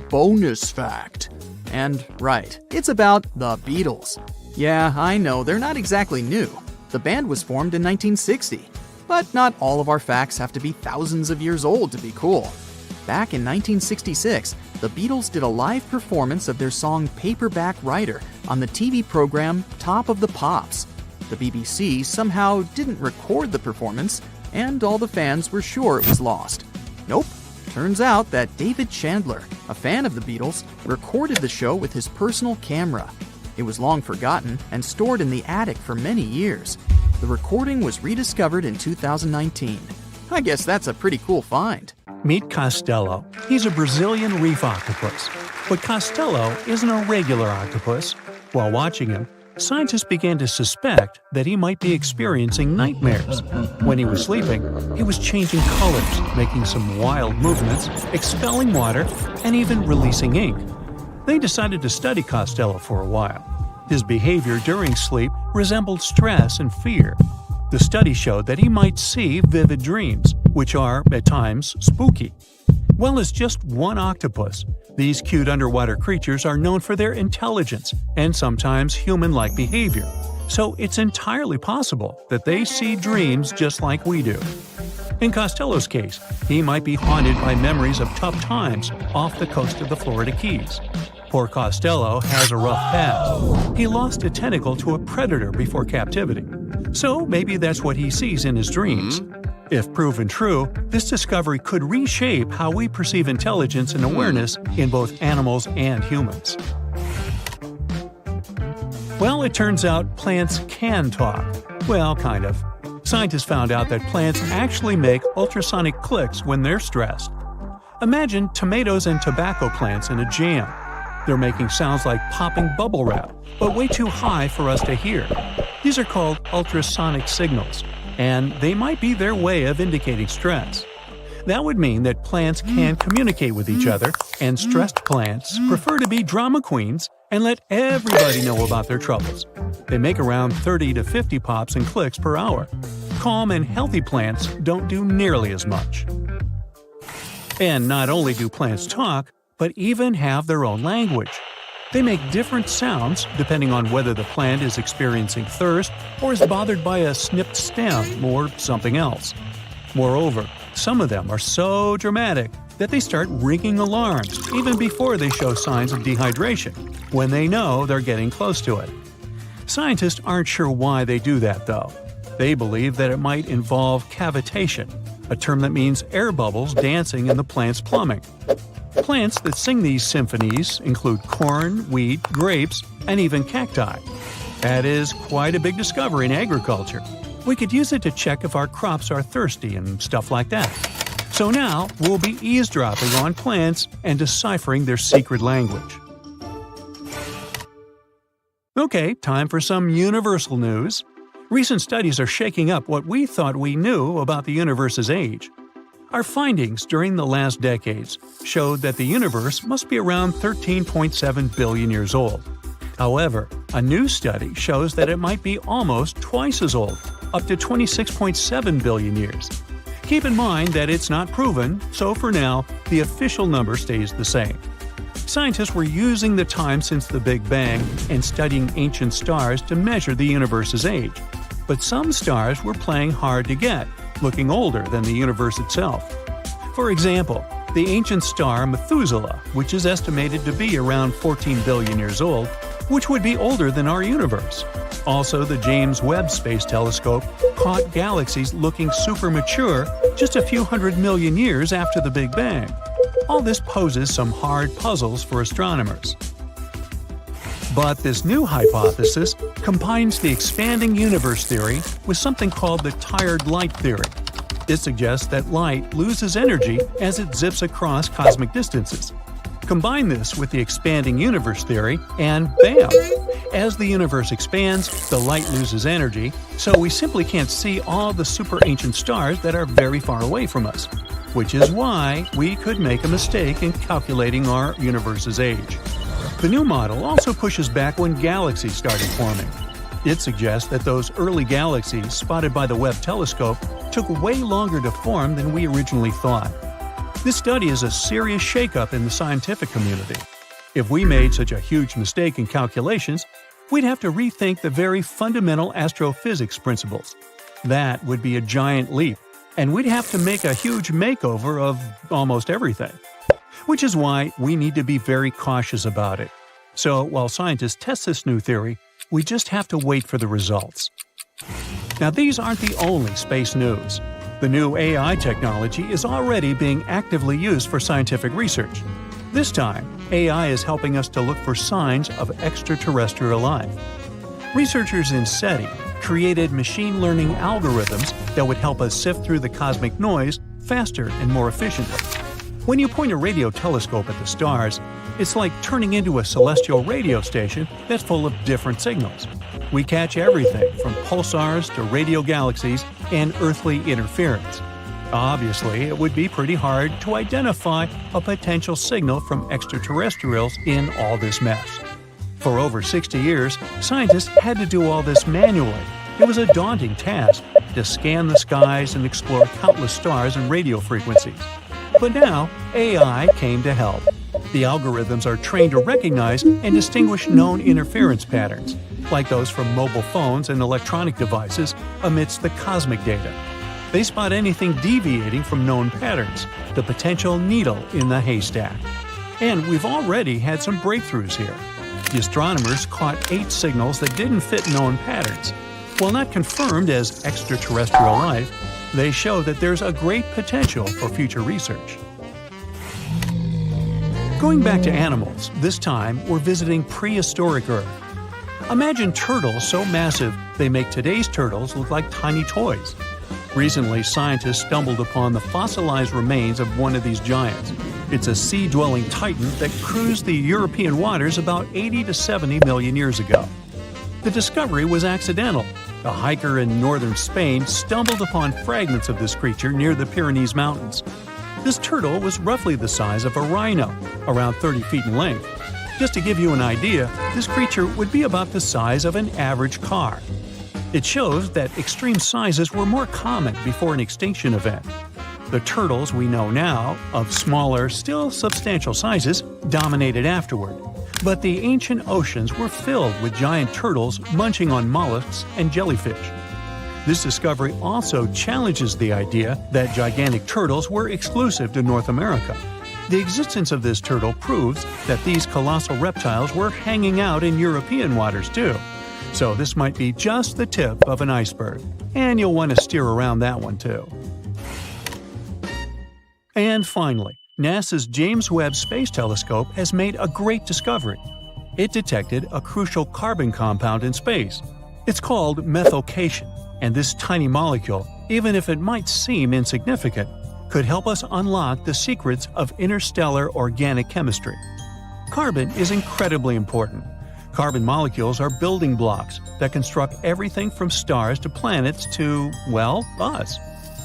bonus fact. And right, it's about the Beatles. Yeah, I know, they're not exactly new. The band was formed in 1960. But not all of our facts have to be thousands of years old to be cool. Back in 1966, the Beatles did a live performance of their song Paperback Writer on the TV program Top of the Pops. The BBC somehow didn't record the performance, and all the fans were sure it was lost. Nope. Turns out that David Chandler, a fan of the Beatles, recorded the show with his personal camera. It was long forgotten and stored in the attic for many years. The recording was rediscovered in 2019. I guess that's a pretty cool find.
Meet Costello. He's a Brazilian reef octopus. But Costello isn't a regular octopus. While watching him, scientists began to suspect that he might be experiencing nightmares. When he was sleeping, he was changing colors, making some wild movements, expelling water, and even releasing ink. They decided to study Costello for a while. His behavior during sleep resembled stress and fear. The study showed that he might see vivid dreams, which are, at times, spooky. Well, as just one octopus, these cute underwater creatures are known for their intelligence and sometimes human-like behavior, so it's entirely possible that they see dreams just like we do. In Costello's case, he might be haunted by memories of tough times off the coast of the Florida Keys. Poor Costello has a rough past. He lost a tentacle to a predator before captivity, so maybe that's what he sees in his dreams. If proven true, this discovery could reshape how we perceive intelligence and awareness in both animals and humans. Well, it turns out plants can talk. Well, kind of. Scientists found out that plants actually make ultrasonic clicks when they're stressed. Imagine tomatoes and tobacco plants in a jam. They're making sounds like popping bubble wrap, but way too high for us to hear. These are called ultrasonic signals, and they might be their way of indicating stress. That would mean that plants can communicate with each other, and stressed plants prefer to be drama queens and let everybody know about their troubles. They make around 30 to 50 pops and clicks per hour. Calm and healthy plants don't do nearly as much. And not only do plants talk, but even have their own language. They make different sounds depending on whether the plant is experiencing thirst or is bothered by a snipped stem or something else. Moreover, some of them are so dramatic that they start ringing alarms even before they show signs of dehydration, when they know they're getting close to it. Scientists aren't sure why they do that, though. They believe that it might involve cavitation, a term that means air bubbles dancing in the plant's plumbing. Plants that sing these symphonies include corn, wheat, grapes, and even cacti. That is quite a big discovery in agriculture. We could use it to check if our crops are thirsty and stuff like that. So now we'll be eavesdropping on plants and deciphering their secret language. Okay, time for some universal news. Recent studies are shaking up what we thought we knew about the universe's age. Our findings during the last decades showed that the universe must be around 13.7 billion years old. However, a new study shows that it might be almost twice as old, up to 26.7 billion years. Keep in mind that it's not proven, so for now, the official number stays the same. Scientists were using the time since the Big Bang and studying ancient stars to measure the universe's age. But some stars were playing hard to get, looking older than the universe itself. For example, the ancient star Methuselah, which is estimated to be around 14 billion years old, which would be older than our universe. Also, the James Webb Space Telescope caught galaxies looking super mature just a few 100 million years after the Big Bang. All this poses some hard puzzles for astronomers. But this new hypothesis combines the expanding universe theory with something called the tired light theory. It suggests that light loses energy as it zips across cosmic distances. Combine this with the expanding universe theory, and bam! As the universe expands, the light loses energy, so we simply can't see all the super ancient stars that are very far away from us, which is why we could make a mistake in calculating our universe's age. The new model also pushes back when galaxies started forming. It suggests that those early galaxies spotted by the Webb telescope took way longer to form than we originally thought. This study is a serious shakeup in the scientific community. If we made such a huge mistake in calculations, we'd have to rethink the very fundamental astrophysics principles. That would be a giant leap, and we'd have to make a huge makeover of almost everything. Which is why we need to be very cautious about it. So while scientists test this new theory, we just have to wait for the results. Now, these aren't the only space news. The new AI technology is already being actively used for scientific research. This time, AI is helping us to look for signs of extraterrestrial life. Researchers in SETI created machine learning algorithms that would help us sift through the cosmic noise faster and more efficiently. When you point a radio telescope at the stars, It's like turning into a celestial radio station that's full of different signals. We catch everything from pulsars to radio galaxies and earthly interference. Obviously, it would be pretty hard to identify a potential signal from extraterrestrials in all this mess. For over 60 years, scientists had to do all this manually. It was a daunting task to scan the skies and explore countless stars and radio frequencies. But now, AI came to help. The algorithms are trained to recognize and distinguish known interference patterns, like those from mobile phones and electronic devices amidst the cosmic data. They spot anything deviating from known patterns, the potential needle in the haystack. And we've already had some breakthroughs here. The astronomers caught 8 signals that didn't fit known patterns. While not confirmed as extraterrestrial life, they show that there's a great potential for future research. Going back to animals, this time we're visiting prehistoric Earth. Imagine turtles so massive they make today's turtles look like tiny toys. Recently, scientists stumbled upon the fossilized remains of one of these giants. It's a sea-dwelling titan that cruised the European waters about 80 to 70 million years ago. The discovery was accidental. A hiker in northern Spain stumbled upon fragments of this creature near the Pyrenees Mountains. This turtle was roughly the size of a rhino, around 30 feet in length. Just to give you an idea, this creature would be about the size of an average car. It shows that extreme sizes were more common before an extinction event. The turtles we know now, of smaller, still substantial sizes, dominated afterward. But the ancient oceans were filled with giant turtles munching on mollusks and jellyfish. This discovery also challenges the idea that gigantic turtles were exclusive to North America. The existence of this turtle proves that these colossal reptiles were hanging out in European waters too. So this might be just the tip of an iceberg, and you'll want to steer around that one too. And finally, NASA's James Webb Space Telescope has made a great discovery. It detected a crucial carbon compound in space. It's called methycation, and this tiny molecule, even if it might seem insignificant, could help us unlock the secrets of interstellar organic chemistry. Carbon is incredibly important. Carbon molecules are building blocks that construct everything from stars to planets to, well, us.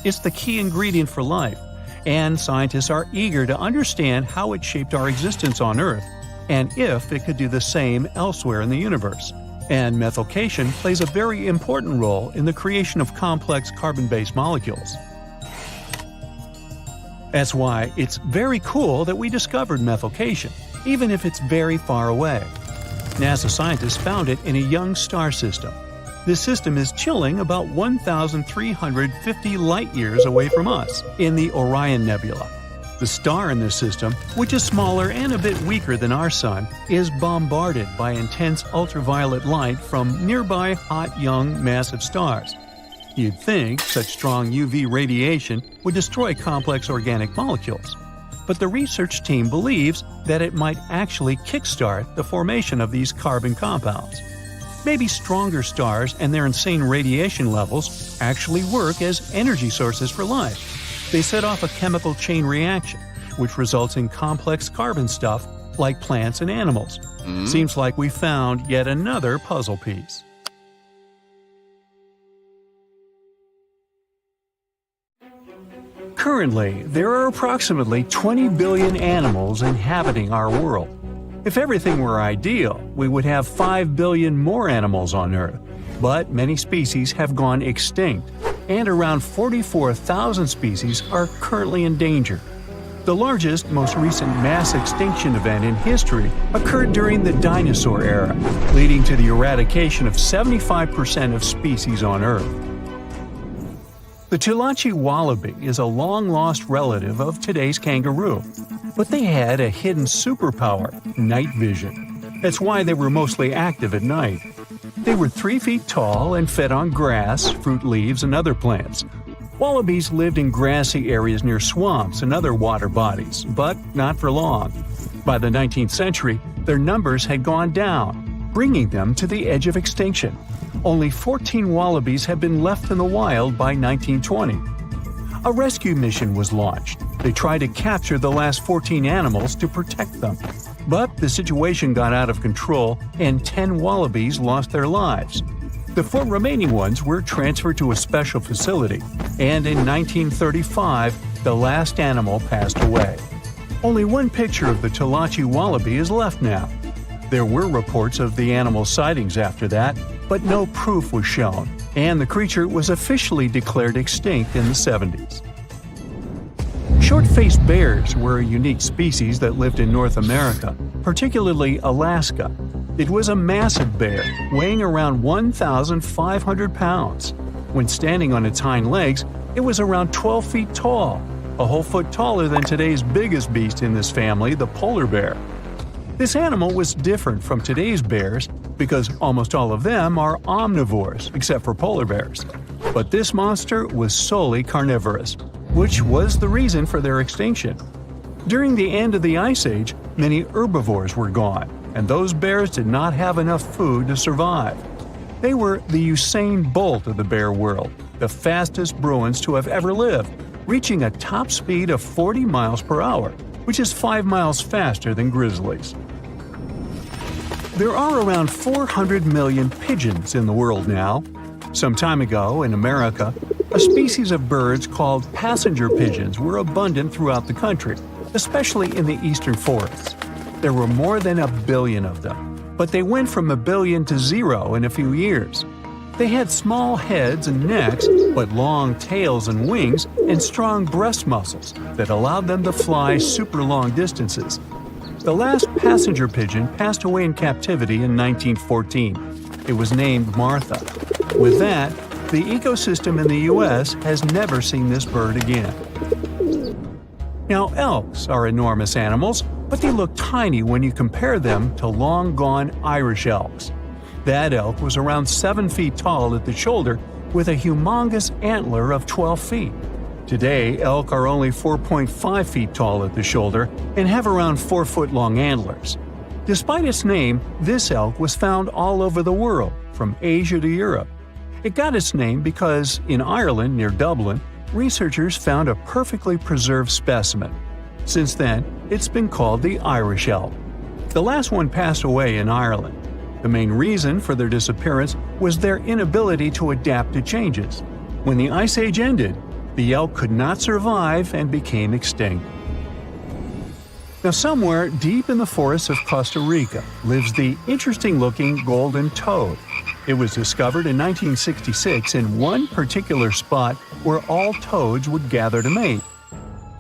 It's the key ingredient for life, and scientists are eager to understand how it shaped our existence on Earth, and if it could do the same elsewhere in the universe. And methycation plays a very important role in the creation of complex carbon-based molecules. That's why it's very cool that we discovered methycation, even if it's very far away. NASA scientists found it in a young star system. This system is chilling about 1,350 light-years away from us, in the Orion Nebula. The star in this system, which is smaller and a bit weaker than our Sun, is bombarded by intense ultraviolet light from nearby hot, young, massive stars. You'd think such strong UV radiation would destroy complex organic molecules. But the research team believes that it might actually kickstart the formation of these carbon compounds. Maybe stronger stars and their insane radiation levels actually work as energy sources for life. They set off a chemical chain reaction, which results in complex carbon stuff like plants and animals. Seems like we found yet another puzzle piece. Currently, there are approximately 20 billion animals inhabiting our world. If everything were ideal, we would have 5 billion more animals on Earth. But many species have gone extinct, and around 44,000 species are currently in danger. The largest, most recent mass extinction event in history occurred during the dinosaur era, leading to the eradication of 75% of species on Earth. The Tulachi wallaby is a long-lost relative of today's kangaroo, but they had a hidden superpower, night vision. That's why they were mostly active at night. They were 3 feet tall and fed on grass, fruit leaves, and other plants. Wallabies lived in grassy areas near swamps and other water bodies, but not for long. By the 19th century, their numbers had gone down, bringing them to the edge of extinction. Only 14 wallabies had been left in the wild by 1920. A rescue mission was launched. They tried to capture the last 14 animals to protect them. But the situation got out of control and 10 wallabies lost their lives. The 4 remaining ones were transferred to a special facility, and in 1935, the last animal passed away. Only one picture of the Talachi wallaby is left now. There were reports of the animal's sightings after that, but no proof was shown, and the creature was officially declared extinct in the 70s. Short-faced bears were a unique species that lived in North America, particularly Alaska. It was a massive bear, weighing around 1,500 pounds. When standing on its hind legs, it was around 12 feet tall, a whole foot taller than today's biggest beast in this family, the polar bear. This animal was different from today's bears because almost all of them are omnivores, except for polar bears. But this monster was solely carnivorous, which was the reason for their extinction. During the end of the Ice Age, many herbivores were gone, and those bears did not have enough food to survive. They were the Usain Bolt of the bear world, the fastest Bruins to have ever lived, reaching a top speed of 40 miles per hour, which is 5 miles faster than grizzlies. There are around 400 million pigeons in the world now. Some time ago, in America, a species of birds called passenger pigeons were abundant throughout the country, especially in the eastern forests. There were more than 1 billion of them, but they went from 1 billion to 0 in a few years. They had small heads and necks, but long tails and wings and strong breast muscles that allowed them to fly super long distances. The last passenger pigeon passed away in captivity in 1914. It was named Martha. With that, the ecosystem in the U.S. has never seen this bird again. Now, elks are enormous animals, but they look tiny when you compare them to long-gone Irish elks. That elk was around 7 feet tall at the shoulder with a humongous antler of 12 feet. Today, elk are only 4.5 feet tall at the shoulder and have around 4-foot-long antlers. Despite its name, this elk was found all over the world, from Asia to Europe. It got its name because, in Ireland near Dublin, researchers found a perfectly preserved specimen. Since then, it's been called the Irish elk. The last one passed away in Ireland. The main reason for their disappearance was their inability to adapt to changes. When the Ice Age ended, the elk could not survive and became extinct. Now, somewhere deep in the forests of Costa Rica lives the interesting-looking golden toad. It was discovered in 1966 in one particular spot where all toads would gather to mate.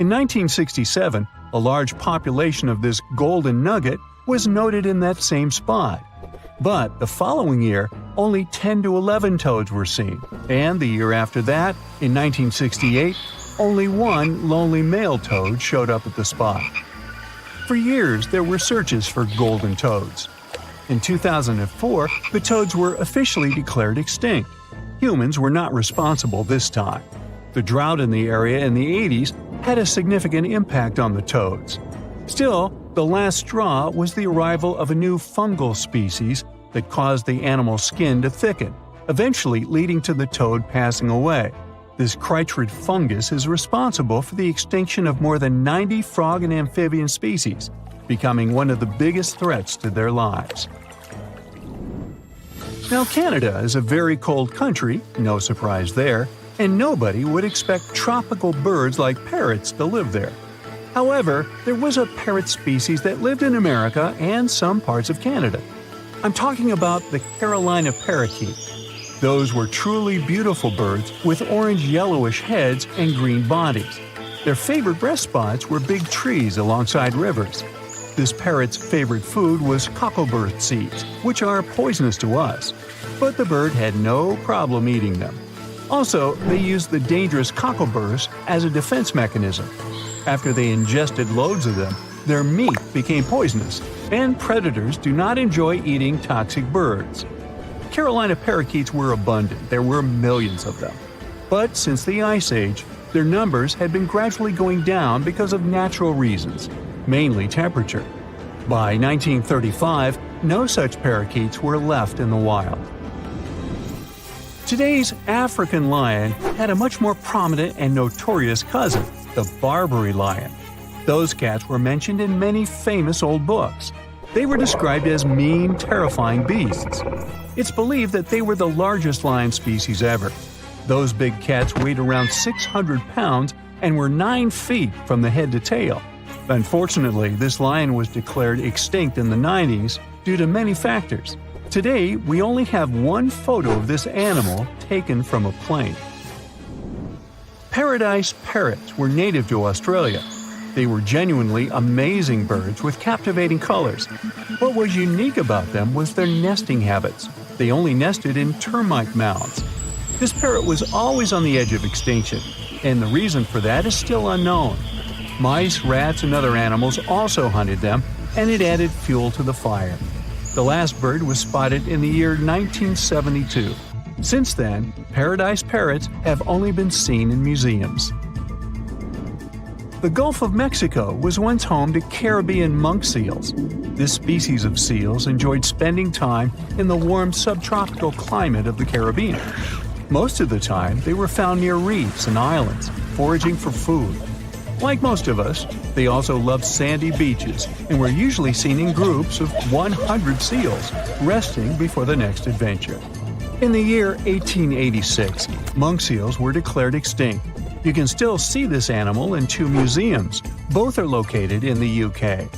In 1967, a large population of this golden nugget was noted in that same spot. But the following year, only 10 to 11 toads were seen, and the year after that, in 1968, only one lonely male toad showed up at the spot. For years, there were searches for golden toads. In 2004, the toads were officially declared extinct. Humans were not responsible this time. The drought in the area in the 80s had a significant impact on the toads. Still, the last straw was the arrival of a new fungal species that caused the animal's skin to thicken, eventually leading to the toad passing away. This chytrid fungus is responsible for the extinction of more than 90 frog and amphibian species, becoming one of the biggest threats to their lives. Now, Canada is a very cold country, no surprise there, and nobody would expect tropical birds like parrots to live there. However, there was a parrot species that lived in America and some parts of Canada. I'm talking about the Carolina parakeet. Those were truly beautiful birds with orange-yellowish heads and green bodies. Their favorite breast spots were big trees alongside rivers. This parrot's favorite food was cocklebur seeds, which are poisonous to us, but the bird had no problem eating them. Also, they used the dangerous cockleburs as a defense mechanism. After they ingested loads of them, their meat became poisonous, and predators do not enjoy eating toxic birds. Carolina parakeets were abundant, there were millions of them. But since the Ice Age, their numbers had been gradually going down because of natural reasons, mainly temperature. By 1935, no such parakeets were left in the wild. Today's African lion had a much more prominent and notorious cousin, the Barbary lion. Those cats were mentioned in many famous old books. They were described as mean, terrifying beasts. It's believed that they were the largest lion species ever. Those big cats weighed around 600 pounds and were 9 feet from the head to tail. Unfortunately, this lion was declared extinct in the 90s due to many factors. Today, we only have one photo of this animal taken from a plane. Paradise parrots were native to Australia. They were genuinely amazing birds with captivating colors. What was unique about them was their nesting habits. They only nested in termite mounds. This parrot was always on the edge of extinction, and the reason for that is still unknown. Mice, rats, and other animals also hunted them, and it added fuel to the fire. The last bird was spotted in the year 1972. Since then, paradise parrots have only been seen in museums. The Gulf of Mexico was once home to Caribbean monk seals. This species of seals enjoyed spending time in the warm subtropical climate of the Caribbean. Most of the time, they were found near reefs and islands, foraging for food. Like most of us, they also loved sandy beaches and were usually seen in groups of 100 seals, resting before the next adventure. In the year 1886, monk seals were declared extinct. You can still see this animal in 2 museums. Both are located in the UK.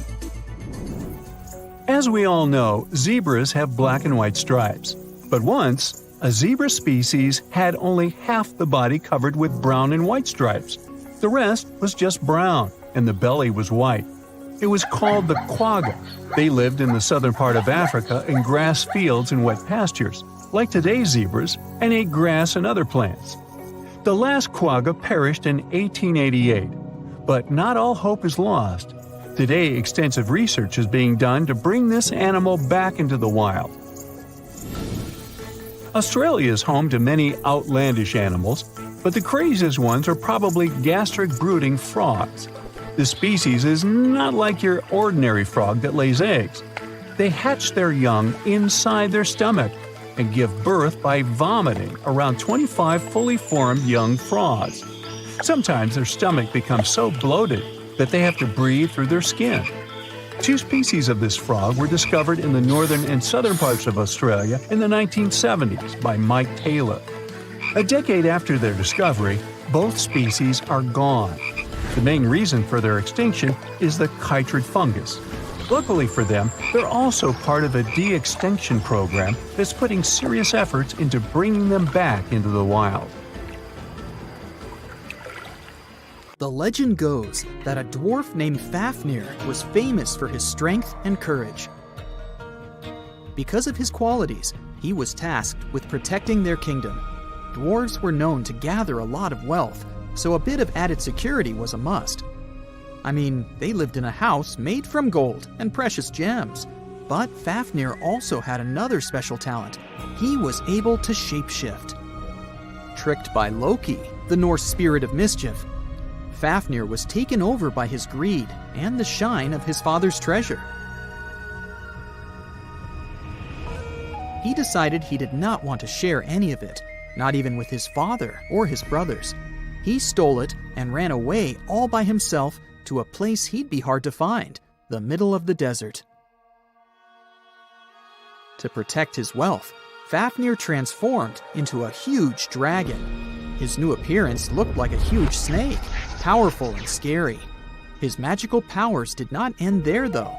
As we all know, zebras have black and white stripes. But once, a zebra species had only half the body covered with brown and white stripes. The rest was just brown, and the belly was white. It was called the quagga. They lived in the southern part of Africa in grass fields and wet pastures, like today's zebras, and ate grass and other plants. The last quagga perished in 1888, but not all hope is lost. Today, extensive research is being done to bring this animal back into the wild. Australia is home to many outlandish animals, but the craziest ones are probably gastric brooding frogs. This species is not like your ordinary frog that lays eggs. They hatch their young inside their stomach and give birth by vomiting around 25 fully formed young frogs. Sometimes their stomach becomes so bloated that they have to breathe through their skin. 2 species of this frog were discovered in the northern and southern parts of Australia in the 1970s by Mike Taylor. A decade after their discovery, both species are gone. The main reason for their extinction is the chytrid fungus. Luckily for them, they're also part of a de-extinction program that's putting serious efforts into bringing them back into the wild.
The legend goes that a dwarf named Fafnir was famous for his strength and courage. Because of his qualities, he was tasked with protecting their kingdom. Dwarves were known to gather a lot of wealth, so a bit of added security was a must. I mean, they lived in a house made from gold and precious gems. But Fafnir also had another special talent. He was able to shapeshift. Tricked by Loki, the Norse spirit of mischief, Fafnir was taken over by his greed and the shine of his father's treasure. He decided he did not want to share any of it, not even with his father or his brothers. He stole it and ran away all by himself to a place he'd be hard to find, the middle of the desert. To protect his wealth, Fafnir transformed into a huge dragon. His new appearance looked like a huge snake, powerful and scary. His magical powers did not end there though.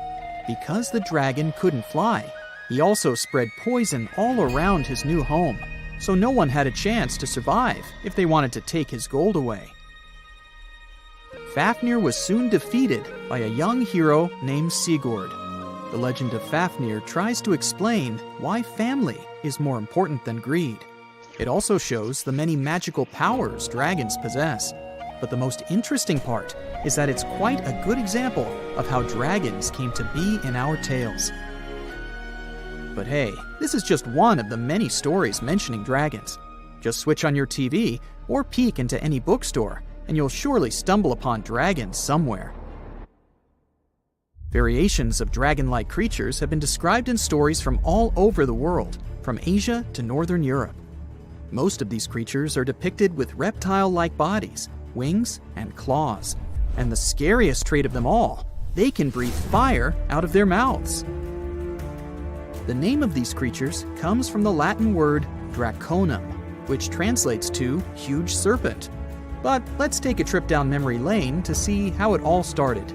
Because the dragon couldn't fly, he also spread poison all around his new home, so no one had a chance to survive if they wanted to take his gold away. Fafnir was soon defeated by a young hero named Sigurd. The legend of Fafnir tries to explain why family is more important than greed. It also shows the many magical powers dragons possess. But the most interesting part is that it's quite a good example of how dragons came to be in our tales. But hey, this is just one of the many stories mentioning dragons. Just switch on your TV or peek into any bookstore, and you'll surely stumble upon dragons somewhere. Variations of dragon-like creatures have been described in stories from all over the world, from Asia to Northern Europe. Most of these creatures are depicted with reptile-like bodies, wings, and claws. And the scariest trait of them all, they can breathe fire out of their mouths. The name of these creatures comes from the Latin word draconum, which translates to huge serpent. But let's take a trip down memory lane to see how it all started.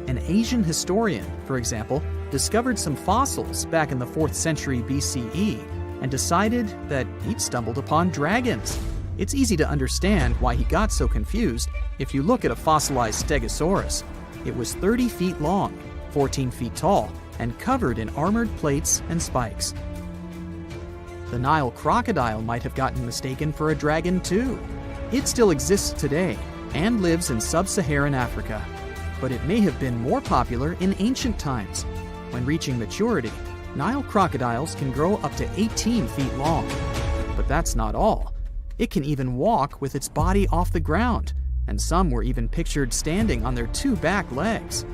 An Asian historian, for example, discovered some fossils back in the 4th century BCE and decided that he'd stumbled upon dragons. It's easy to understand why he got so confused if you look at a fossilized stegosaurus. It was 30 feet long, 14 feet tall, and covered in armored plates and spikes. The Nile crocodile might have gotten mistaken for a dragon too. It still exists today and lives in sub-Saharan Africa, but it may have been more popular in ancient times. When reaching maturity, Nile crocodiles can grow up to 18 feet long. But that's not all. It can even walk with its body off the ground, and some were even pictured standing on their 2 back legs.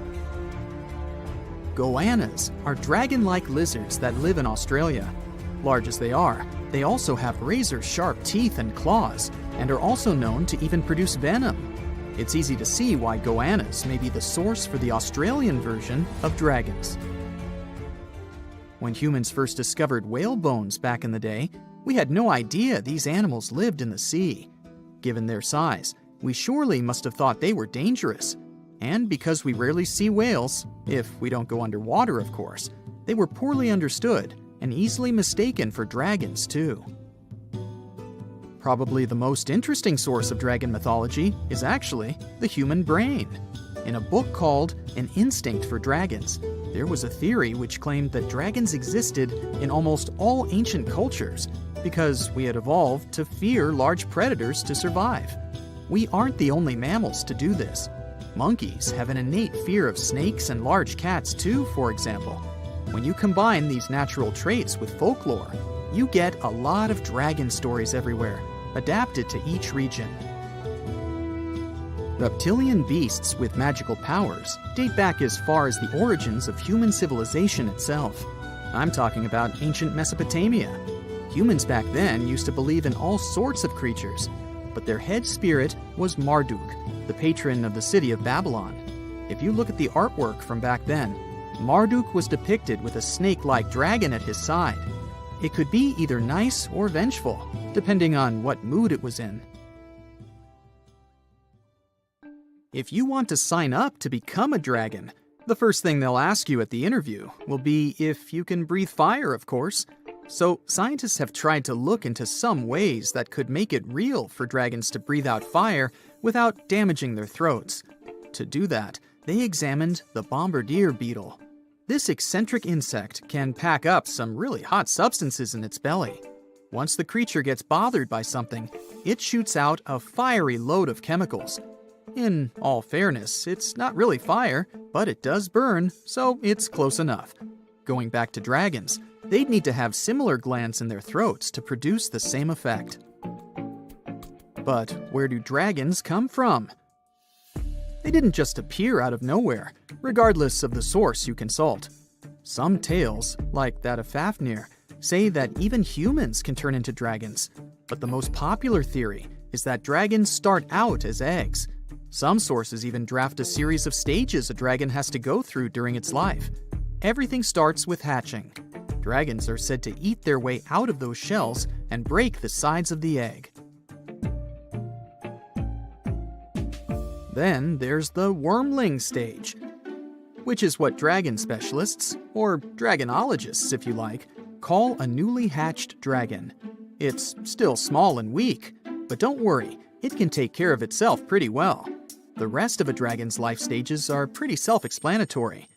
Goannas are dragon-like lizards that live in Australia. Large as they are, they also have razor-sharp teeth and claws, and are also known to even produce venom. It's easy to see why goannas may be the source for the Australian version of dragons. When humans first discovered whale bones back in the day, we had no idea these animals lived in the sea. Given their size, we surely must have thought they were dangerous. And because we rarely see whales, if we don't go underwater of course, they were poorly understood and easily mistaken for dragons too. Probably the most interesting source of dragon mythology is actually the human brain. In a book called An Instinct for Dragons, there was a theory which claimed that dragons existed in almost all ancient cultures because we had evolved to fear large predators to survive. We aren't the only mammals to do this. Monkeys have an innate fear of snakes and large cats too, for example. When you combine these natural traits with folklore, you get a lot of dragon stories everywhere, adapted to each region. Reptilian beasts with magical powers date back as far as the origins of human civilization itself. I'm talking about ancient Mesopotamia. Humans back then used to believe in all sorts of creatures, but their head spirit was Marduk, the patron of the city of Babylon. If you look at the artwork from back then, Marduk was depicted with a snake-like dragon at his side. It could be either nice or vengeful, depending on what mood it was in. If you want to sign up to become a dragon, the first thing they'll ask you at the interview will be if you can breathe fire, of course. So scientists have tried to look into some ways that could make it real for dragons to breathe out fire without damaging their throats. To do that, they examined the bombardier beetle. This eccentric insect can pack up some really hot substances in its belly. Once the creature gets bothered by something, it shoots out a fiery load of chemicals. In all fairness, it's not really fire, but it does burn, so it's close enough. Going back to dragons, they'd need to have similar glands in their throats to produce the same effect. But where do dragons come from? They didn't just appear out of nowhere, regardless of the source you consult. Some tales, like that of Fafnir, say that even humans can turn into dragons, but the most popular theory is that dragons start out as eggs. Some sources even draft a series of stages a dragon has to go through during its life. Everything starts with hatching. Dragons are said to eat their way out of those shells and break the sides of the egg. Then there's the wormling stage, which is what dragon specialists, or dragonologists if you like, call a newly hatched dragon. It's still small and weak, but don't worry, it can take care of itself pretty well. The rest of a dragon's life stages are pretty self-explanatory.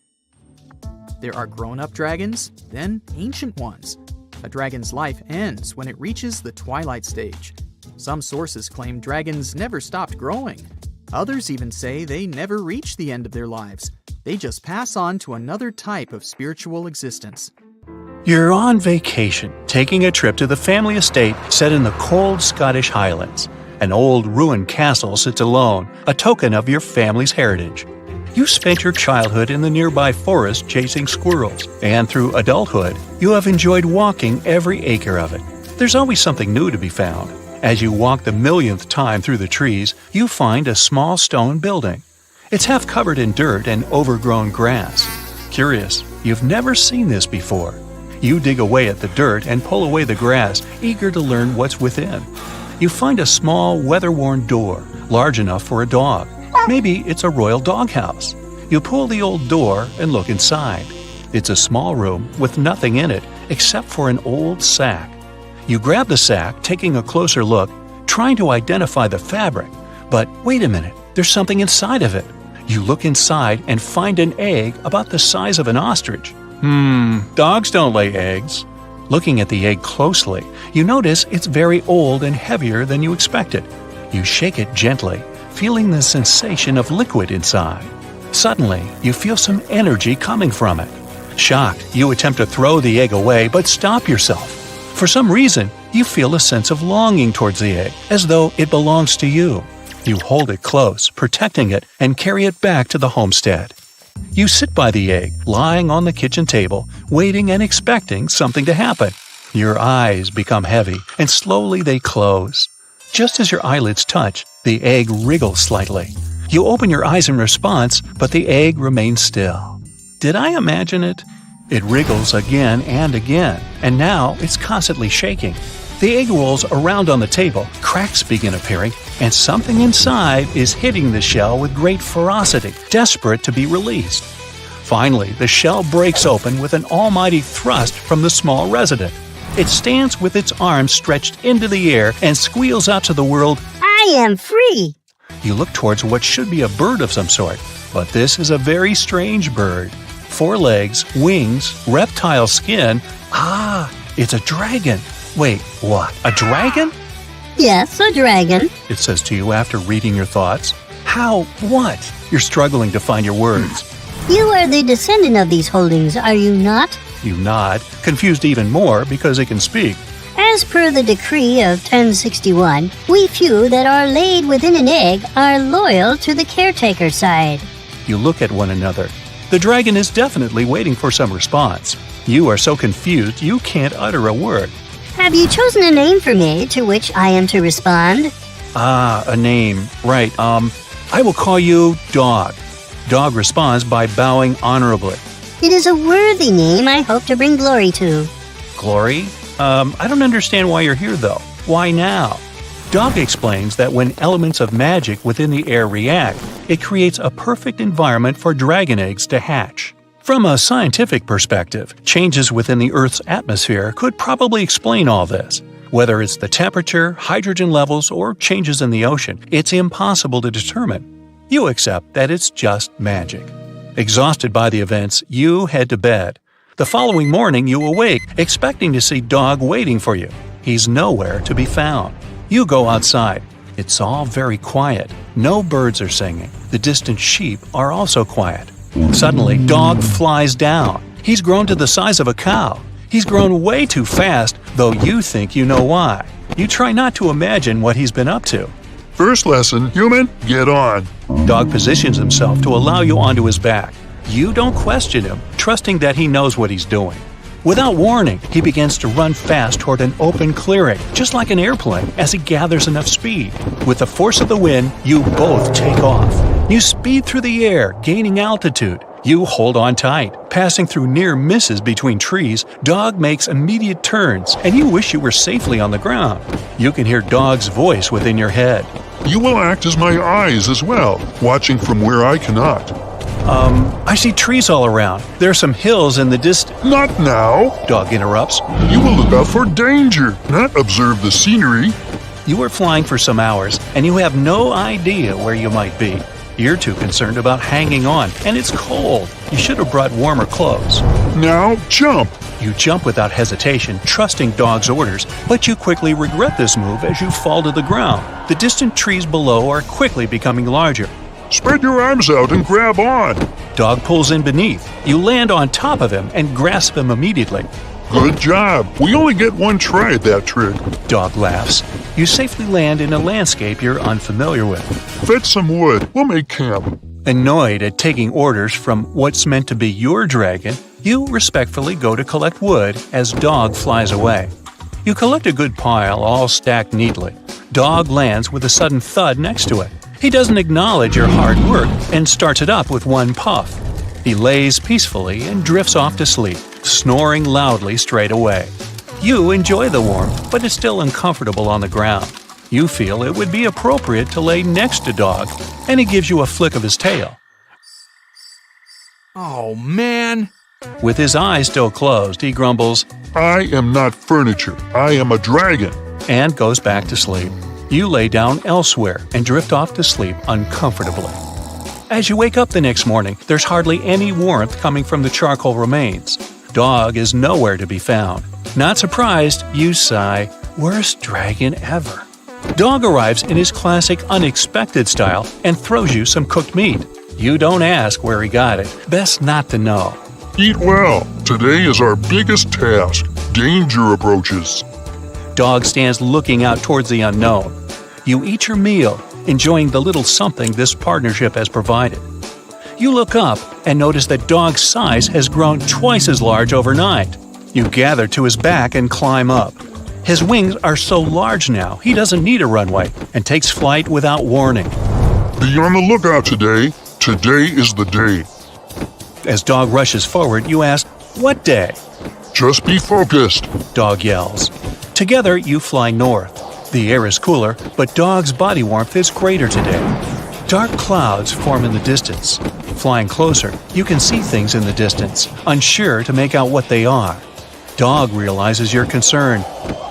There are grown-up dragons, then ancient ones. A dragon's life ends when it reaches the twilight stage. Some sources claim dragons never stopped growing. Others even say they never reach the end of their lives. They just pass on to another type of spiritual existence.
You're on vacation, taking a trip to the family estate set in the cold Scottish Highlands. An old ruined castle sits alone, a token of your family's heritage. You spent your childhood in the nearby forest chasing squirrels, and through adulthood, you have enjoyed walking every acre of it. There's always something new to be found. As you walk the millionth time through the trees, you find a small stone building. It's half covered in dirt and overgrown grass. Curious, you've never seen this before. You dig away at the dirt and pull away the grass, eager to learn what's within. You find a small, weather-worn door, large enough for a dog. Maybe it's a royal doghouse. You pull the old door and look inside. It's a small room with nothing in it except for an old sack. You grab the sack, taking a closer look, trying to identify the fabric. But wait a minute, there's something inside of it. You look inside and find an egg about the size of an ostrich. Dogs don't lay eggs. Looking at the egg closely, you notice it's very old and heavier than you expected. You shake it gently, feeling the sensation of liquid inside. Suddenly, you feel some energy coming from it. Shocked, you attempt to throw the egg away, but stop yourself. For some reason, you feel a sense of longing towards the egg, as though it belongs to you. You hold it close, protecting it, and carry it back to the homestead. You sit by the egg, lying on the kitchen table, waiting and expecting something to happen. Your eyes become heavy, and slowly they close. Just as your eyelids touch, the egg wriggles slightly. You open your eyes in response, but the egg remains still. Did I imagine it? It wriggles again and again, and now it's constantly shaking. The egg rolls around on the table, cracks begin appearing, and something inside is hitting the shell with great ferocity, desperate to be released. Finally, the shell breaks open with an almighty thrust from the small resident. It stands with its arms stretched into the air and squeals out to the world,
I am free!
You look towards what should be a bird of some sort, but this is a very strange bird. 4 legs, wings, reptile skin. It's a dragon. Wait, what? A dragon?
Yes, a dragon.
It says to you after reading your thoughts. How? What? You're struggling to find your words.
You are the descendant of these holdings, are you not?
You nod, confused even more because it can speak.
As per the decree of 1061, we few that are laid within an egg are loyal to the caretaker side.
You look at one another. The dragon is definitely waiting for some response. You are so confused you can't utter a word.
Have you chosen a name for me to which I am to respond?
A name. Right, I will call you Dog. Dog responds by bowing honorably.
It is a worthy name I hope to bring glory to.
Glory? I don't understand why you're here, though. Why now? Dog explains that when elements of magic within the air react, it creates a perfect environment for dragon eggs to hatch. From a scientific perspective, changes within the Earth's atmosphere could probably explain all this. Whether it's the temperature, hydrogen levels, or changes in the ocean, it's impossible to determine. You accept that it's just magic. Exhausted by the events, you head to bed. The following morning, you awake, expecting to see Dog waiting for you. He's nowhere to be found. You go outside. It's all very quiet. No birds are singing. The distant sheep are also quiet. Suddenly, Dog flies down. He's grown to the size of a cow. He's grown way too fast, though you think you know why. You try not to imagine what he's been up to.
First lesson, human, get on.
Dog positions himself to allow you onto his back. You don't question him, trusting that he knows what he's doing. Without warning, he begins to run fast toward an open clearing, just like an airplane, as he gathers enough speed. With the force of the wind, you both take off. You speed through the air, gaining altitude. You hold on tight. Passing through near misses between trees, Dog makes immediate turns, and you wish you were safely on the ground. You can hear Dog's voice within your head.
You will act as my eyes as well, watching from where I cannot.
I see trees all around. There are some hills in the distance.
Not now.
Dog interrupts.
You will look out for danger, not observe the scenery.
You are flying for some hours, and you have no idea where you might be. You're too concerned about hanging on, and it's cold. You should have brought warmer clothes.
Now jump.
You jump without hesitation, trusting Dog's orders, but you quickly regret this move as you fall to the ground. The distant trees below are quickly becoming larger.
Spread your arms out and grab on.
Dog pulls in beneath. You land on top of him and grasp him immediately.
Good job. We only get one try at that trick.
Dog laughs. You safely land in a landscape you're unfamiliar with.
Fetch some wood. We'll make camp.
Annoyed at taking orders from what's meant to be your dragon, you respectfully go to collect wood as Dog flies away. You collect a good pile all stacked neatly. Dog lands with a sudden thud next to it. He doesn't acknowledge your hard work and starts it up with one puff. He lays peacefully and drifts off to sleep, snoring loudly straight away. You enjoy the warmth, but it's still uncomfortable on the ground. You feel it would be appropriate to lay next to Dog, and he gives you a flick of his tail.
Oh, man.
With his eyes still closed, he grumbles,
I am not furniture. I am a dragon.
and goes back to sleep. You lay down elsewhere and drift off to sleep uncomfortably. As you wake up the next morning, there's hardly any warmth coming from the charcoal remains. Dog is nowhere to be found. Not surprised, you sigh, worst dragon ever. Dog arrives in his classic unexpected style and throws you some cooked meat. You don't ask where he got it. Best not to know.
Eat well. Today is our biggest task. Danger approaches.
Dog stands looking out towards the unknown. You eat your meal, enjoying the little something this partnership has provided. You look up and notice that Dog's size has grown twice as large overnight. You gather to his back and climb up. His wings are so large now, he doesn't need a runway and takes flight without warning.
Be on the lookout today. Today is the day.
As Dog rushes forward, you ask, "What day?"
Just be focused.
Dog yells. Together, you fly north. The air is cooler, but Dog's body warmth is greater today. Dark clouds form in the distance. Flying closer, you can see things in the distance, unsure to make out what they are. Dog realizes your concern.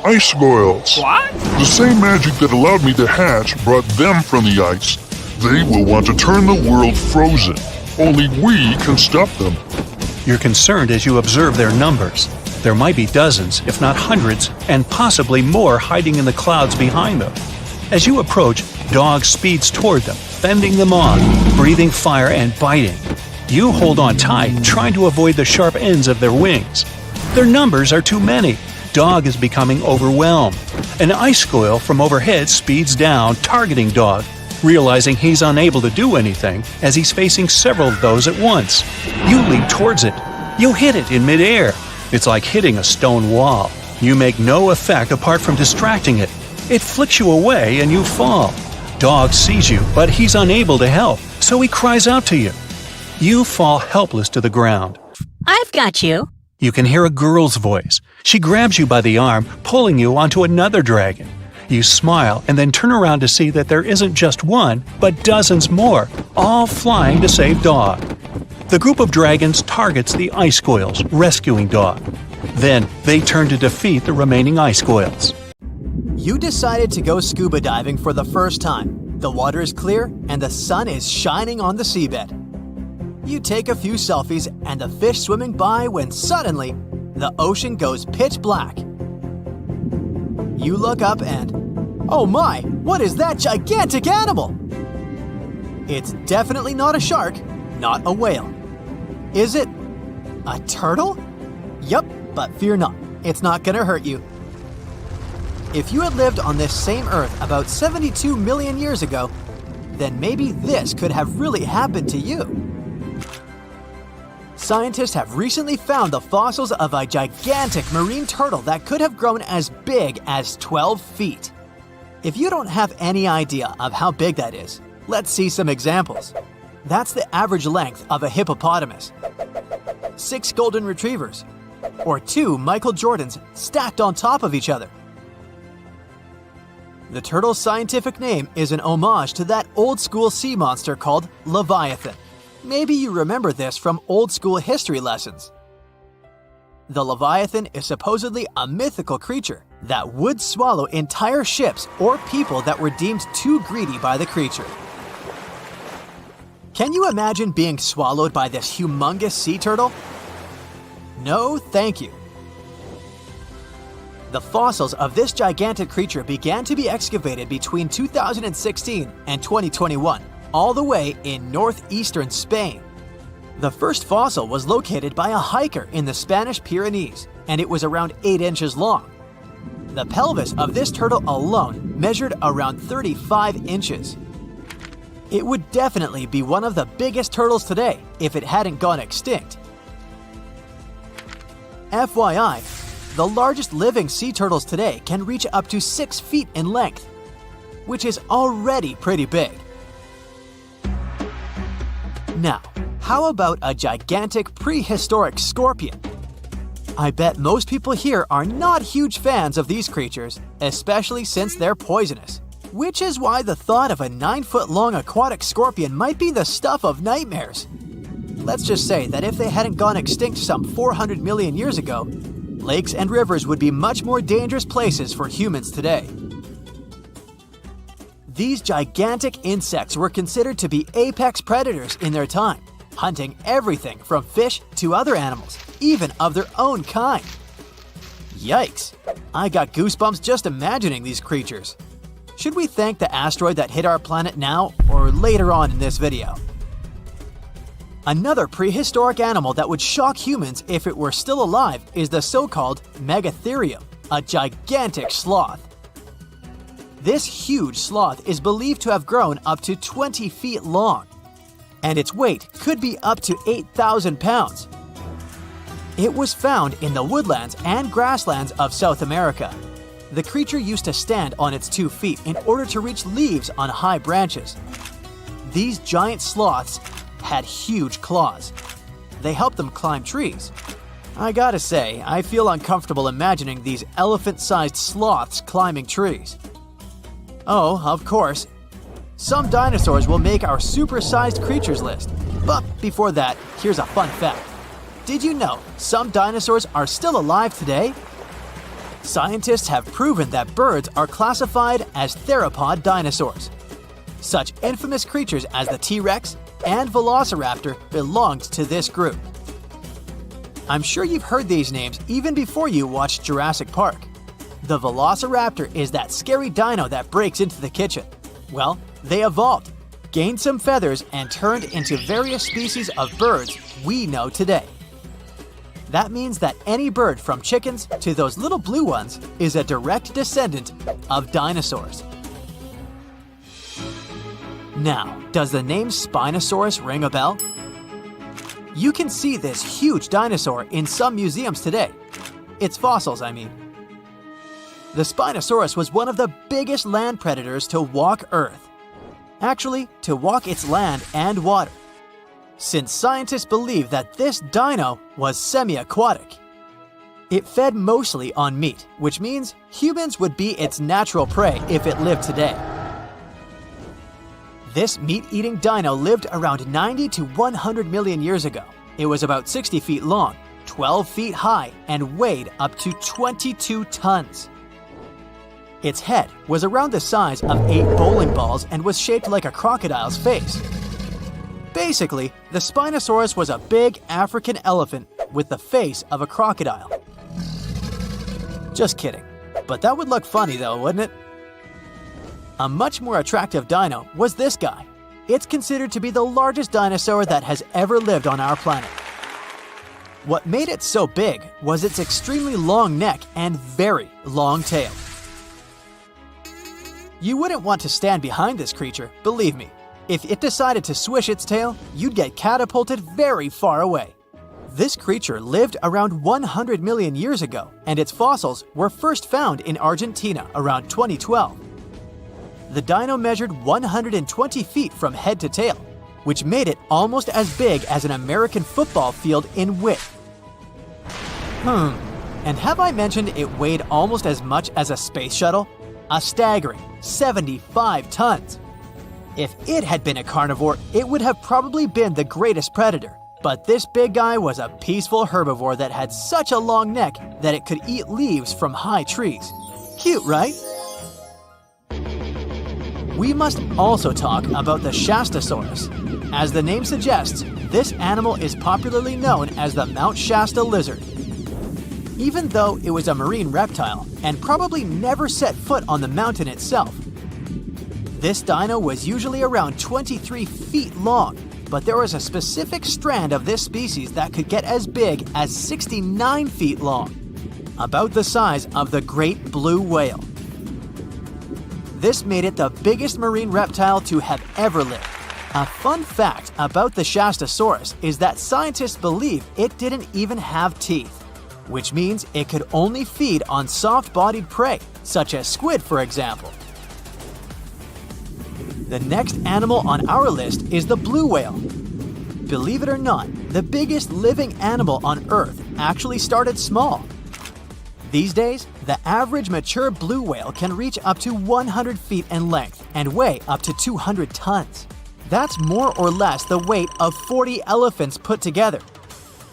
Ice boils.
What?
The same magic that allowed me to hatch brought them from the ice. They will want to turn the world frozen. Only we can stop them.
You're concerned as you observe their numbers. There might be dozens, if not hundreds, and possibly more hiding in the clouds behind them. As you approach, Dog speeds toward them, fending them off, breathing fire and biting. You hold on tight, trying to avoid the sharp ends of their wings. Their numbers are too many. Dog is becoming overwhelmed. An ice squirrel from overhead speeds down, targeting Dog, realizing he's unable to do anything as he's facing several of those at once. You leap towards it. You hit it in midair. It's like hitting a stone wall. You make no effect apart from distracting it. It flicks you away and you fall. Dog sees you, but he's unable to help, so he cries out to you. You fall helpless to the ground.
I've got you.
You can hear a girl's voice. She grabs you by the arm, pulling you onto another dragon. You smile and then turn around to see that there isn't just one, but dozens more, all flying to save Dog. The group of dragons targets the ice squirrels, rescuing Dog. Then they turn to defeat the remaining ice squirrels.
You decided to go scuba diving for the first time. The water is clear and the sun is shining on the seabed. You take a few selfies and the fish swimming by when suddenly the ocean goes pitch black. You look up and, oh my, what is that gigantic animal? It's definitely not a shark, not a whale. Is it a turtle? Yup, but fear not, it's not gonna hurt you. If you had lived on this same Earth about 72 million years ago, then maybe this could have really happened to you. Scientists have recently found the fossils of a gigantic marine turtle that could have grown as big as 12 feet. If you don't have any idea of how big that is, let's see some examples. That's the average length of a hippopotamus, 6 golden retrievers, or 2 Michael Jordans stacked on top of each other. The turtle's scientific name is an homage to that old-school sea monster called Leviathan. Maybe you remember this from old-school history lessons. The Leviathan is supposedly a mythical creature that would swallow entire ships or people that were deemed too greedy by the creature. Can you imagine being swallowed by this humongous sea turtle? No, thank you. The fossils of this gigantic creature began to be excavated between 2016 and 2021, all the way in northeastern Spain. The first fossil was located by a hiker in the Spanish Pyrenees, and it was around 8 inches long. The pelvis of this turtle alone measured around 35 inches. It would definitely be one of the biggest turtles today if it hadn't gone extinct. FYI, the largest living sea turtles today can reach up to 6 feet in length, which is already pretty big. Now, how about a gigantic prehistoric scorpion? I bet most people here are not huge fans of these creatures, especially since they're poisonous. Which is why the thought of a 9-foot-long aquatic scorpion might be the stuff of nightmares. Let's just say that if they hadn't gone extinct some 400 million years ago, lakes and rivers would be much more dangerous places for humans today. These gigantic insects were considered to be apex predators in their time, hunting everything from fish to other animals, even of their own kind. Yikes! I got goosebumps just imagining these creatures. Should we thank the asteroid that hit our planet now or later on in this video? Another prehistoric animal that would shock humans if it were still alive is the so-called Megatherium, a gigantic sloth. This huge sloth is believed to have grown up to 20 feet long, and its weight could be up to 8,000 pounds. It was found in the woodlands and grasslands of South America. The creature used to stand on its 2 feet in order to reach leaves on high branches. These giant sloths had huge claws. They helped them climb trees. I gotta say, I feel uncomfortable imagining these elephant-sized sloths climbing trees. Oh, of course, some dinosaurs will make our super-sized creatures list. But before that, here's a fun fact. Did you know some dinosaurs are still alive today? Scientists have proven that birds are classified as theropod dinosaurs. Such infamous creatures as the T-Rex and Velociraptor belonged to this group. I'm sure you've heard these names even before you watched Jurassic Park. The Velociraptor is that scary dino that breaks into the kitchen. Well, they evolved, gained some feathers, and turned into various species of birds we know today. That means that any bird from chickens to those little blue ones is a direct descendant of dinosaurs. Now, does the name Spinosaurus ring a bell? You can see this huge dinosaur in some museums today. Its fossils, I mean. The Spinosaurus was one of the biggest land predators to walk Earth. Actually, to walk its land and water, since scientists believe that this dino was semi-aquatic. It fed mostly on meat, which means humans would be its natural prey if it lived today. This meat-eating dino lived around 90 to 100 million years ago. It was about 60 feet long, 12 feet high, and weighed up to 22 tons. Its head was around the size of 8 bowling balls and was shaped like a crocodile's face. Basically, the Spinosaurus was a big African elephant with the face of a crocodile. Just kidding. But that would look funny though, wouldn't it? A much more attractive dino was this guy. It's considered to be the largest dinosaur that has ever lived on our planet. What made it so big was its extremely long neck and very long tail. You wouldn't want to stand behind this creature, believe me. If it decided to swish its tail, you'd get catapulted very far away. This creature lived around 100 million years ago, and its fossils were first found in Argentina around 2012. The dino measured 120 feet from head to tail, which made it almost as big as an American football field in width. And have I mentioned it weighed almost as much as a space shuttle? A staggering 75 tons. If it had been a carnivore, it would have probably been the greatest predator. But this big guy was a peaceful herbivore that had such a long neck that it could eat leaves from high trees. Cute, right? We must also talk about the Shastasaurus. As the name suggests, this animal is popularly known as the Mount Shasta lizard. Even though it was a marine reptile and probably never set foot on the mountain itself, this dino was usually around 23 feet long, but there was a specific strand of this species that could get as big as 69 feet long, about the size of the great blue whale. This made it the biggest marine reptile to have ever lived. A fun fact about the Shastasaurus is that scientists believe it didn't even have teeth, which means it could only feed on soft-bodied prey, such as squid, for example. The next animal on our list is the blue whale. Believe it or not, the biggest living animal on Earth actually started small. These days, the average mature blue whale can reach up to 100 feet in length and weigh up to 200 tons. That's more or less the weight of 40 elephants put together,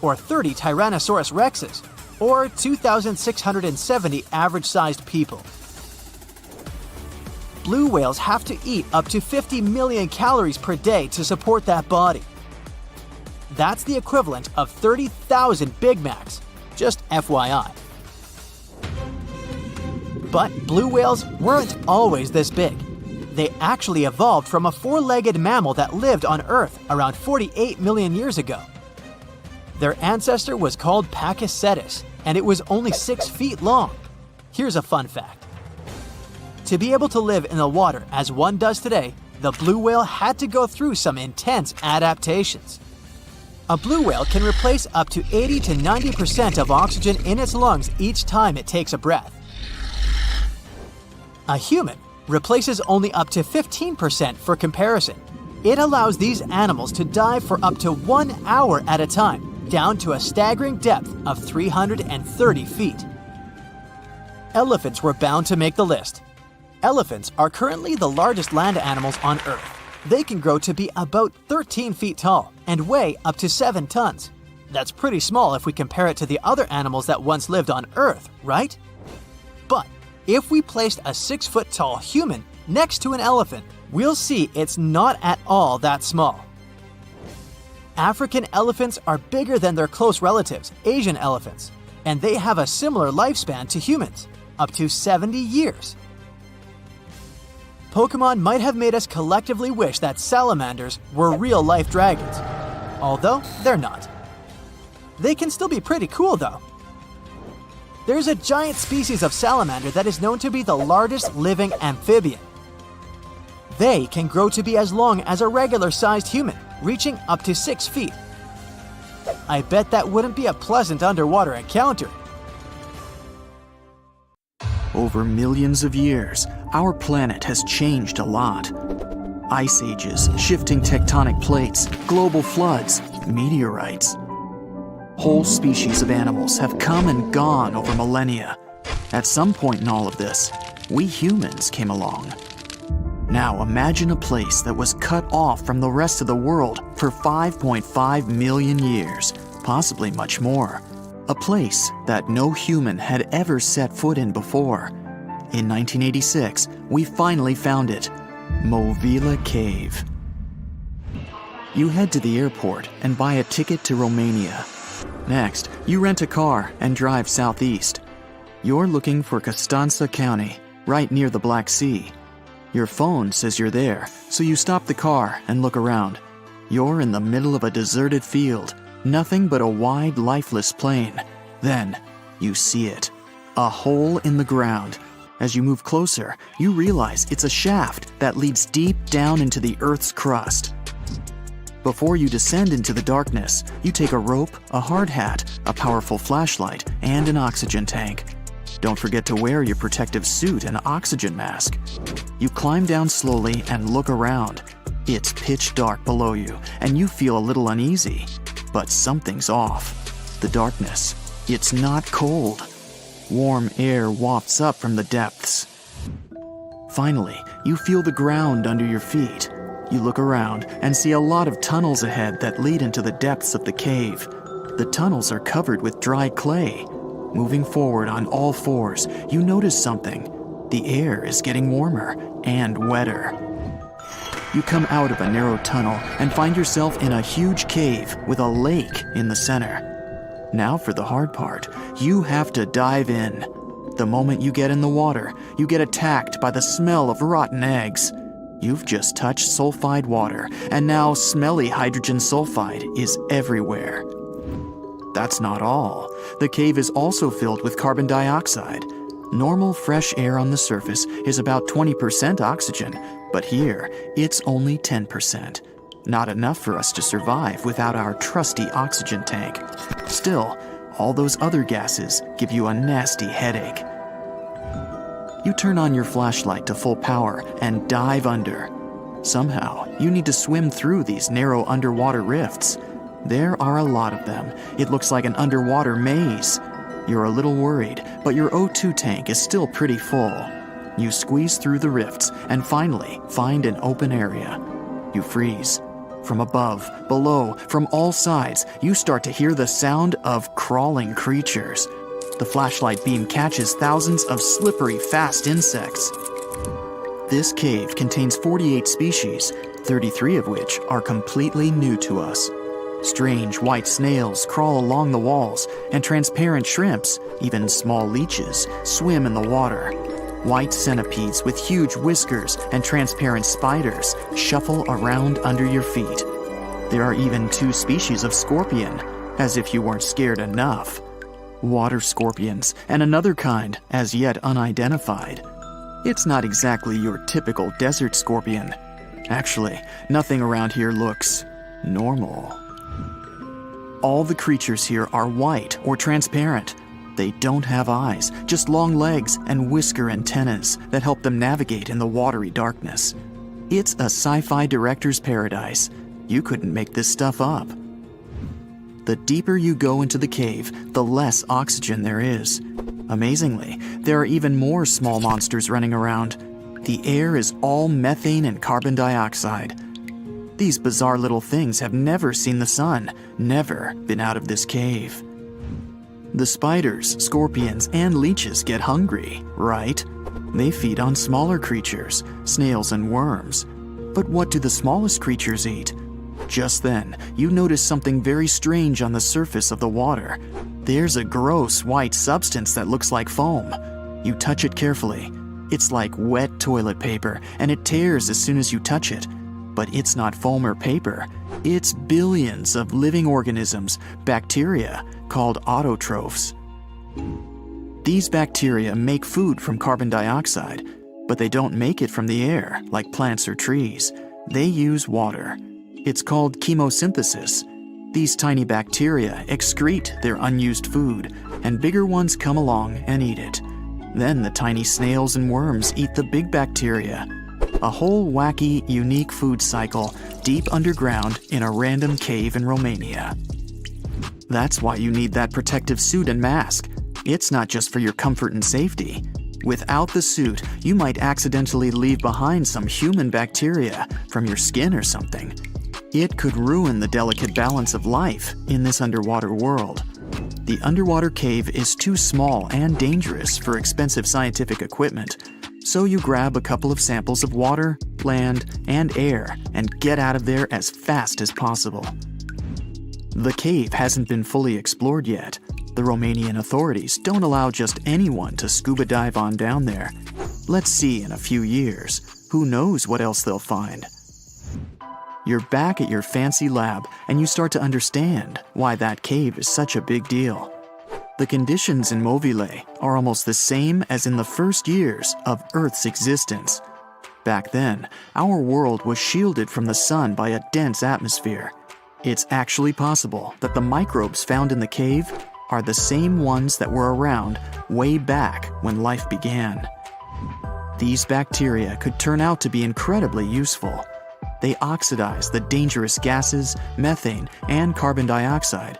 or 30 Tyrannosaurus rexes, or 2,670 average-sized people. Blue whales have to eat up to 50 million calories per day to support that body. That's the equivalent of 30,000 Big Macs, just FYI. But blue whales weren't always this big. They actually evolved from a four-legged mammal that lived on Earth around 48 million years ago. Their ancestor was called Pakicetus, and it was only 6 feet long. Here's a fun fact. To be able to live in the water as one does today, the blue whale had to go through some intense adaptations. A blue whale can replace up to 80 to 90% of oxygen in its lungs each time it takes a breath. A human replaces only up to 15% for comparison. It allows these animals to dive for up to 1 hour at a time, down to a staggering depth of 330 feet. Elephants were bound to make the list. Elephants are currently the largest land animals on Earth. They can grow to be about 13 feet tall and weigh up to 7 tons. That's pretty small if we compare it to the other animals that once lived on Earth, right? But if we placed a 6-foot-tall human next to an elephant, we'll see it's not at all that small. African elephants are bigger than their close relatives, Asian elephants, and they have a similar lifespan to humans, up to 70 years. Pokemon might have made us collectively wish that salamanders were real-life dragons, although they're not. They can still be pretty cool, though. There's a giant species of salamander that is known to be the largest living amphibian. They can grow to be as long as a regular-sized human, reaching up to 6 feet. I bet that wouldn't be a pleasant underwater encounter.
Over millions of years, our planet has changed a lot. Ice ages, shifting tectonic plates, global floods, meteorites. Whole species of animals have come and gone over millennia. At some point in all of this, we humans came along. Now imagine a place that was cut off from the rest of the world for 5.5 million years, possibly much more. A place that no human had ever set foot in before. In 1986, we finally found it, Movila Cave. You head to the airport and buy a ticket to Romania. Next, you rent a car and drive southeast. You're looking for Constanța County, right near the Black Sea. Your phone says you're there, so you stop the car and look around. You're in the middle of a deserted field, nothing but a wide, lifeless plain. Then, you see it. A hole in the ground. As you move closer, you realize it's a shaft that leads deep down into the Earth's crust. Before you descend into the darkness, you take a rope, a hard hat, a powerful flashlight, and an oxygen tank. Don't forget to wear your protective suit and oxygen mask. You climb down slowly and look around. It's pitch dark below you, and you feel a little uneasy. But something's off. The darkness. It's not cold. Warm air wafts up from the depths. Finally, you feel the ground under your feet. You look around and see a lot of tunnels ahead that lead into the depths of the cave. The tunnels are covered with dry clay. Moving forward on all fours, you notice something. The air is getting warmer and wetter. You come out of a narrow tunnel and find yourself in a huge cave with a lake in the center. Now for the hard part, you have to dive in. The moment you get in the water, you get attacked by the smell of rotten eggs. You've just touched sulfide water, and now smelly hydrogen sulfide is everywhere. That's not all. The cave is also filled with carbon dioxide. Normal fresh air on the surface is about 20% oxygen, but here it's only 10%. Not enough for us to survive without our trusty oxygen tank. Still, all those other gases give you a nasty headache. You turn on your flashlight to full power and dive under. Somehow, you need to swim through these narrow underwater rifts. There are a lot of them. It looks like an underwater maze. You're a little worried, but your O2 tank is still pretty full. You squeeze through the rifts and finally find an open area. You freeze. From above, below, from all sides, you start to hear the sound of crawling creatures. The flashlight beam catches thousands of slippery, fast insects. This cave contains 48 species, 33 of which are completely new to us. Strange white snails crawl along the walls, and transparent shrimps, even small leeches, swim in the water. White centipedes with huge whiskers and transparent spiders shuffle around under your feet. There are even 2 species of scorpion, as if you weren't scared enough. Water scorpions, and another kind, as yet unidentified. It's not exactly your typical desert scorpion. Actually, nothing around here looks normal. All the creatures here are white or transparent. They don't have eyes, just long legs and whisker antennas that help them navigate in the watery darkness. It's a sci-fi director's paradise. You couldn't make this stuff up. The deeper you go into the cave, the less oxygen there is. Amazingly, there are even more small monsters running around. The air is all methane and carbon dioxide. These bizarre little things have never seen the sun, never been out of this cave. The spiders, scorpions, and leeches get hungry, right? They feed on smaller creatures, snails and worms. But what do the smallest creatures eat? Just then, you notice something very strange on the surface of the water. There's a gross white substance that looks like foam. You touch it carefully. It's like wet toilet paper, and it tears as soon as you touch it. But it's not foam or paper. It's billions of living organisms, bacteria, called autotrophs. These bacteria make food from carbon dioxide, but they don't make it from the air like plants or trees. They use water. It's called chemosynthesis. These tiny bacteria excrete their unused food, and bigger ones come along and eat it. Then the tiny snails and worms eat the big bacteria. A whole wacky, unique food cycle deep underground in a random cave in Romania. That's why you need that protective suit and mask. It's not just for your comfort and safety. Without the suit, you might accidentally leave behind some human bacteria from your skin or something. It could ruin the delicate balance of life in this underwater world. The underwater cave is too small and dangerous for expensive scientific equipment, so you grab a couple of samples of water, land, and air and get out of there as fast as possible. The cave hasn't been fully explored yet. The Romanian authorities don't allow just anyone to scuba dive on down there. Let's see in a few years. Who knows what else they'll find? You're back at your fancy lab, and you start to understand why that cave is such a big deal. The conditions in Mobile are almost the same as in the first years of Earth's existence. Back then, our world was shielded from the sun by a dense atmosphere. It's actually possible that the microbes found in the cave are the same ones that were around way back when life began. These bacteria could turn out to be incredibly useful. They oxidize the dangerous gases, methane, and carbon dioxide.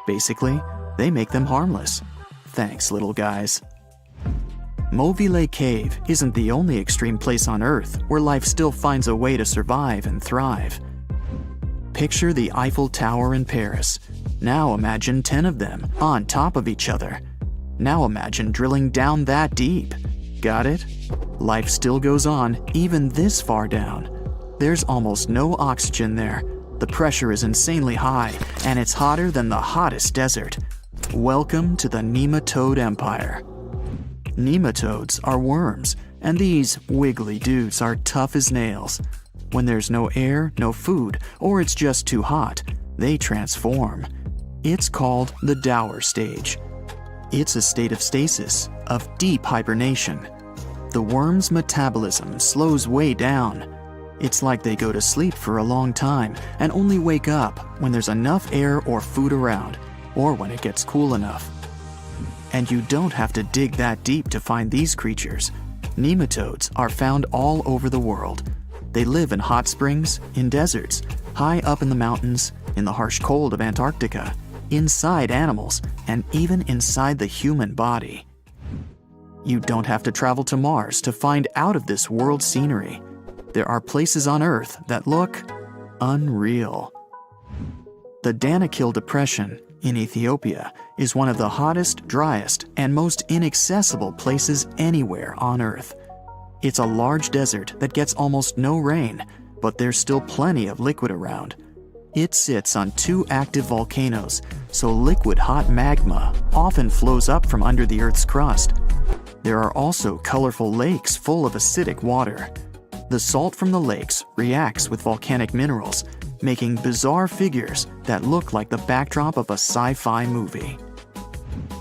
Basically, they make them harmless. Thanks, little guys. Mobile Cave isn't the only extreme place on Earth where life still finds a way to survive and thrive. Picture the Eiffel Tower in Paris. Now imagine 10 of them on top of each other. Now imagine drilling down that deep. Got it? Life still goes on even this far down. There's almost no oxygen there. The pressure is insanely high, and it's hotter than the hottest desert. Welcome to the nematode empire. Nematodes are worms, and these wiggly dudes are tough as nails. When there's no air, no food, or it's just too hot, they transform. It's called the Dower stage. It's a state of stasis, of deep hibernation. The worm's metabolism slows way down. It's like they go to sleep for a long time and only wake up when there's enough air or food around, or when it gets cool enough. And you don't have to dig that deep to find these creatures. Nematodes are found all over the world. They live in hot springs, in deserts, high up in the mountains, in the harsh cold of Antarctica, inside animals, and even inside the human body. You don't have to travel to Mars to find out of this world scenery. There are places on Earth that look unreal. The Danakil Depression in Ethiopia is one of the hottest, driest, and most inaccessible places anywhere on Earth. It's a large desert that gets almost no rain, but there's still plenty of liquid around. It sits on 2 active volcanoes, so liquid hot magma often flows up from under the Earth's crust. There are also colorful lakes full of acidic water. The salt from the lakes reacts with volcanic minerals, making bizarre figures that look like the backdrop of a sci-fi movie.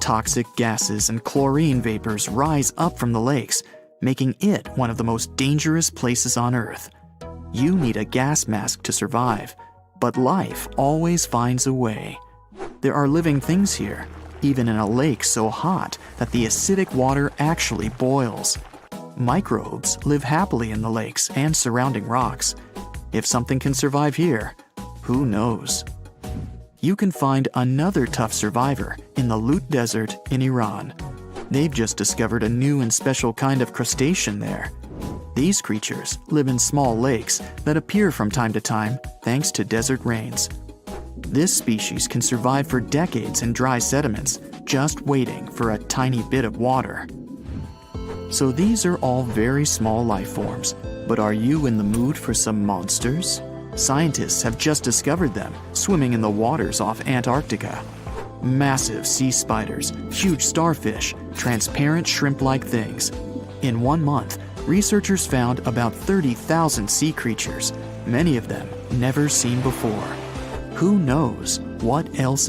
Toxic gases and chlorine vapors rise up from the lakes, making it one of the most dangerous places on Earth. You need a gas mask to survive, but life always finds a way. There are living things here, even in a lake so hot that the acidic water actually boils. Microbes live happily in the lakes and surrounding rocks. If something can survive here, who knows? You can find another tough survivor in the Lut Desert in Iran. They've just discovered a new and special kind of crustacean there. These creatures live in small lakes that appear from time to time thanks to desert rains. This species can survive for decades in dry sediments, just waiting for a tiny bit of water. So these are all very small life forms, but are you in the mood for some monsters? Scientists have just discovered them swimming in the waters off Antarctica. Massive sea spiders, huge starfish, transparent shrimp-like things. In 1 month, researchers found about 30,000 sea creatures, many of them never seen before. Who knows what else is